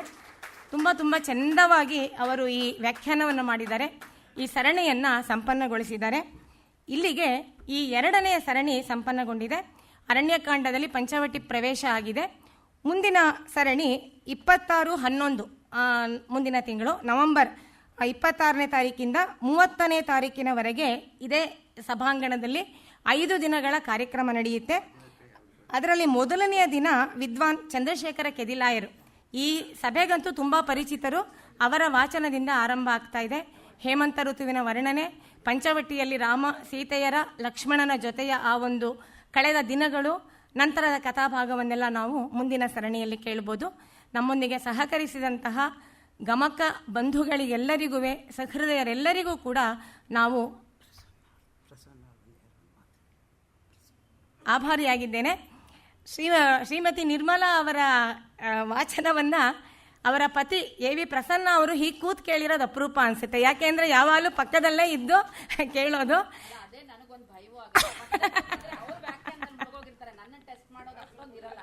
ತುಂಬ ಚೆಂದವಾಗಿ ಅವರು ಈ ವ್ಯಾಖ್ಯಾನವನ್ನು ಮಾಡಿದ್ದಾರೆ, ಈ ಸರಣಿಯನ್ನು ಸಂಪನ್ನಗೊಳಿಸಿದ್ದಾರೆ. ಇಲ್ಲಿಗೆ ಈ 2ನೇ ಸರಣಿ ಸಂಪನ್ನಗೊಂಡಿದೆ. ಅರಣ್ಯಕಾಂಡದಲ್ಲಿ ಪಂಚವಟಿ ಪ್ರವೇಶ ಆಗಿದೆ. ಮುಂದಿನ ಸರಣಿ 26/11 ಮುಂದಿನ ತಿಂಗಳು ನವೆಂಬರ್ 26ನೇ ತಾರೀಕಿಂದ 30ನೇ ತಾರೀಕಿನವರೆಗೆ ಇದೇ ಸಭಾಂಗಣದಲ್ಲಿ 5 ದಿನಗಳ ಕಾರ್ಯಕ್ರಮ ನಡೆಯುತ್ತೆ. ಅದರಲ್ಲಿ ಮೊದಲನೆಯ ದಿನ ವಿದ್ವಾನ್ ಚಂದ್ರಶೇಖರ ಕೆದಿಲಾಯರು, ಈ ಸಭೆಗಂತೂ ತುಂಬ ಪರಿಚಿತರು, ಅವರ ವಾಚನದಿಂದ ಆರಂಭ ಆಗ್ತಾ ಇದೆ. ಹೇಮಂತ ಋತುವಿನ ವರ್ಣನೆ, ಪಂಚವಟಿಯಲ್ಲಿ ರಾಮ ಸೀತೆಯರ ಲಕ್ಷ್ಮಣನ ಜೊತೆಯ ಆ ಒಂದು ಕಳೆದ ದಿನಗಳು, ನಂತರದ ಕಥಾಭಾಗವನ್ನೆಲ್ಲ ನಾವು ಮುಂದಿನ ಸರಣಿಯಲ್ಲಿ ಕೇಳ್ಬೋದು. ನಮ್ಮೊಂದಿಗೆ ಸಹಕರಿಸಿದಂತಹ ಗಮಕ ಬಂಧುಗಳಿಗೆಲ್ಲರಿಗೂ, ಸಹೃದಯರೆಲ್ಲರಿಗೂ ಕೂಡ ನಾವು ಆಭಾರಿಯಾಗಿದ್ದೇನೆ. ಶ್ರೀಮತಿ ನಿರ್ಮಲಾ ಅವರ ವಾಚನವನ್ನು ಅವರ ಪತಿ ಎ ವಿ ಪ್ರಸನ್ನ ಅವರು ಹೀಗೆ ಕೂತ್ ಕೇಳಿರೋದು ಅಪರೂಪ ಅನಿಸುತ್ತೆ. ಯಾಕೆಂದರೆ ಯಾವಾಗಲೂ ಪಕ್ಕದಲ್ಲೇ ಇದ್ದು ಕೇಳೋದು. ಅದೇ ನನಗೊಂದು ಭಯವೂ ಆಗುತ್ತೆ. ಅವ್ರ ವ್ಯಾಖ್ಯಾನದಲ್ಲಿ ಮುಳುಗೋಗಿರ್ತಾರೆ, ನನ್ನ ಟೆಸ್ಟ್ ಮಾಡೋದು ಅಷ್ಟೊಂದು ಇರಲ್ಲ.